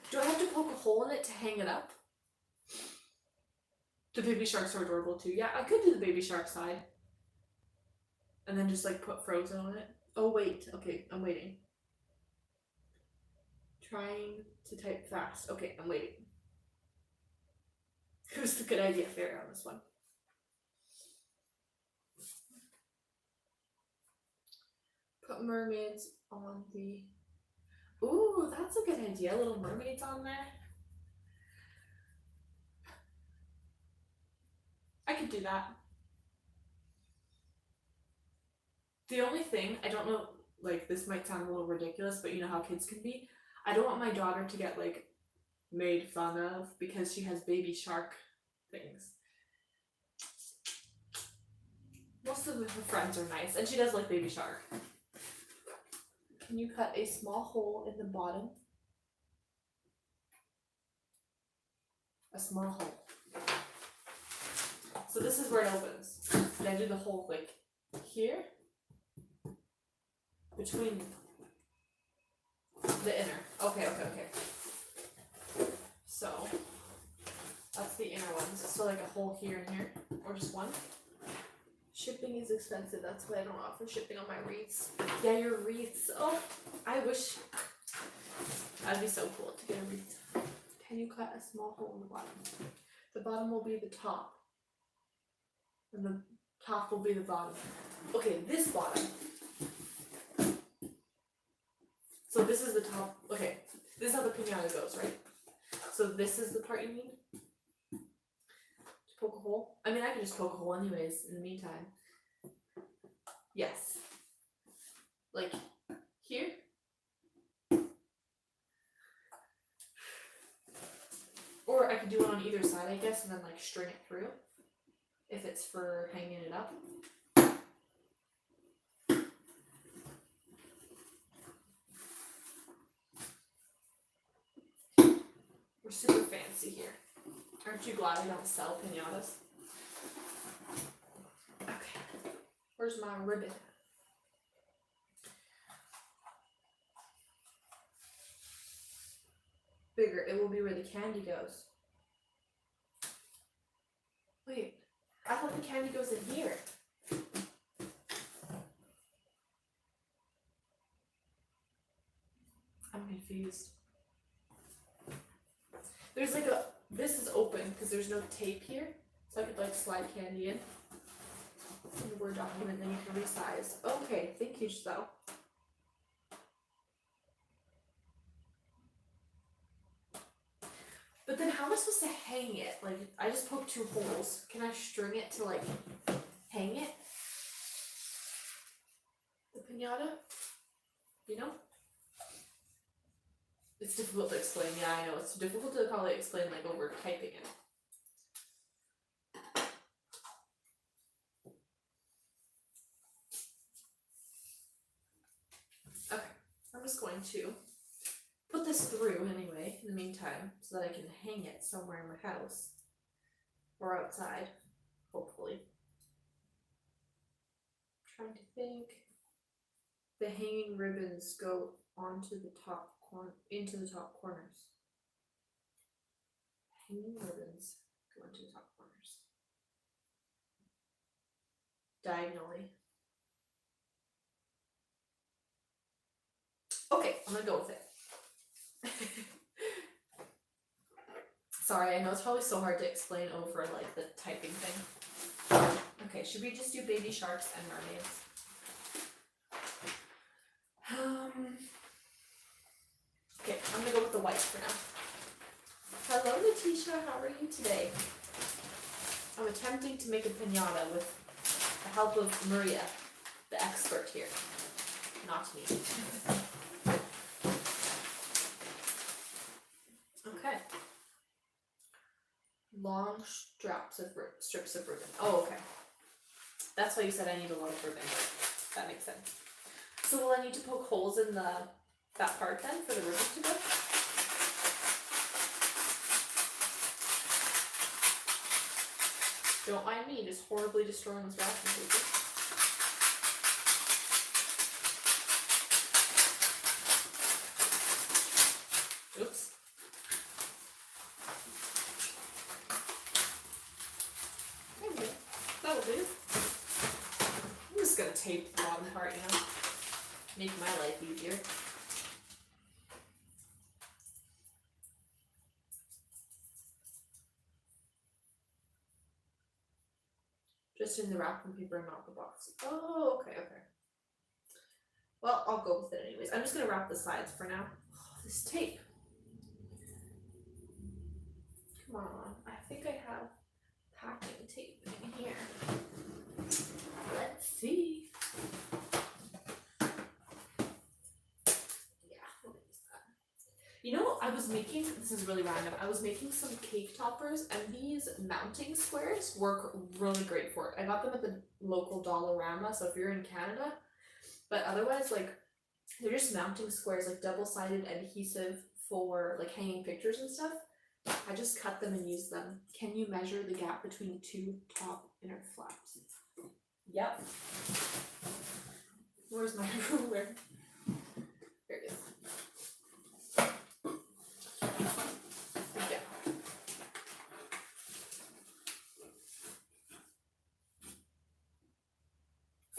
Do I have to poke a hole in it to hang it up? The baby sharks are adorable too. Yeah, I could do the baby shark side. And then just like put Frozen on it. Oh wait, okay, I'm waiting. Trying to type fast. Okay, I'm waiting. Who's the good idea fairy on this one? Put mermaids on the... Ooh, that's a good idea. Little mermaids on there. I could do that. The only thing, I don't know, like this might sound a little ridiculous, but you know how kids can be. I don't want my daughter to get like made fun of because she has baby shark things. Most of her friends are nice, and she does like baby shark. Can you cut a small hole in the bottom? A small hole. So this is where it opens. And I do the hole like here, between the inner. Okay. So that's the inner ones. So like a hole here and here, or just one. Shipping is expensive. That's why I don't offer shipping on my wreaths. Yeah, your wreaths. Oh, I wish. That'd be so cool to get a wreath. Can you cut a small hole in the bottom? The bottom will be the top. And the top will be the bottom. Okay, this bottom. So this is the top. Okay, this is how the pinata goes, right? So this is the part you need to poke a hole. I mean, I can just poke a hole anyways in the meantime. Yes. Like here. Or I could do it on either side, I guess, and then like string it through if it's for hanging it up. We're super fancy here. Aren't you glad I don't sell pinatas? Okay. Where's my ribbon? Bigger. It will be where the candy goes. Wait. I thought the candy goes in here. I'm confused. There's like a, this is open because there's no tape here. So I could like slide candy in the Word document, then you can resize. Okay, thank you, Giselle. But then how am I supposed to hang it? Like, I just poked 2 holes. Can I string it to like hang it? The pinata? You know? It's difficult to explain. Yeah, I know. It's difficult to probably explain like over typing it. Okay, I'm just going to put this through anyway in the meantime so that I can hang it somewhere in my house or outside, hopefully. I'm trying to think. The hanging ribbons go onto the top corner, into the top corners. Hanging ribbons go into the top corners. Diagonally. Okay, I'm gonna go with it. Sorry, I know it's probably so hard to explain over like the typing thing. Okay, should we just do baby sharks and mermaids? Okay, I'm gonna go with the white for now. Hello, Letitia, how are you today? I'm attempting to make a pinata with the help of Maria, the expert here, not me. Okay. Long strips of ribbon. Oh, okay. That's why you said I need a lot of ribbon. That makes sense. So will I need to poke holes in that part then for the ribbon to go? Don't mind me just horribly destroying this wrapping paper. Oops. There we go. That'll do. I'm just gonna tape the bottom part, you know? Make my life easier. Just in the wrapping paper and not the box. Oh, okay, okay. Well, I'll go with it anyways. I'm just gonna wrap the sides for now. Oh, this tape. Come on, I think I have packing tape in here. Let's see. Yeah, we'll use that. You know, I was making, this is really random, I was making some cake toppers, and these mounting squares work really great for it. I got them at the local Dollarama, so if you're in Canada, but otherwise, like, they're just mounting squares, like double-sided adhesive for like hanging pictures and stuff. I just cut them and use them. Can you measure the gap between the two top inner flaps? Yep. Where's my ruler? There it is. Yeah.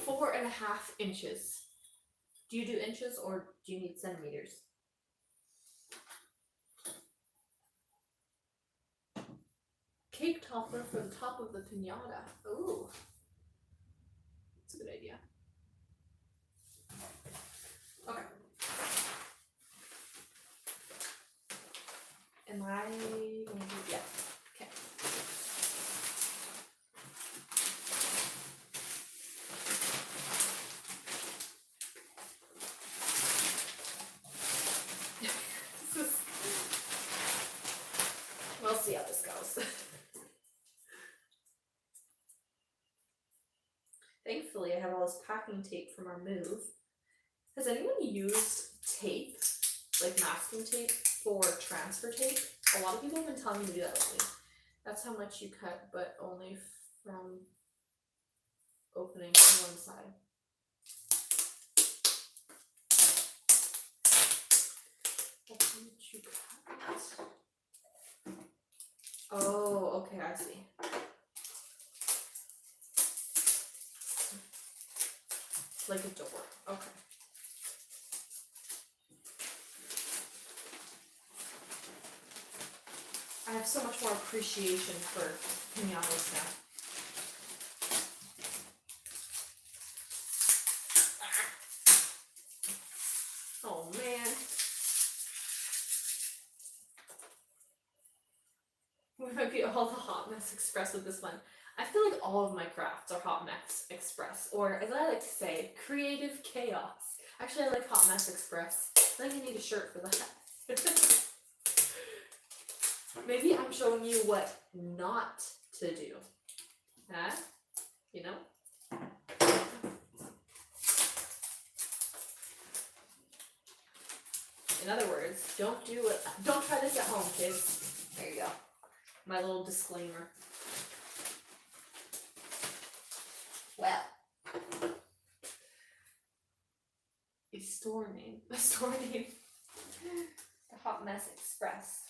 4.5 inches. Do you do inches or do you need centimeters? Cake topper for the top of the pinata. Ooh. That's a good idea. Okay. Am I going to, yeah. Okay. We'll see how this goes. Thankfully, I have all this packing tape from our move. Has anyone used tape, like masking tape, for transfer tape? A lot of people have been telling me to do that lately. That's how much you cut, but only from opening to one side. That's how much you cut. Oh, okay, I see. Like a door. Okay. I have so much more appreciation for pinatas now. Oh man. We might be all the hot mess express with this one. I feel like all of my crafts are hot mess express, or as I like to say, creative chaos. Actually, I like hot mess express. I think I need a shirt for that. Maybe I'm showing you what not to do. Huh? You know? In other words, don't try this at home, kids. There you go. My little disclaimer. Well, a store name, the Hot Mess Express.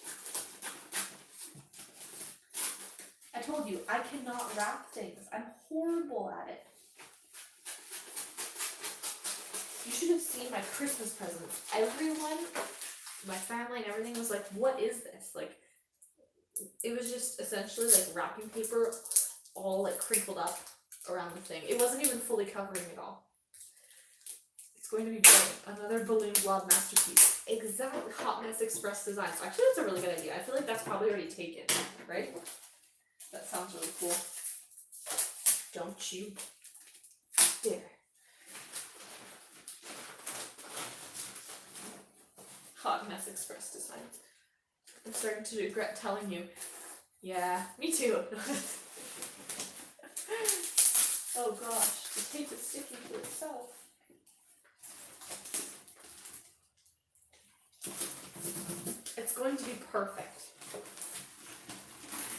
I told you, I cannot wrap things. I'm horrible at it. You should have seen my Christmas presents. Everyone, my family and everything was like, what is this? Like, it was just essentially like wrapping paper all like crinkled up around the thing. It wasn't even fully covering it all. It's going to be brilliant. Another balloon blob masterpiece. Exact Hot Mess Express designs. Actually, that's a really good idea. I feel like that's probably already taken, right? That sounds really cool. Don't you dare. Hot Mess Express designs. I'm starting to regret telling you. Yeah, me too. Oh gosh, the tape is sticking to itself. It's going to be perfect.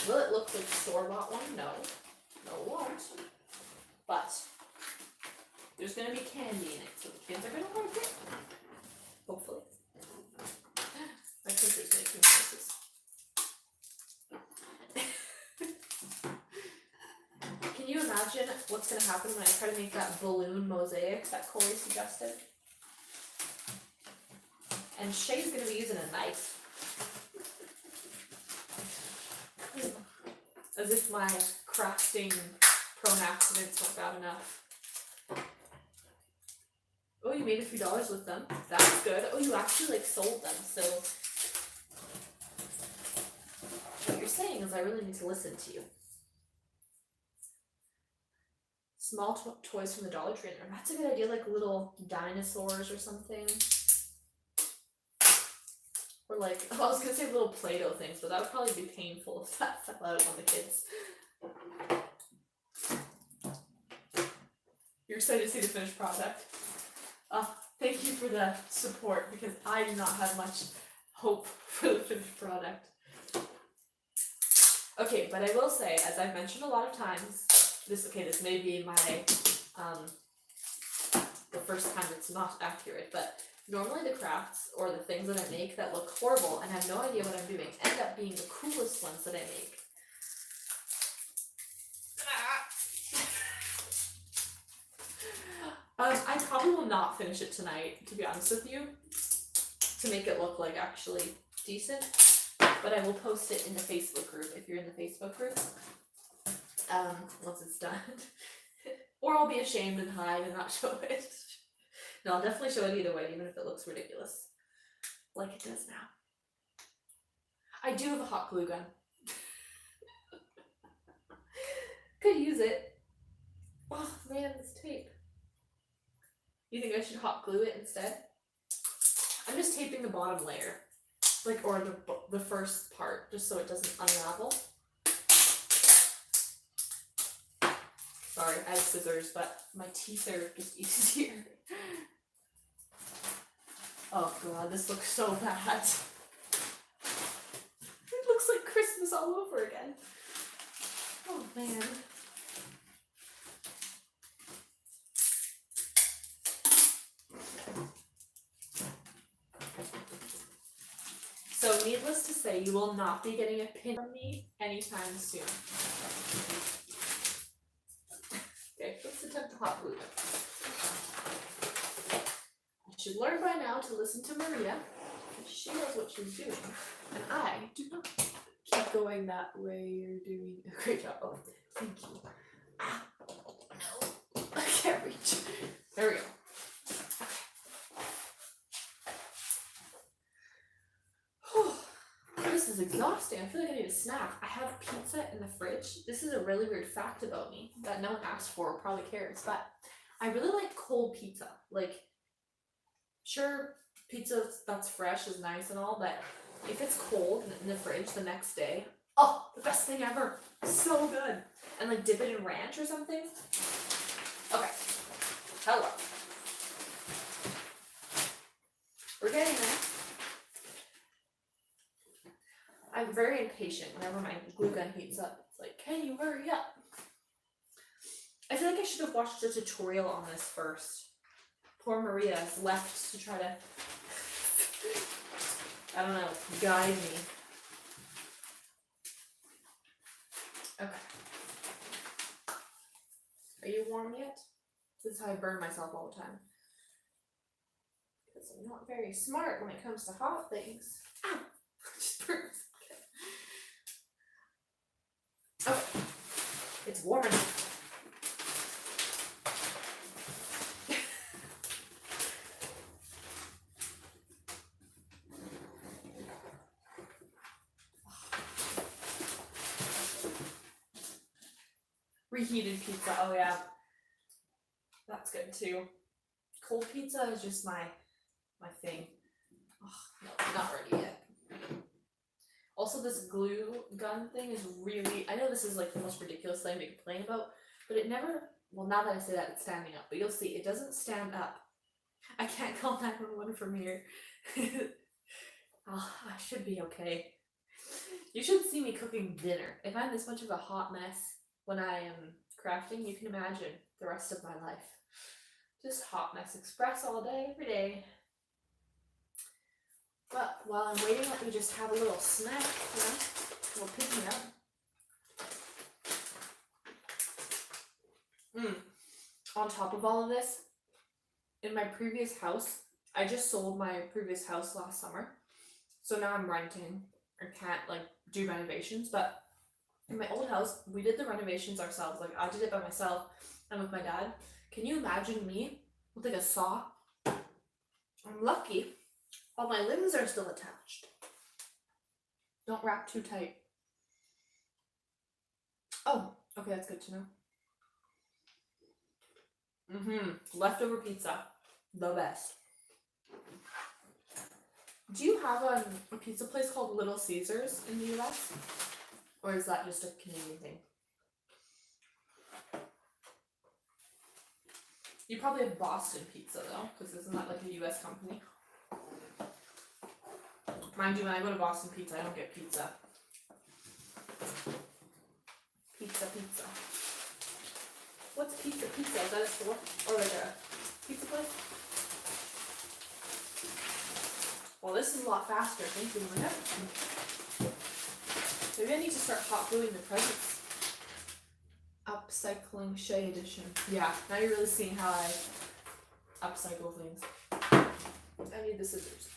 Will it look like a store-bought one? No. No, it won't. But there's going to be candy in it, so the kids are going to like it. Hopefully. My printer's making noises. Can you imagine what's going to happen when I try to make that balloon mosaic that Corey suggested? And Shea's going to be using a knife. As if my crafting prone accidents weren't bad enough. Oh, you made a few dollars with them. That's good. Oh, you actually like sold them. So what you're saying is I really need to listen to you. Small toys from the Dollar Tree. That's a good idea, like little dinosaurs or something. Or like, I was gonna say little Play-Doh things, but that would probably be painful if that fell out on the kids. You're excited to see the finished product. Thank you for the support, because I do not have much hope for the finished product. Okay, but I will say, as I've mentioned a lot of times, this may be my, the first time it's not accurate, but normally the crafts or the things that I make that look horrible and have no idea what I'm doing end up being the coolest ones that I make. I probably will not finish it tonight, to be honest with you, to make it look like actually decent, but I will post it in the Facebook group if you're in the Facebook group, once it's done. Or I'll be ashamed and hide and not show it. No, I'll definitely show it either way, even if it looks ridiculous. Like it does now. I do have a hot glue gun. Could use it. Oh man, this tape. You think I should hot glue it instead? I'm just taping the bottom layer. Like, or the first part, just so it doesn't unravel. Sorry, I have scissors, but my teeth are just easier. Oh god, this looks so bad. It looks like Christmas all over again. Oh man. So needless to say, you will not be getting a pin from me anytime soon. Okay, let's attempt to hot glue it. You should learn by now to listen to Maria. She knows what she's doing, and I do not. Keep going that way. You're doing a great job. Oh, thank you. Ah, no, I can't reach. There we go. Okay. This is exhausting. I feel like I need a snack. I have pizza in the fridge. This is a really weird fact about me that no one asked for or probably cares, but I really like cold pizza. Like, sure, pizza that's fresh is nice and all, but if it's cold in the fridge the next day, oh, the best thing ever. So good. And like dip it in ranch or something. Okay. Hello. We're getting there. I'm very impatient whenever my glue gun heats up. It's like, can you hurry up? I feel like I should have watched a tutorial on this first. Poor Maria is left to try to, I don't know, guide me. Okay. Are you warm yet? This is how I burn myself all the time. Because I'm not very smart when it comes to hot things. Ow! Just burn myself. Okay. It's warm enough. Reheated pizza, oh yeah. That's good too. Cold pizza is just my thing. Oh, no, not ready yet. Also, this glue gun thing is really, I know this is like the most ridiculous thing to complain about, but it never, well, now that I say that, it's standing up, but you'll see, it doesn't stand up. I can't call 911 from here. Oh, I should be okay. You should see me cooking dinner. If I'm this much of a hot mess when I am crafting, you can imagine the rest of my life. Just hot mess express all day, every day. But while I'm waiting, let me just have a little snack, you know, a little pick me up. On top of all of this, in my previous house, I just sold my previous house last summer. So now I'm renting or can't like do renovations, but In my old house, we did the renovations ourselves. Like, I did it by myself and with my dad. Can you imagine me with like a saw? I'm lucky all my limbs are still attached. Don't wrap too tight. Oh, okay, that's good to know. Leftover pizza. The best. Do you have a pizza place called Little Caesars in the US? Or is that just a Canadian thing? You probably have Boston Pizza though, because isn't that like a US company? Mind you, when I go to Boston Pizza, I don't get pizza. Pizza. What's pizza? Is that a store? Or like a pizza place? Well, this is a lot faster. Thank you, Linda. Maybe I need to start hot gluing the presents. Upcycling Shea edition. Yeah, now you're really seeing how I upcycle things. I need the scissors.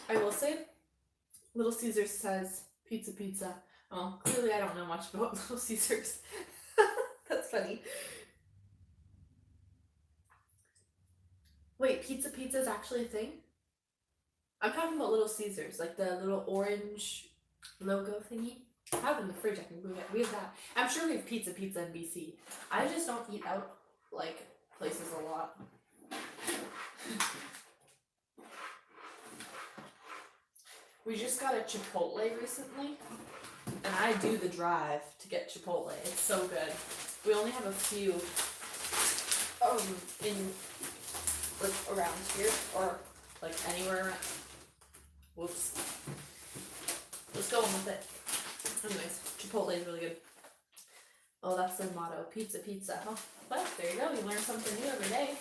I will say, Little Caesars says pizza. Well, clearly I don't know much about Little Caesars. That's funny. Wait, pizza is actually a thing? I'm talking about Little Caesars, like the little orange logo thingy. I have it in the fridge, I can move it. We have that. I'm sure we have pizza in BC. I just don't eat out like places a lot. We just got a Chipotle recently, and I do the drive to get Chipotle. It's so good. We only have a few in like around here or like anywhere. Whoops. Let's go on with it. Anyways, Chipotle is really good. Oh, that's their motto. Pizza. Oh, well, there you go. You learn something new every day.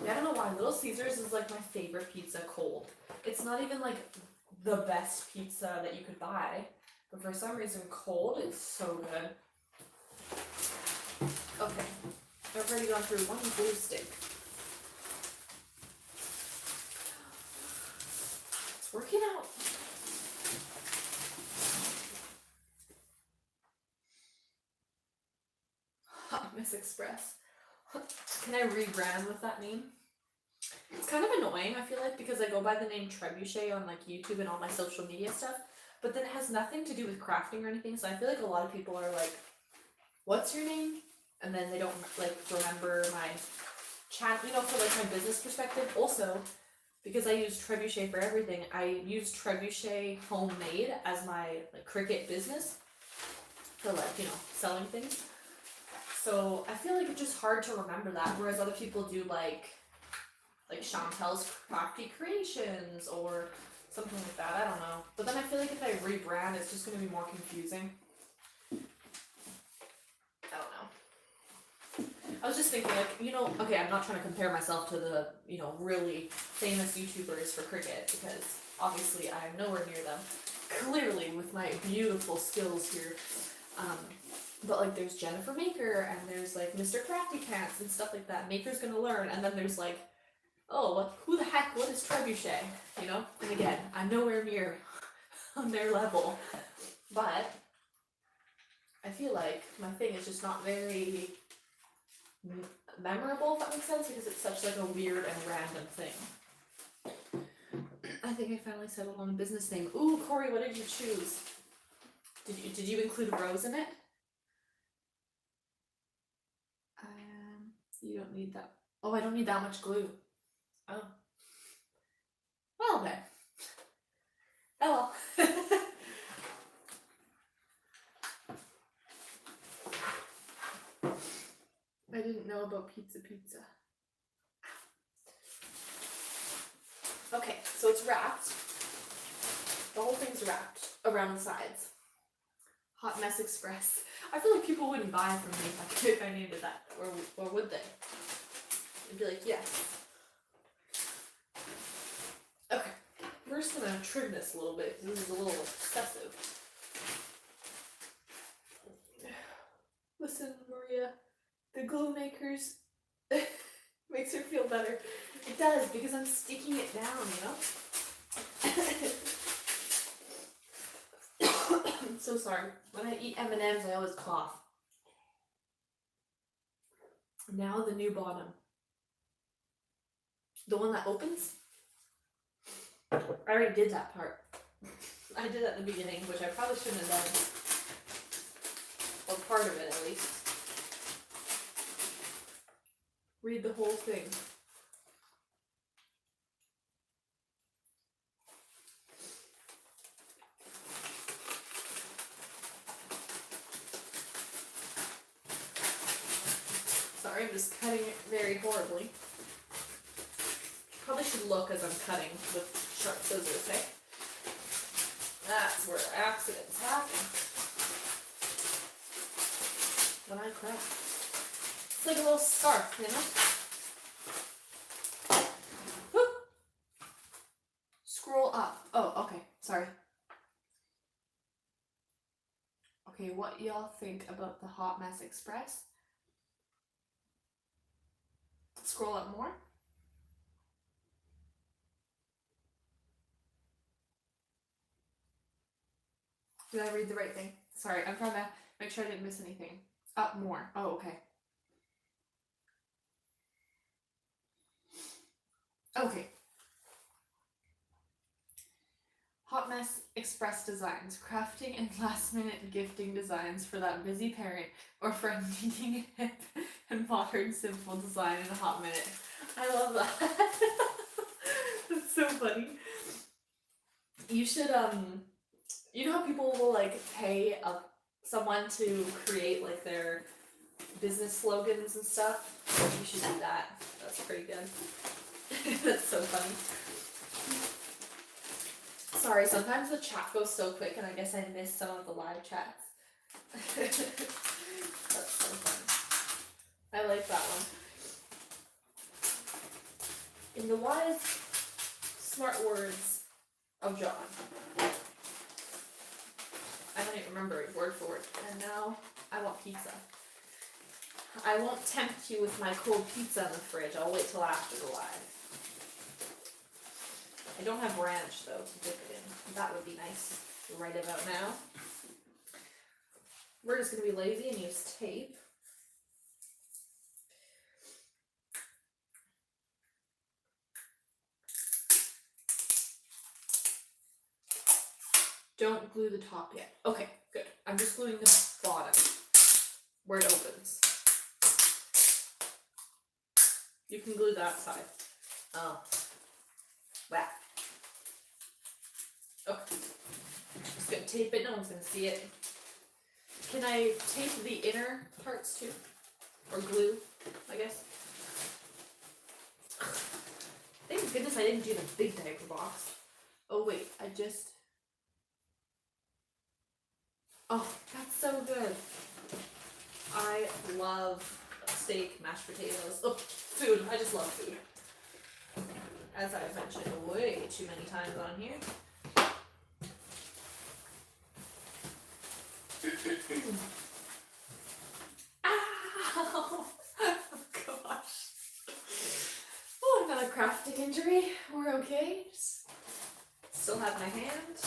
Yeah, I don't know why. Little Caesars is like my favorite pizza cold. It's not even like the best pizza that you could buy, but for some reason cold, it's so good. Okay, I've already gone through one glue stick. It's working out. Hot Miss Express. Can I rebrand with that name? It's kind of annoying, I feel like, because I go by the name Trebushea on like YouTube and all my social media stuff, but then it has nothing to do with crafting or anything, so I feel like a lot of people are like, what's your name? And then they don't like remember my channel, you know, for like my business perspective. Also, because I use Trebushea for everything, I use Trebushea Homemade as my like Cricut business for like, you know, selling things. So I feel like it's just hard to remember that, whereas other people do like Chantel's Crafty Creations or something like that. I don't know. But then I feel like if I rebrand, it's just going to be more confusing. I don't know. I was just thinking, like, you know, okay, I'm not trying to compare myself to the, you know, really famous YouTubers for Cricut, because obviously I'm nowhere near them. Clearly, with my beautiful skills here. But like there's Jennifer Maker and there's like Mr. Crafty Pants and stuff like that. Maker's gonna learn, and then there's like, oh, who the heck, what is Trebuchet? You know? And again, I'm nowhere near on their level. But I feel like my thing is just not very memorable, if that makes sense, because it's such like a weird and random thing. I think I finally settled on a business name. Ooh, Corey, what did you choose? Did you include Rose in it? You don't need that. Oh, I don't need that much glue. Oh. Well then. Oh well. I didn't know about pizza. Okay, so it's wrapped. The whole thing's wrapped around the sides. Hot Mess Express. I feel like people wouldn't buy from me if I named it that, or would they? They'd be like, yes. Okay, we're just gonna trim this a little bit because this is a little excessive. Listen, Maria, the glue makers makes her feel better. It does, because I'm sticking it down, you know? I'm so sorry. When I eat M&Ms, I always cough. Now the new bottom. The one that opens? I already did that part. I did that in the beginning, which I probably shouldn't have done. Or part of it, at least. Read the whole thing. Sorry, I'm just cutting it very horribly. Probably should look as I'm cutting with sharp scissors, eh? That's where accidents happen. When I craft. It's like a little scarf, you know? Whoop. Scroll up. Oh, okay. Sorry. Okay, what y'all think about the Hot Mess Express? Scroll up more. Did I read the right thing? Sorry, I'm trying to make sure I didn't miss anything. Up more. Oh, okay. Okay. Hot Mess Express Designs. Crafting and last minute gifting designs for that busy parent or friend needing a hip and modern simple design in a hot minute. I love that. That's so funny. You should, you know how people will like pay someone to create like their business slogans and stuff? You should do that. That's pretty good. That's so funny. Sorry, sometimes the chat goes so quick and I guess I miss some of the live chats. That's so fun. I like that one. In the wise, smart words of John. I don't even remember it word for word. And now I want pizza. I won't tempt you with my cold pizza in the fridge. I'll wait till after the live. I don't have ranch though to dip it in. That would be nice right about now. We're just going to be lazy and use tape. Don't glue the top yet. Okay, good. I'm just gluing the bottom where it opens. You can glue that side. Oh. Wow. Okay. Just gonna tape it, no one's gonna see it. Can I tape the inner parts too? Or glue, I guess? Thank goodness I didn't do the big diaper box. Oh wait, oh, that's so good. I love steak, mashed potatoes. Oh, food. I just love food. As I've mentioned way too many times on here. Ow! Oh gosh. Oh, another crafting injury. We're okay. Still have my hand.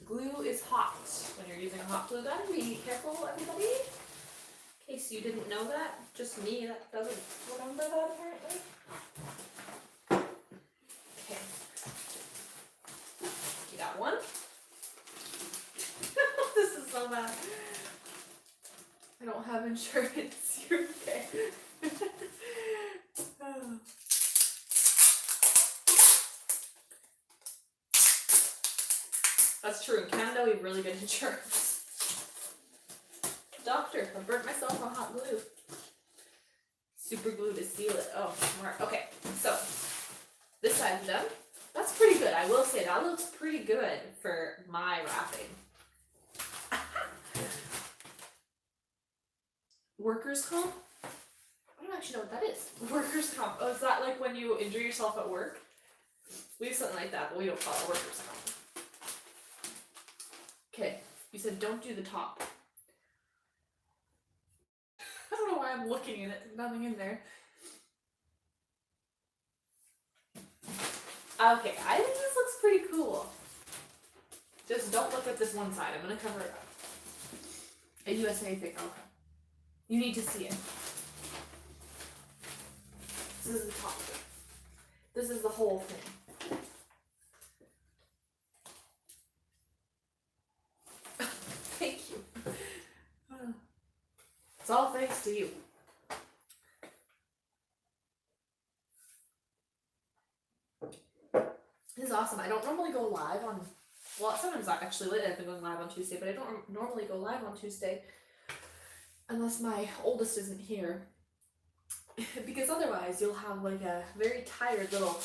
Glue is hot when you're using a hot glue gun. Be careful, everybody. In case you didn't know that. Just me that doesn't remember that apparently. Okay. You got one. This is so bad. I don't have insurance. You're okay. Oh. That's true. In Canada, we have really good insurance. Doctor, I burnt myself on hot glue. Super glue to seal it. Oh, smart. Okay, so this side's done. That's pretty good. I will say that looks pretty good for my wrapping. Workers' comp? I don't actually know what that is. Workers' comp. Oh, is that like when you injure yourself at work? We have something like that, but we don't call it workers' comp. Okay, you said don't do the top. I'm looking at it. There's nothing in there. Okay, I think this looks pretty cool. Just don't look at this one side. I'm gonna cover it up. A USA thing. Okay. You need to see it. This is the top thing. This is the whole thing. Thank you. It's all thanks to you. This is awesome. I don't normally go live on, well, sometimes actually lately I've been going live on Tuesday, but I don't normally go live on Tuesday unless my oldest isn't here. Because otherwise you'll have like a very tired little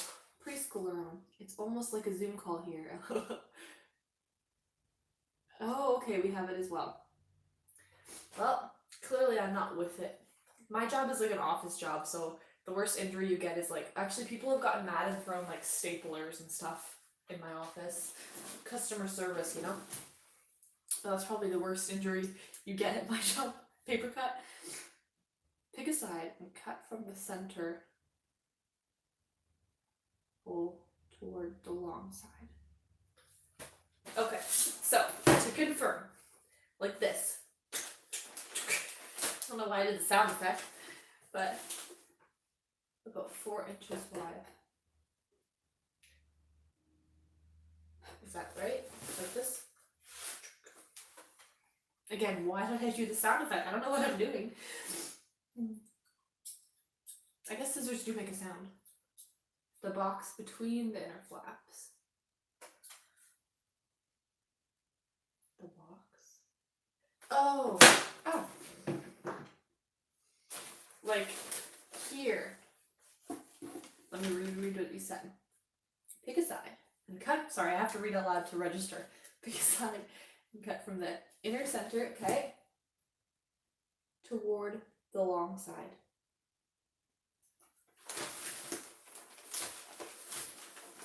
preschooler on. It's almost like a Zoom call here. Oh, okay, we have it as well. Well, clearly I'm not with it. My job is like an office job, so the worst injury you get is like, actually people have gotten mad and thrown like staplers and stuff in my office. Customer service, you know? That's probably the worst injury you get at my job. Paper cut. Pick a side and cut from the center. Pull toward the long side. Okay, so to confirm, like this. I don't know why I did the sound effect, but about 4 inches wide. Is that right? Like this? Again, why did I do the sound effect? I don't know what I'm doing. I guess scissors do make a sound. The box between the inner flaps. The box. Oh! Oh! Like here. Let me read what you said. Pick a side and cut. Sorry, I have to read out loud to register. Pick a side and cut from the inner center, okay, toward the long side.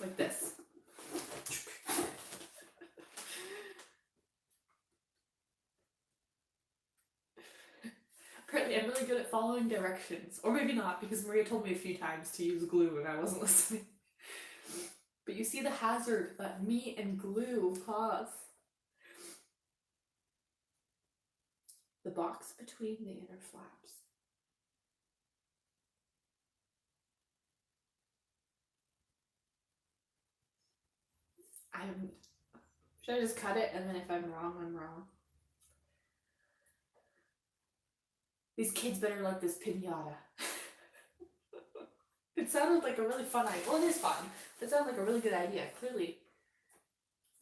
Like this. Apparently I'm really good at following directions. Or maybe not, because Maria told me a few times to use glue and I wasn't listening. But you see the hazard that me and glue cause. The box between the inner flaps. Should I just cut it and then if I'm wrong, I'm wrong? These kids better like this pinata. It sounded like a really fun idea. Well, it is fun. It sounded like a really good idea, clearly.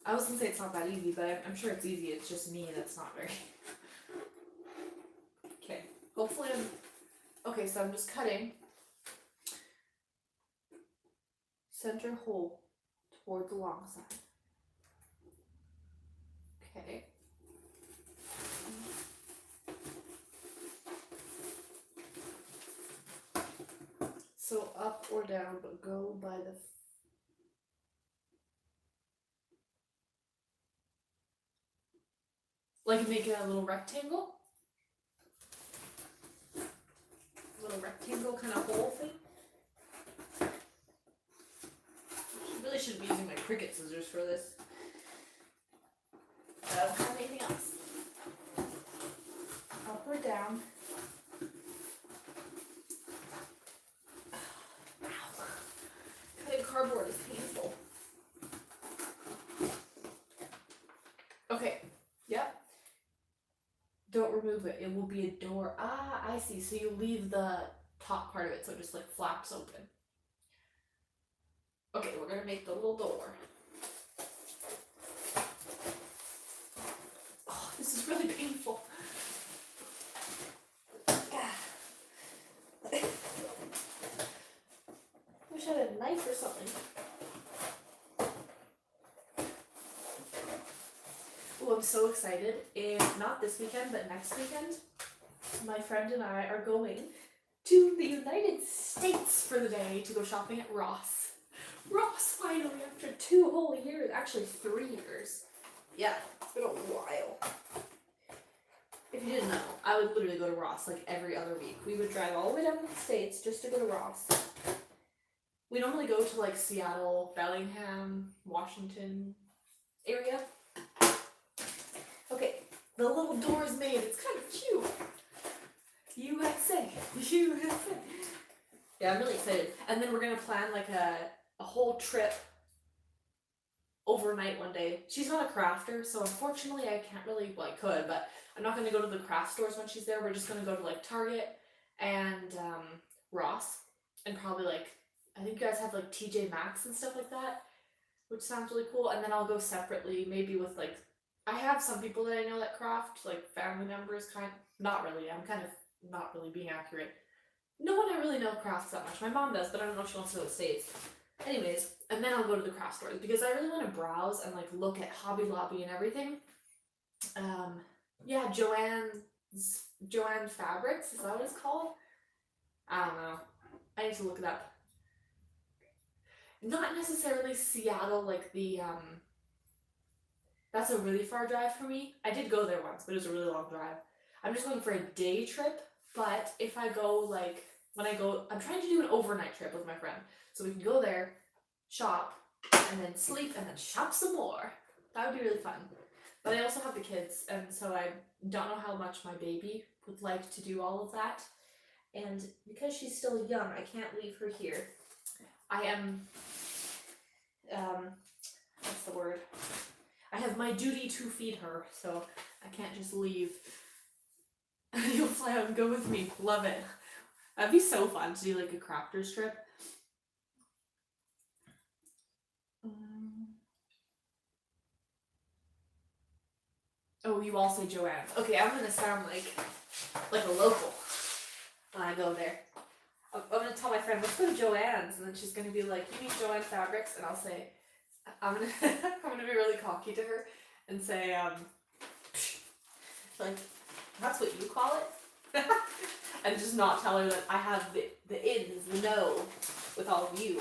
I was gonna say it's not that easy, but I'm sure it's easy. It's just me that's not very. Okay, hopefully okay, so I'm just cutting. Center hole toward the long side. Okay. So up or down, but go by the like make it a little rectangle? Little rectangle kind of hole thing? I really shouldn't be using my Cricut scissors for this. But I don't have anything else. Up or down. Ow. Cutting cardboard is painful. Okay, yep. Don't remove it. It will be a door. Ah, I see. So you leave the top part of it so it just like flaps open. Okay, we're gonna make the little door. Oh, this is really painful. Wish I had a knife or something. Oh, I'm so excited. If not this weekend, but next weekend, my friend and I are going to the United States for the day to go shopping at Ross. Ross, finally, after 2 whole years, actually 3 years. Yeah, it's been a while. It if you didn't know, I would literally go to Ross like every other week. We would drive all the way down to the States just to go to Ross. We normally go to like Seattle, Bellingham, Washington area. Okay, the little door is made. It's kind of cute. USA. USA. Yeah, I'm really excited. And then we're going to plan like a whole trip overnight one day. She's not a crafter, so unfortunately I can't really, well I could, but I'm not going to go to the craft stores when she's there. We're just going to go to like Target and Ross, and probably like, I think you guys have like TJ Maxx and stuff like that, which sounds really cool. And then I'll go separately, maybe with like, I have some people that I know that craft, like family members, not really, I'm kind of not really being accurate. No one I really know crafts that much. My mom does, but I don't know if she wants to go to the States. Anyways, and then I'll go to the craft stores because I really want to browse and like look at Hobby Lobby and everything. Yeah, Joanne Fabrics, is that what it's called? I don't know. I need to look it up. Not necessarily Seattle, like the that's a really far drive for me. I did go there once, but it was a really long drive. I'm just going for a day trip, but if I go like, when I go, I'm trying to do an overnight trip with my friend. So we can go there, shop, and then sleep, and then shop some more. That would be really fun. But I also have the kids, and so I don't know how much my baby would like to do all of that. And because she's still young, I can't leave her here. I am, what's the word? I have my duty to feed her, so I can't just leave. You'll fly out and go with me. Love it. That'd be so fun to do like a crafters trip. Oh, you all say Joanne. Okay, I'm gonna sound like a local when I go there. I'm gonna tell my friend, let's go to Joanne's, and then she's gonna be like, you mean Joanne Fabrics? And I'll say, I'm gonna be really cocky to her and say, like, that's what you call it? And just not tell her that I have the ins, the no with all of you.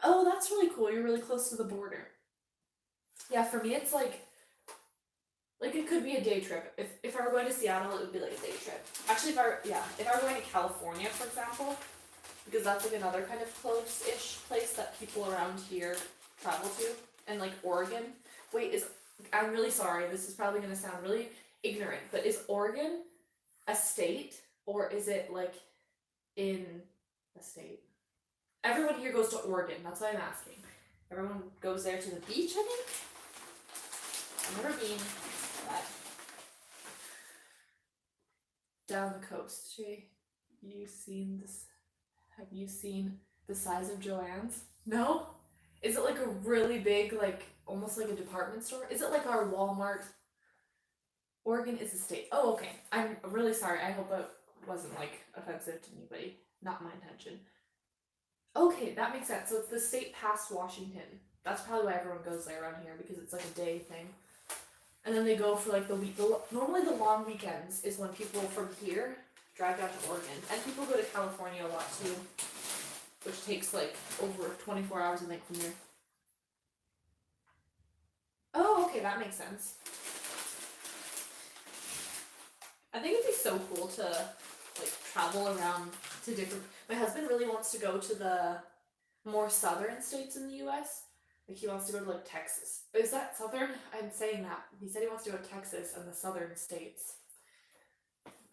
Oh, that's really cool. You're really close to the border. Yeah, for me it's like it could be a day trip. If I were going to Seattle, it would be like a day trip. Actually, if I were going to California, for example, because that's like another kind of close-ish place that people around here travel to, and like Oregon. Wait, I'm really sorry, this is probably gonna sound really ignorant, but is Oregon a state, or is it like in a state? Everyone here goes to Oregon, that's what I'm asking. Everyone goes there to the beach, I think? I've never been, but down the coast. Shea, have you seen the size of Joann's? No? Is it like a really big, like almost like a department store? Is it like our Walmart? Oregon is a state. Oh, okay. I'm really sorry. I hope it wasn't like offensive to anybody. Not my intention. Okay, that makes sense. So it's the state past Washington. That's probably why everyone goes there around here, because it's like a day thing. And then they go for like the week. Normally the long weekends is when people from here drive down to Oregon. And people go to California a lot too, which takes like over 24 hours, I think, from here. Oh, okay, that makes sense. I think it'd be so cool to like travel around to different. My husband really wants to go to the more southern states in the US. Like he wants to go to like Texas. Is that southern? I'm saying that. He said he wants to go to Texas and the southern states.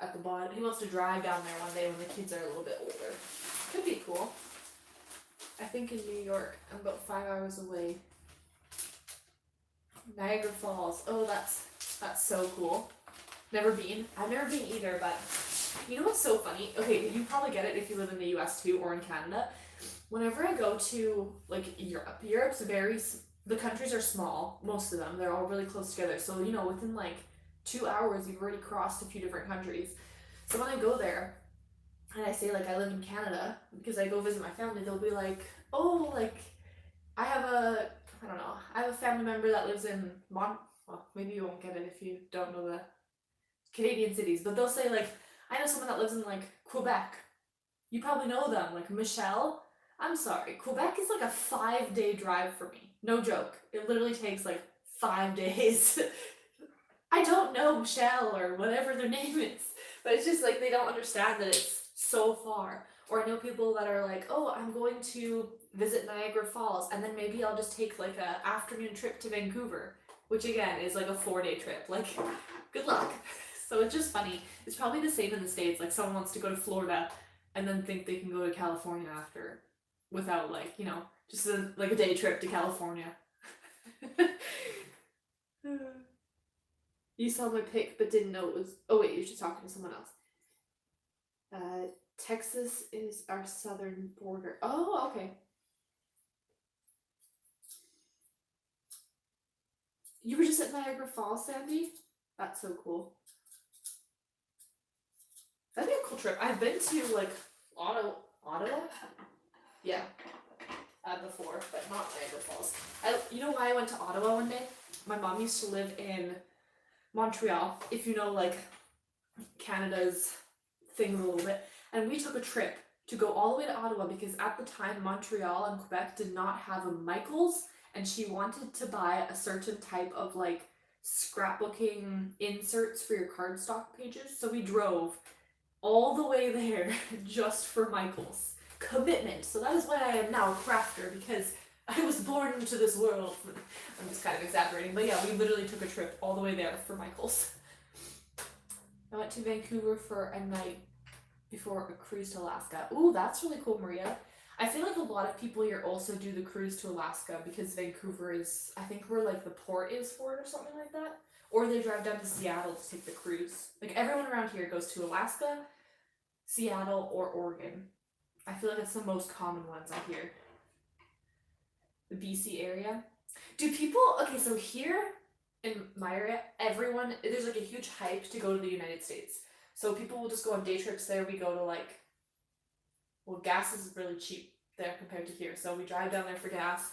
At the bottom. He wants to drive down there one day when the kids are a little bit older. Could be cool. I think in New York, I'm about 5 hours away. Niagara Falls. Oh, that's so cool. Never been. I've never been either, but you know what's so funny? Okay, you probably get it if you live in the US too, or in Canada. Whenever I go to like Europe's the countries are small, most of them. They're all really close together. So, you know, within like 2 hours, you've already crossed a few different countries. So when I go there and I say like I live in Canada because I go visit my family, they'll be like, oh, like I have a family member that lives in well, maybe you won't get it if you don't know the Canadian cities, but they'll say like, I know someone that lives in like Quebec, You probably know them, like Michelle. I'm sorry, Quebec is like a 5-day drive for me. No joke. It literally takes like 5 days. I don't know Michelle or whatever their name is, but it's just like they don't understand that it's so far. Or I know people that are like, oh, I'm going to visit Niagara Falls, and then maybe I'll just take like a afternoon trip to Vancouver, which again is like a 4-day trip. Like, good luck. So it's just funny. It's probably the same in the States. Like someone wants to go to Florida and then think they can go to California after without like, you know, just like a day trip to California. You saw my pic but didn't know it was, oh wait, you're just talking to someone else. Texas is our southern border. Oh, okay. You were just at Niagara Falls, Sandy? That's so cool. That'd be a cool trip. I've been to like Ottawa? Yeah, before, but not Niagara Falls. You know why I went to Ottawa one day? My mom used to live in Montreal, if you know like Canada's things a little bit, and we took a trip to go all the way to Ottawa because at the time Montreal and Quebec did not have a Michaels, and she wanted to buy a certain type of like scrapbooking inserts for your cardstock pages, so we drove all the way there just for Michaels. Commitment. So that is why I am now a crafter, because I was born into this world. I'm just kind of exaggerating, but yeah, we literally took a trip all the way there for Michaels. I went to Vancouver for a night before a cruise to Alaska. Ooh, that's really cool, Maria. I feel like a lot of people here also do the cruise to Alaska because Vancouver is, I think, where like the port is for it or something like that. Or they drive down to Seattle to take the cruise. Like everyone around here goes to Alaska, Seattle, or Oregon. I feel like it's the most common ones I hear. The BC area. Do people, okay, so here in my area, everyone, there's like a huge hype to go to the United States. So people will just go on day trips there. We go to like, well, gas is really cheap there compared to here. So we drive down there for gas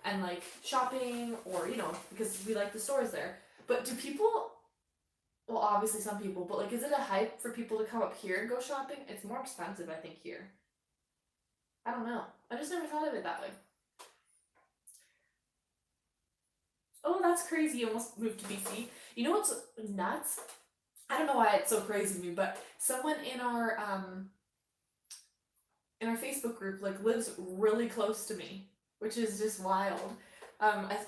and like shopping, or, you know, because we like the stores there. But do people, well, obviously some people, but like, is it a hype for people to come up here and go shopping? It's more expensive, I think, here. I don't know. I just never thought of it that way. Oh, that's crazy. You almost moved to BC. You know what's nuts? I don't know why it's so crazy to me, but someone in our Facebook group like lives really close to me, which is just wild.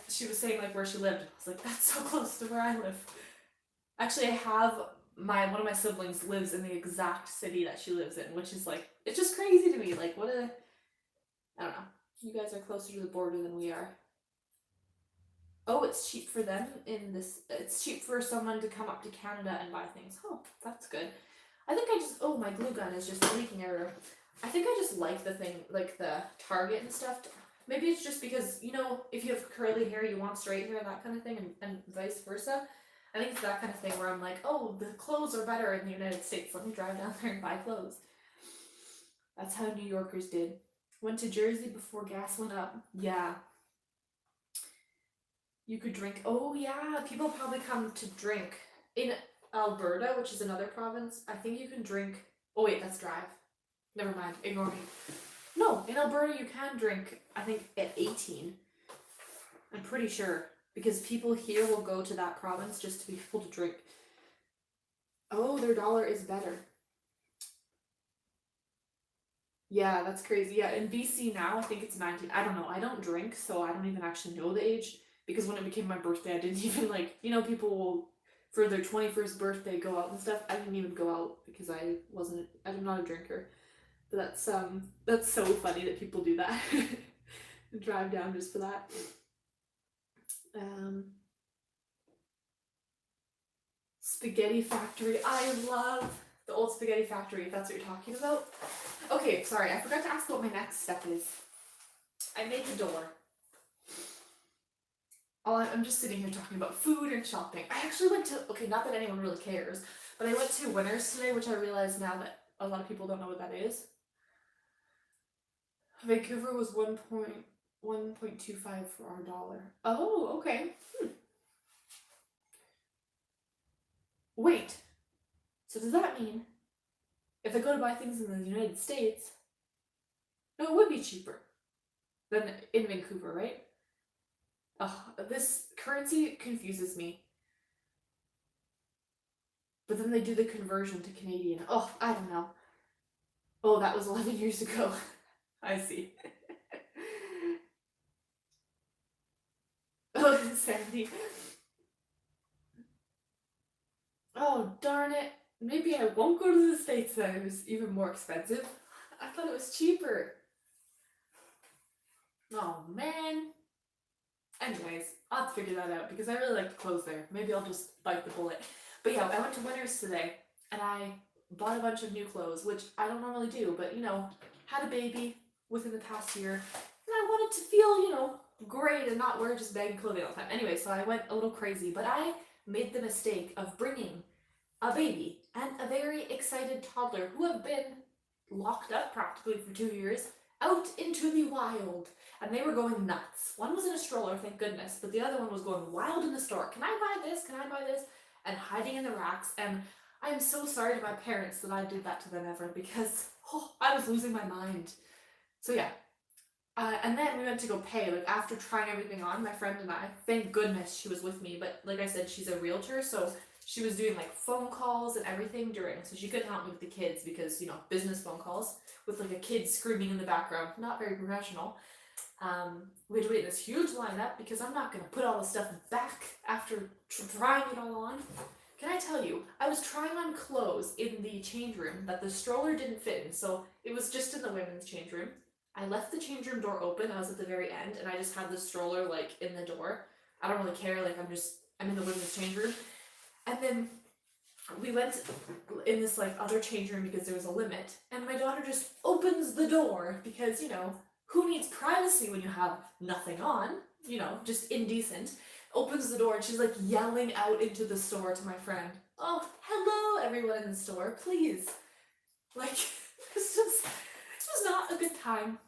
She was saying like where she lived. I was like, that's so close to where I live. Actually, I have one of my siblings lives in the exact city that she lives in, which is like, it's just crazy to me. Like, I don't know. You guys are closer to the border than we are. Oh, it's cheap for them it's cheap for someone to come up to Canada and buy things. Oh, that's good. I think oh, my glue gun is just leaking everywhere. I think I just like the thing, like the Target and stuff. Maybe it's just because, you know, if you have curly hair, you want straight hair, that kind of thing, and vice versa. I think it's that kind of thing where I'm like, oh, the clothes are better in the United States. Let me drive down there and buy clothes. That's how New Yorkers did. Went to Jersey before gas went up. Yeah. You could drink. Oh, yeah. People probably come to drink. In Alberta, which is another province, I think you can drink. Oh, wait, that's drive. Never mind. Ignore me. No, in Alberta, you can drink, I think, at 18. I'm pretty sure. Because people here will go to that province just to be able to drink. Oh, their dollar is better. Yeah, that's crazy. Yeah, in BC now, I think it's 19. I don't know. I don't drink, so I don't even actually know the age. Because when it became my birthday, I didn't even like, you know, people will, for their 21st birthday, go out and stuff. I didn't even go out because I'm not a drinker. But that's so funny that people do that. Drive down just for that. Spaghetti Factory. I love the old Spaghetti Factory, if that's what you're talking about. Okay, sorry, I forgot to ask what my next step is. I made the door. I'm just sitting here talking about food and shopping. I actually went to, okay, not that anyone really cares, but I went to Winners today, which I realize now that a lot of people don't know what that is. Vancouver was 1.25 for our dollar. Oh, okay. Wait. So does that mean if I go to buy things in the United States, no, it would be cheaper than in Vancouver, right? Oh, this currency confuses me. But then they do the conversion to Canadian. Oh, I don't know. Oh, that was 11 years ago. I see. Oh, Sandy. Oh, darn it. Maybe I won't go to the States then. It was even more expensive. I thought it was cheaper. Oh, man. Anyways, I'll have to figure that out because I really like the clothes there. Maybe I'll just bite the bullet. But yeah, I went to Winners today and I bought a bunch of new clothes, which I don't normally do, but you know, had a baby within the past year and I wanted to feel, you know, great and not wear just baggy clothing all the time. Anyway, so I went a little crazy, but I made the mistake of bringing a baby and a very excited toddler who have been locked up practically for 2 years out into the wild. And they were going nuts. One was in a stroller, thank goodness, but the other one was going wild in the store. Can I buy this? Can I buy this? And hiding in the racks. And I'm so sorry to my parents that I did that to them ever because I was losing my mind. So yeah. And then we went to go pay. Like after trying everything on, my friend and I, thank goodness she was with me. But like I said, she's a realtor, so she was doing like phone calls and everything during. So she couldn't help me with the kids because, you know, business phone calls with like a kid screaming in the background. Not very professional. We had to wait in this huge lineup because I'm not going to put all the stuff back after trying it all on. Can I tell you, I was trying on clothes in the change room that the stroller didn't fit in, so it was just in the women's change room. I left the change room door open, I was at the very end, and I just had the stroller like in the door. I don't really care, like I'm in the women's change room. And then we went in this like other change room because there was a limit, and my daughter just opens the door because, you know, who needs privacy when you have nothing on? You know, just indecent. Opens the door and she's like yelling out into the store to my friend, "Oh, hello everyone in the store, please." Like, this was not a good time.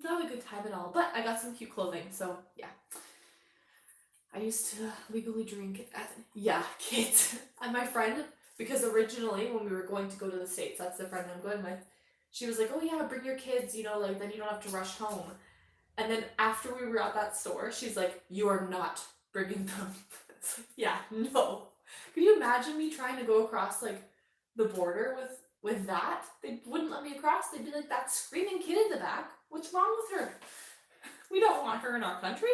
Not a good time at all. But I got some cute clothing, so yeah. I used to legally drink at, yeah, kids. And my friend, because originally when we were going to go to the States, that's the friend I'm going with, she was like, "Oh yeah, bring your kids, you know, like then you don't have to rush home." And then after we were at that store, she's like, "You are not bringing them." It's like, yeah, no. Can you imagine me trying to go across like the border with that? They wouldn't let me across. They'd be like, "That screaming kid in the back, what's wrong with her? We don't want her in our country."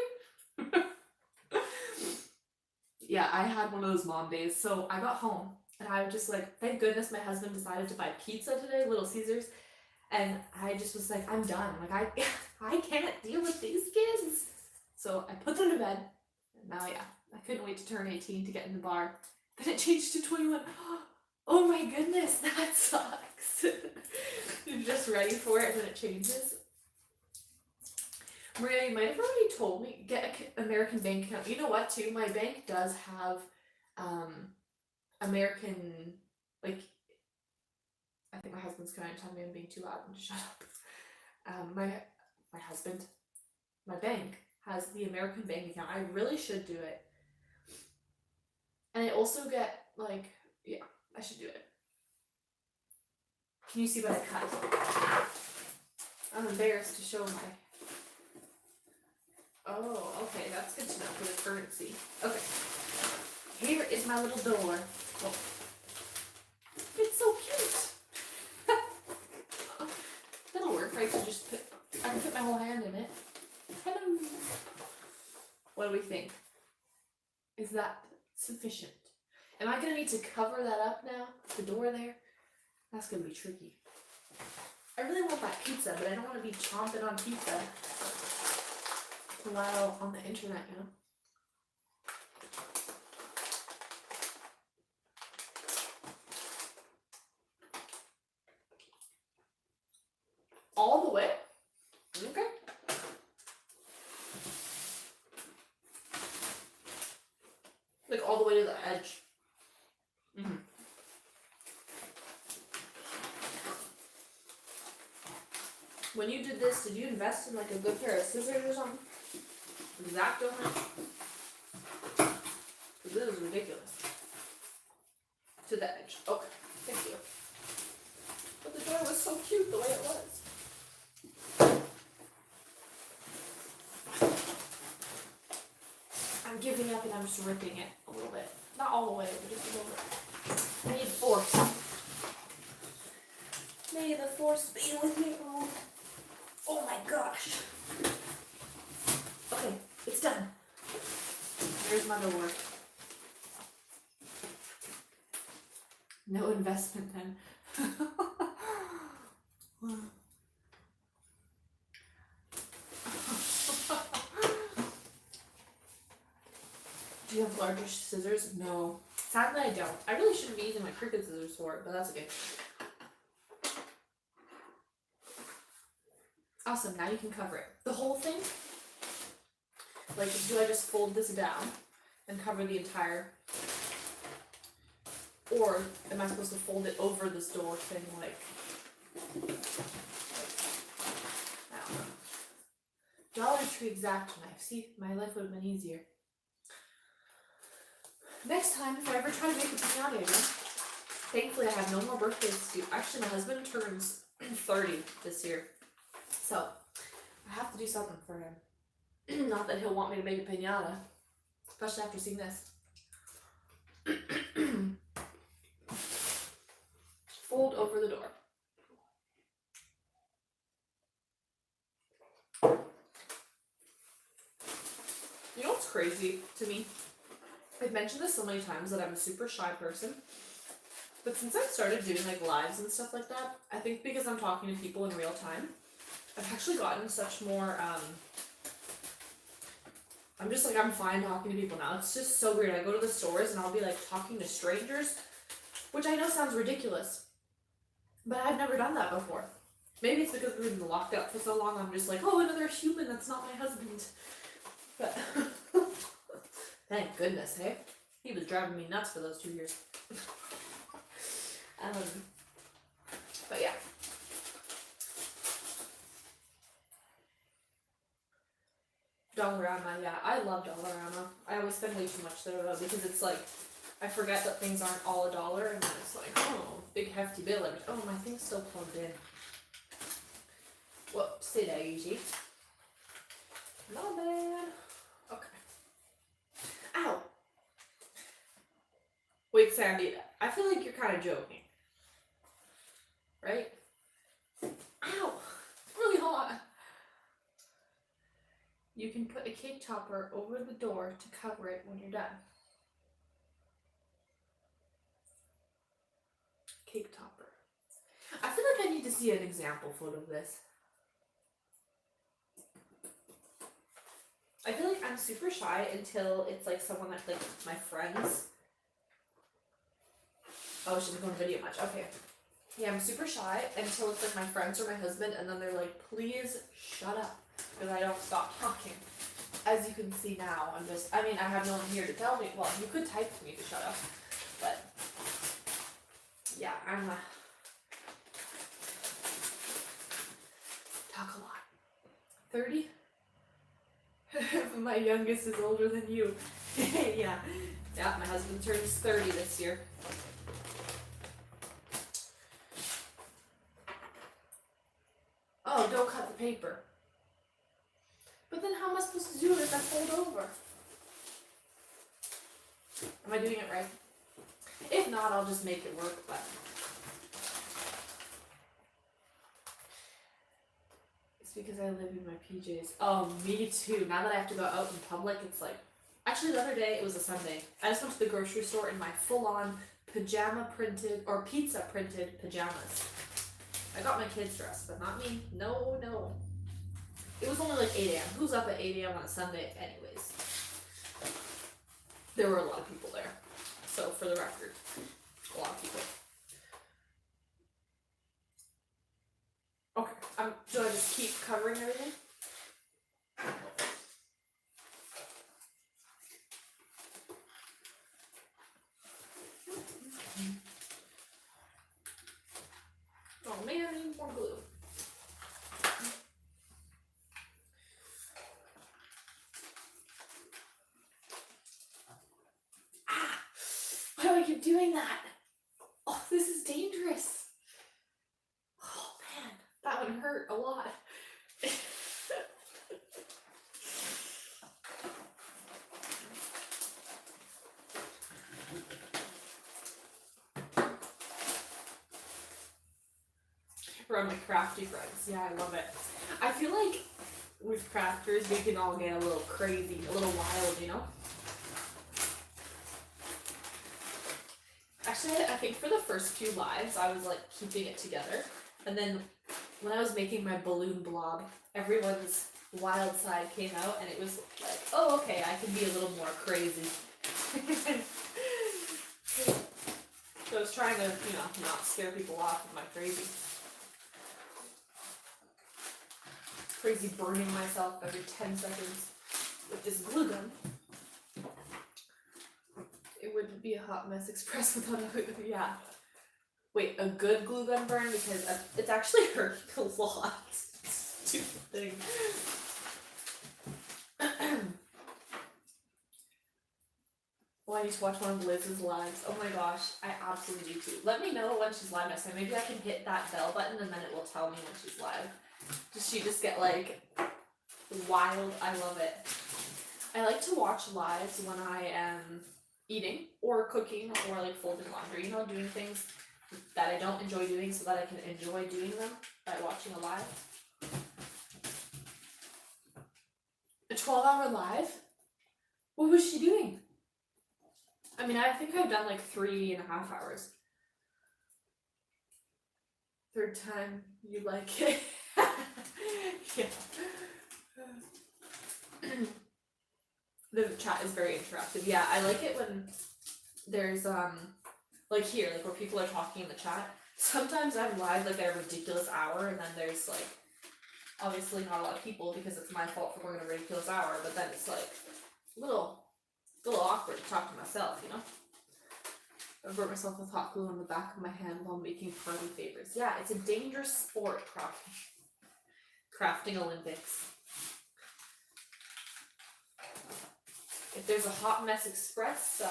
Yeah, I had one of those mom days. So I got home and I was just like, thank goodness my husband decided to buy pizza today, Little Caesars. And I just was like, I'm done. Like, I can't deal with these kids. So I put them to bed. And now, yeah, I couldn't wait to turn 18 to get in the bar. Then it changed to 21. Oh my goodness, that sucks. You're just ready for it and then it changes. Maria, you might have already told me, get an American bank account. You know what, too? My bank does have American, like, I think my husband's kind of telling me I'm being too loud and to shut up. My husband, my bank has the American bank account. I really should do it. And I also get, like, yeah, I should do it. Can you see what I cut? I'm embarrassed to show my... Oh, okay, that's good to know for the currency. Okay. Here is my little door. Oh. It's so cute. That'll work, right? So just I can put my whole hand in it. Hello. What do we think? Is that sufficient? Am I gonna need to cover that up now? The door there? That's gonna be tricky. I really want that pizza, but I don't want to be chomping on pizza while on the internet, you know? All the way? Okay. Like all the way to the edge. Mm-hmm. When you did this, did you invest in like a good pair of scissors or something? Exacto? This is ridiculous. To the edge. Okay. Thank you. thought it was so cute the way it was. I'm giving up and I'm just ripping it a little bit. Not all the way, but just a little bit. I need force. May the force be with me all. Oh my gosh. Okay, it's done. There's my door. No investment then. Do you have larger scissors? No. Sadly, I don't. I really shouldn't be using my Cricut scissors for it, but that's okay. Awesome, now you can cover it. The whole thing? Like, do I just fold this down and cover the entire... Or am I supposed to fold it over this door thing, like... I don't know. Dollar Tree Exacto knife. See, my life would have been easier. Next time, if I ever try to make a pinata again, thankfully I have no more birthdays to do. Actually, my husband turns 30 this year. So, I have to do something for him. Not that he'll want me to make a pinata, especially after seeing this. Fold over the door. You know what's crazy to me? I've mentioned this so many times that I'm a super shy person. But since I've started doing like lives and stuff like that, I think because I'm talking to people in real time, I've actually gotten such more, I'm just like, I'm fine talking to people now. It's just so weird. I go to the stores and I'll be like talking to strangers, which I know sounds ridiculous, but I've never done that before. Maybe it's because we've been locked up for so long, I'm just like, oh, another human that's not my husband. But thank goodness, hey? He was driving me nuts for those 2 years. But yeah. Dollarama, yeah, I love Dollarama. I always spend way too much there though, because it's like, I forget that things aren't all $1, and then it's like, oh, big hefty bill. Oh, my thing's still plugged in. Whoopsie daisy. Not bad. Okay. Ow! Wait, Sandy, I feel like you're kind of joking. Right? Ow! It's really hot. You can put a cake topper over the door to cover it when you're done. Cake topper. I feel like I need to see an example photo of this. I feel like I'm super shy until it's like someone that's like my friends. Oh, she doesn't go on video much. Okay. Yeah, I'm super shy until it's like my friends or my husband, and then they're like, please shut up, because I don't stop talking. As you can see now, I have no one here to tell me. Well, you could type to me to shut up, but yeah, I'm talk a lot. 30? My youngest is older than you. Yeah, my husband turns 30 this year. Oh, don't cut the paper. But then how am I supposed to do it if I fold over? Am I doing it right? If not, I'll just make it work, but... It's because I live in my PJs. Oh, me too. Now that I have to go out in public, it's like... Actually, the other day, it was a Sunday. I just went to the grocery store in my full-on pajama printed, or pizza printed pajamas. I got my kids dressed, but not me. No, no. It was only like 8 a.m. Who's up at 8 a.m. on a Sunday anyways? There were a lot of people there. So, for the record, a lot of people. Okay, do I just keep covering everything? Oh man, I need more glue. Why do I keep doing that? Oh, this is dangerous. hurt a lot. Around my crafty friends. Yeah, I love it. I feel like with crafters, we can all get a little crazy, a little wild, you know? Actually, I think for the first few lives, I was like keeping it together. And then when I was making my balloon blob, everyone's wild side came out and it was like, oh, okay, I can be a little more crazy. So I was trying to, you know, not scare people off with my crazy. Crazy burning myself every 10 seconds with this glue gun. It wouldn't be a hot mess express without a, yeah. Wait, a good glue gun burn? Because it's actually hurting a lot. Stupid thing. Well, I need to watch one of Liz's lives. Oh my gosh, I absolutely do too. Let me know when she's live next time. Maybe I can hit that bell button and then it will tell me when she's live. Does she just get like wild? I love it. I like to watch lives when I am eating or cooking or like folding laundry, you know, doing things that I don't enjoy doing so that I can enjoy doing them by watching a live. A 12-hour live? What was she doing? I mean, I think I've done like 3.5 hours. Third time you like it. Yeah. The chat is very interactive. Yeah, I like it when there's like here, like where people are talking in the chat. Sometimes I'm live like at a ridiculous hour and then there's like obviously not a lot of people because it's my fault for going at a ridiculous hour, but then it's like a little awkward to talk to myself, you know? I burnt myself with hot glue on the back of my hand while making party favors. Yeah, it's a dangerous sport, crafting Olympics. If there's a Hot Mess Express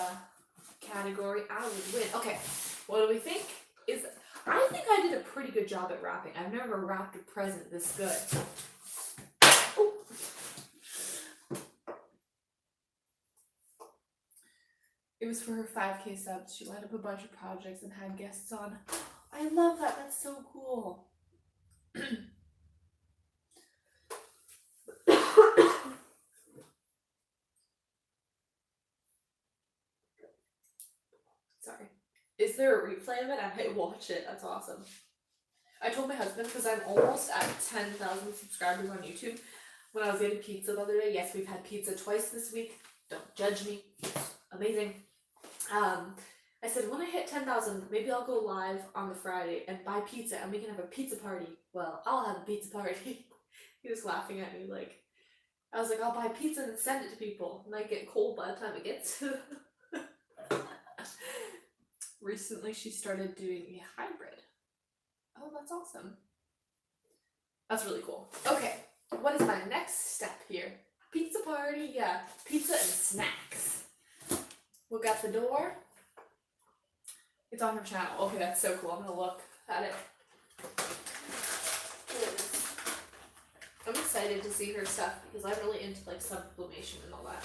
category, I would win. Okay, what do we think? I think I did a pretty good job at wrapping. I've never wrapped a present this good. Oh. It was for her 5K subs. She lined up a bunch of projects and had guests on. I love that. That's so cool. Sorry. Is there a replay of it? I might watch it. That's awesome. I told my husband, because I'm almost at 10,000 subscribers on YouTube, when I was getting pizza the other day. Yes, we've had pizza twice this week. Don't judge me. It's amazing. I said, when I hit 10,000, maybe I'll go live on the Friday and buy pizza and we can have a pizza party. Well, I'll have a pizza party. He was laughing at me like, I was like, I'll buy pizza and send it to people. It might get cold by the time it gets to Recently, she started doing a hybrid. Oh, that's awesome. That's really cool. Okay, what is my next step here? Pizza party, yeah. Pizza and snacks. Look at the door. It's on her channel. Okay, that's so cool. I'm gonna look at it. I'm excited to see her stuff because I'm really into like sublimation and all that.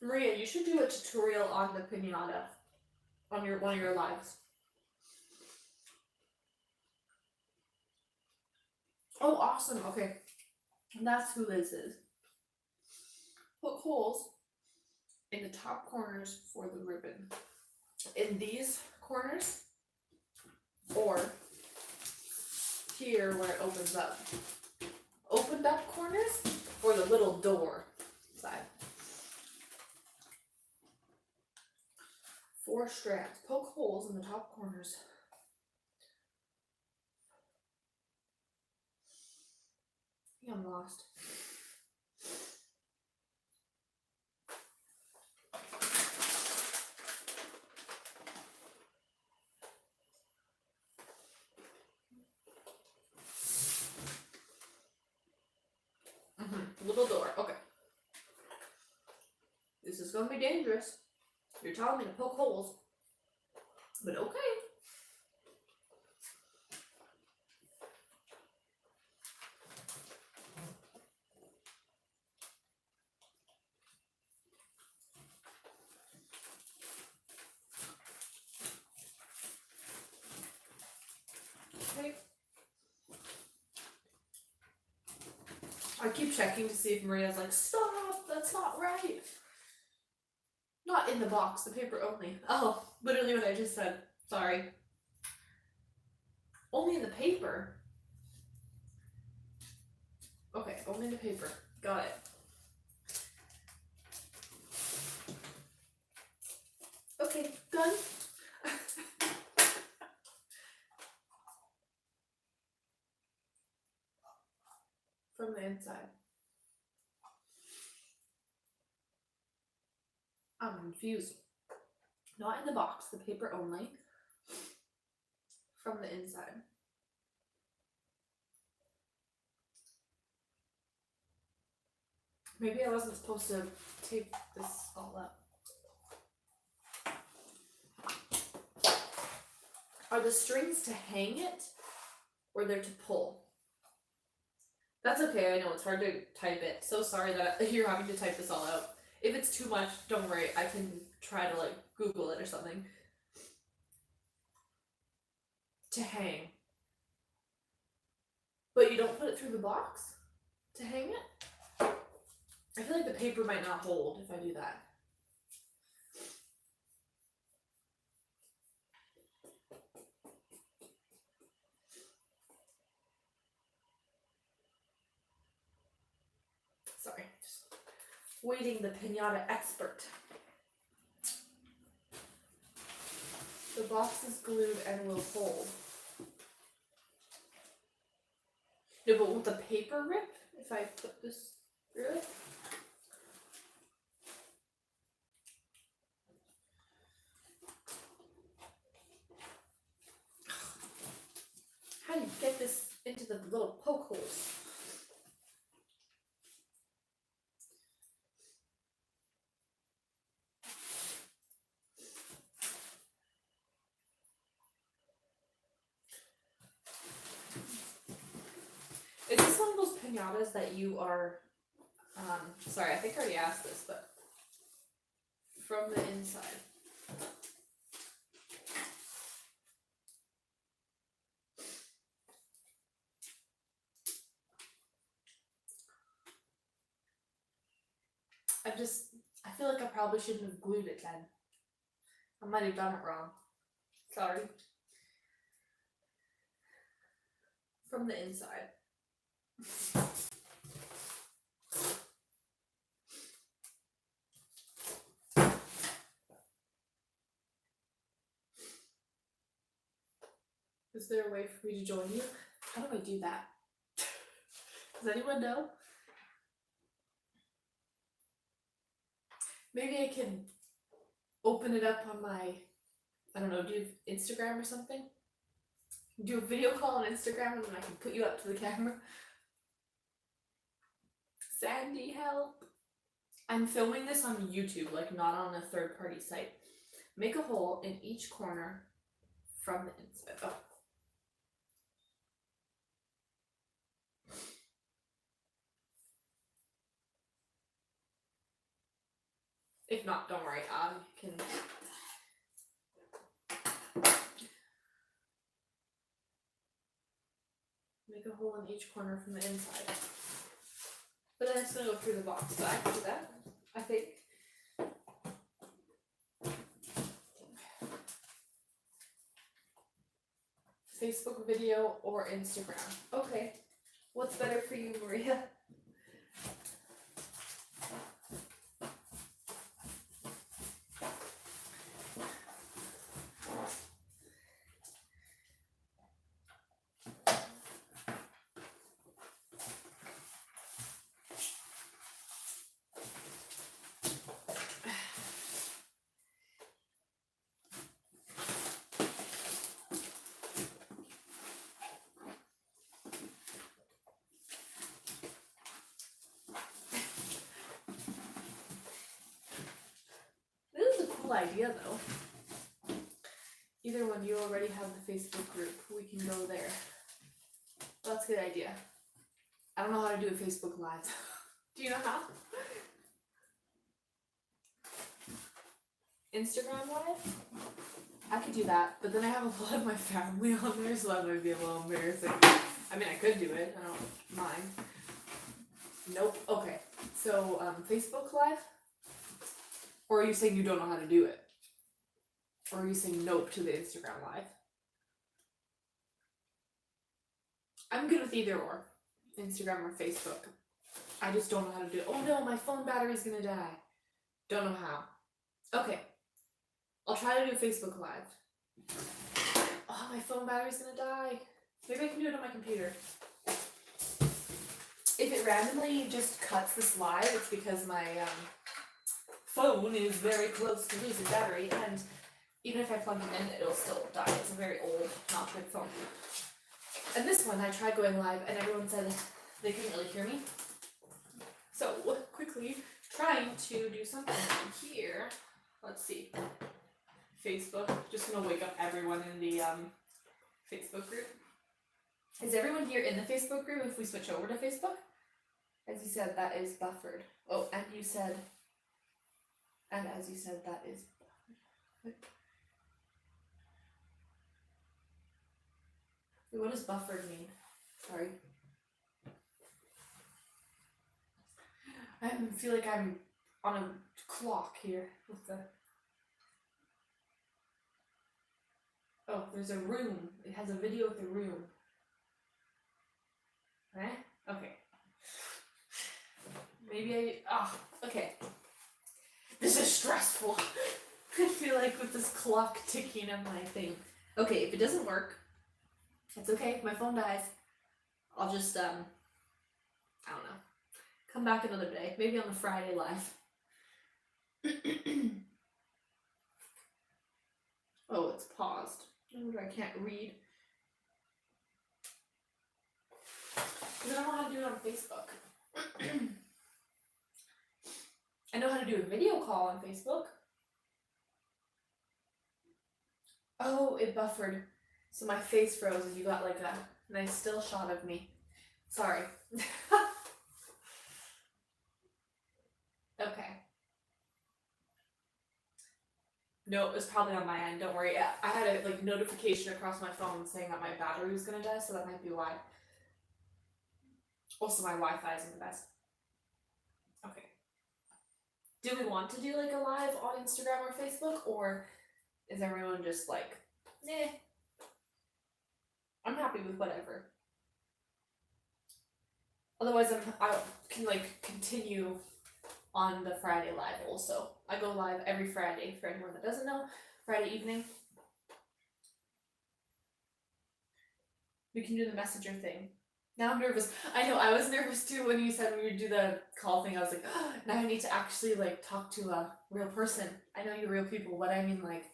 Maria, you should do a tutorial on the pinata on one of your lives. Oh, awesome. Okay. And that's who Liz is. Put holes in the top corners for the ribbon. In these corners, or here where it opens up. Opened up corners for the little door side. 4 strands. Poke holes in the top corners. I think I'm lost. Little door. Okay. This is gonna be dangerous. You're telling me to poke holes. But okay. Okay. I keep checking to see if Maria's like, stop, that's not right. Not in the box, the paper only. Oh, literally what I just said. Sorry. Only in the paper. Okay, only in the paper. Got it. Okay, done. From the inside. I'm confused. Not in the box, the paper only. From the inside. Maybe I wasn't supposed to tape this all up. Are the strings to hang it, or they're to pull? That's okay, I know it's hard to type it. So sorry that you're having to type this all out. If it's too much, don't worry, I can try to like Google it or something. To hang. But you don't put it through the box to hang it? I feel like the paper might not hold if I do that. Sorry, just waiting the Pinata expert. The box is glued and will hold. No, but will the paper rip if I put this through it? How do you get this into the little poke holes? Is this one of those pinatas that you are, sorry, I think I already asked this, but from the inside? I feel like I probably shouldn't have glued it then. I might have done it wrong. Sorry. From the inside. Is there a way for me to join you? How do I do that? Does anyone know? Maybe I can open it up on my, I don't know, do Instagram or something? Do a video call on Instagram and then I can put you up to the camera. Sandy, help. I'm filming this on YouTube, like not on a third-party site. Make a hole in each corner from the inside. Oh. If not, don't worry, I can... Make a hole in each corner from the inside. But then it's going to go through the box, but I can do that, I think. Facebook video or Instagram. Okay. What's better for you, Maria? cool idea though. Either one, you already have the Facebook group. We can go there. That's a good idea. I don't know how to do a Facebook Live. Do you know how? Instagram Live? I could do that, but then I have a lot of my family on there, so that might be a little embarrassing. I mean, I could do it. I don't mind. Nope. Okay. So, Facebook Live? Or are you saying you don't know how to do it? Or are you saying nope to the Instagram Live? I'm good with either or. Instagram or Facebook. I just don't know how to do it. Oh no, my phone battery's gonna die. Don't know how. Okay. I'll try to do Facebook Live. Oh, my phone battery's gonna die. Maybe I can do it on my computer. If it randomly just cuts this live, it's because my phone is very close to losing battery, and even if I plug it in, it'll still die. It's a very old, not good phone. And this one, I tried going live, and everyone said they couldn't really hear me. So, quickly, trying to do something here. Let's see. Facebook. Just gonna wake up everyone in the Facebook group. Is everyone here in the Facebook group if we switch over to Facebook? As you said, that is buffered. Oh, and as you said, that is buffered. Wait, what does buffered mean? Sorry. I feel like I'm on a clock here with the... Oh, there's a room. It has a video with a room. Eh? Okay. Maybe okay. This is stressful. I feel like with this clock ticking on my thing. Okay, if it doesn't work, it's okay. If my phone dies, I'll just, I don't know. Come back another day. Maybe on the Friday live. Oh, it's paused. I can't read. Because I don't know how to do it on Facebook. I know how to do a video call on Facebook. Oh, it buffered. So my face froze and you got like a nice still shot of me. Sorry. Okay. No, it was probably on my end. Don't worry. I had a notification across my phone saying that my battery was gonna die, so that might be why. Also, my Wi-Fi isn't the best. Okay. Do we want to do like a live on Instagram or Facebook, or is everyone just like, eh? I'm happy with whatever. Otherwise, I can like continue on the Friday live also. I go live every Friday for anyone that doesn't know. Friday evening. We can do the messenger thing. Now I'm nervous. I know, I was nervous too when you said we would do the call thing. I was like, oh, now I need to actually like talk to a real person. I know you're real people, but I mean like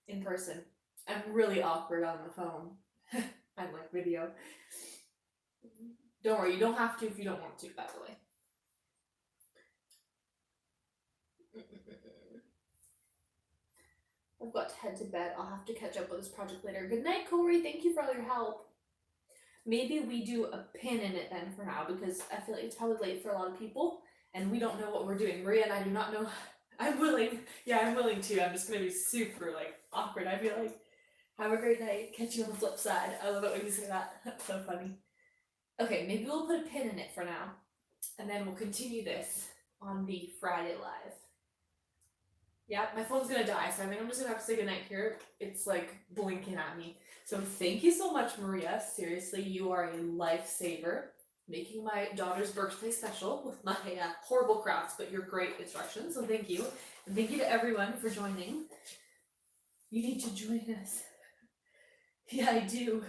in person. I'm really awkward on the phone. I'm like video. Don't worry, you don't have to if you don't want to, by the way. I've got to head to bed. I'll have to catch up with this project later. Good night, Corey. Thank you for all your help. Maybe we do a pin in it then for now, because I feel like it's probably late for a lot of people and we don't know what we're doing. Maria and I do not know. I'm willing. Yeah, I'm willing to. I'm just going to be super like awkward. I feel like, have a great night. Catch you on the flip side. I love it when you say that. That's so funny. Okay, maybe we'll put a pin in it for now and then we'll continue this on the Friday live. Yeah, my phone's gonna die, so I think I'm just gonna have to say goodnight here. It's like blinking at me. So thank you so much, Maria. Seriously, you are a lifesaver. Making my daughter's birthday special with my horrible crafts, but your great instructions. So thank you. And thank you to everyone for joining. You need to join us. Yeah, I do.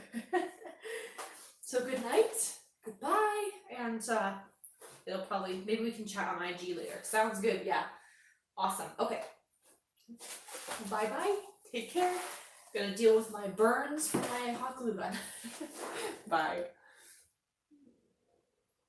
So good night, goodbye, and it'll probably, maybe we can chat on IG later. Sounds good, yeah. Awesome, okay. Bye-bye, take care. Gonna deal with my burns from my hot glue gun. Bye.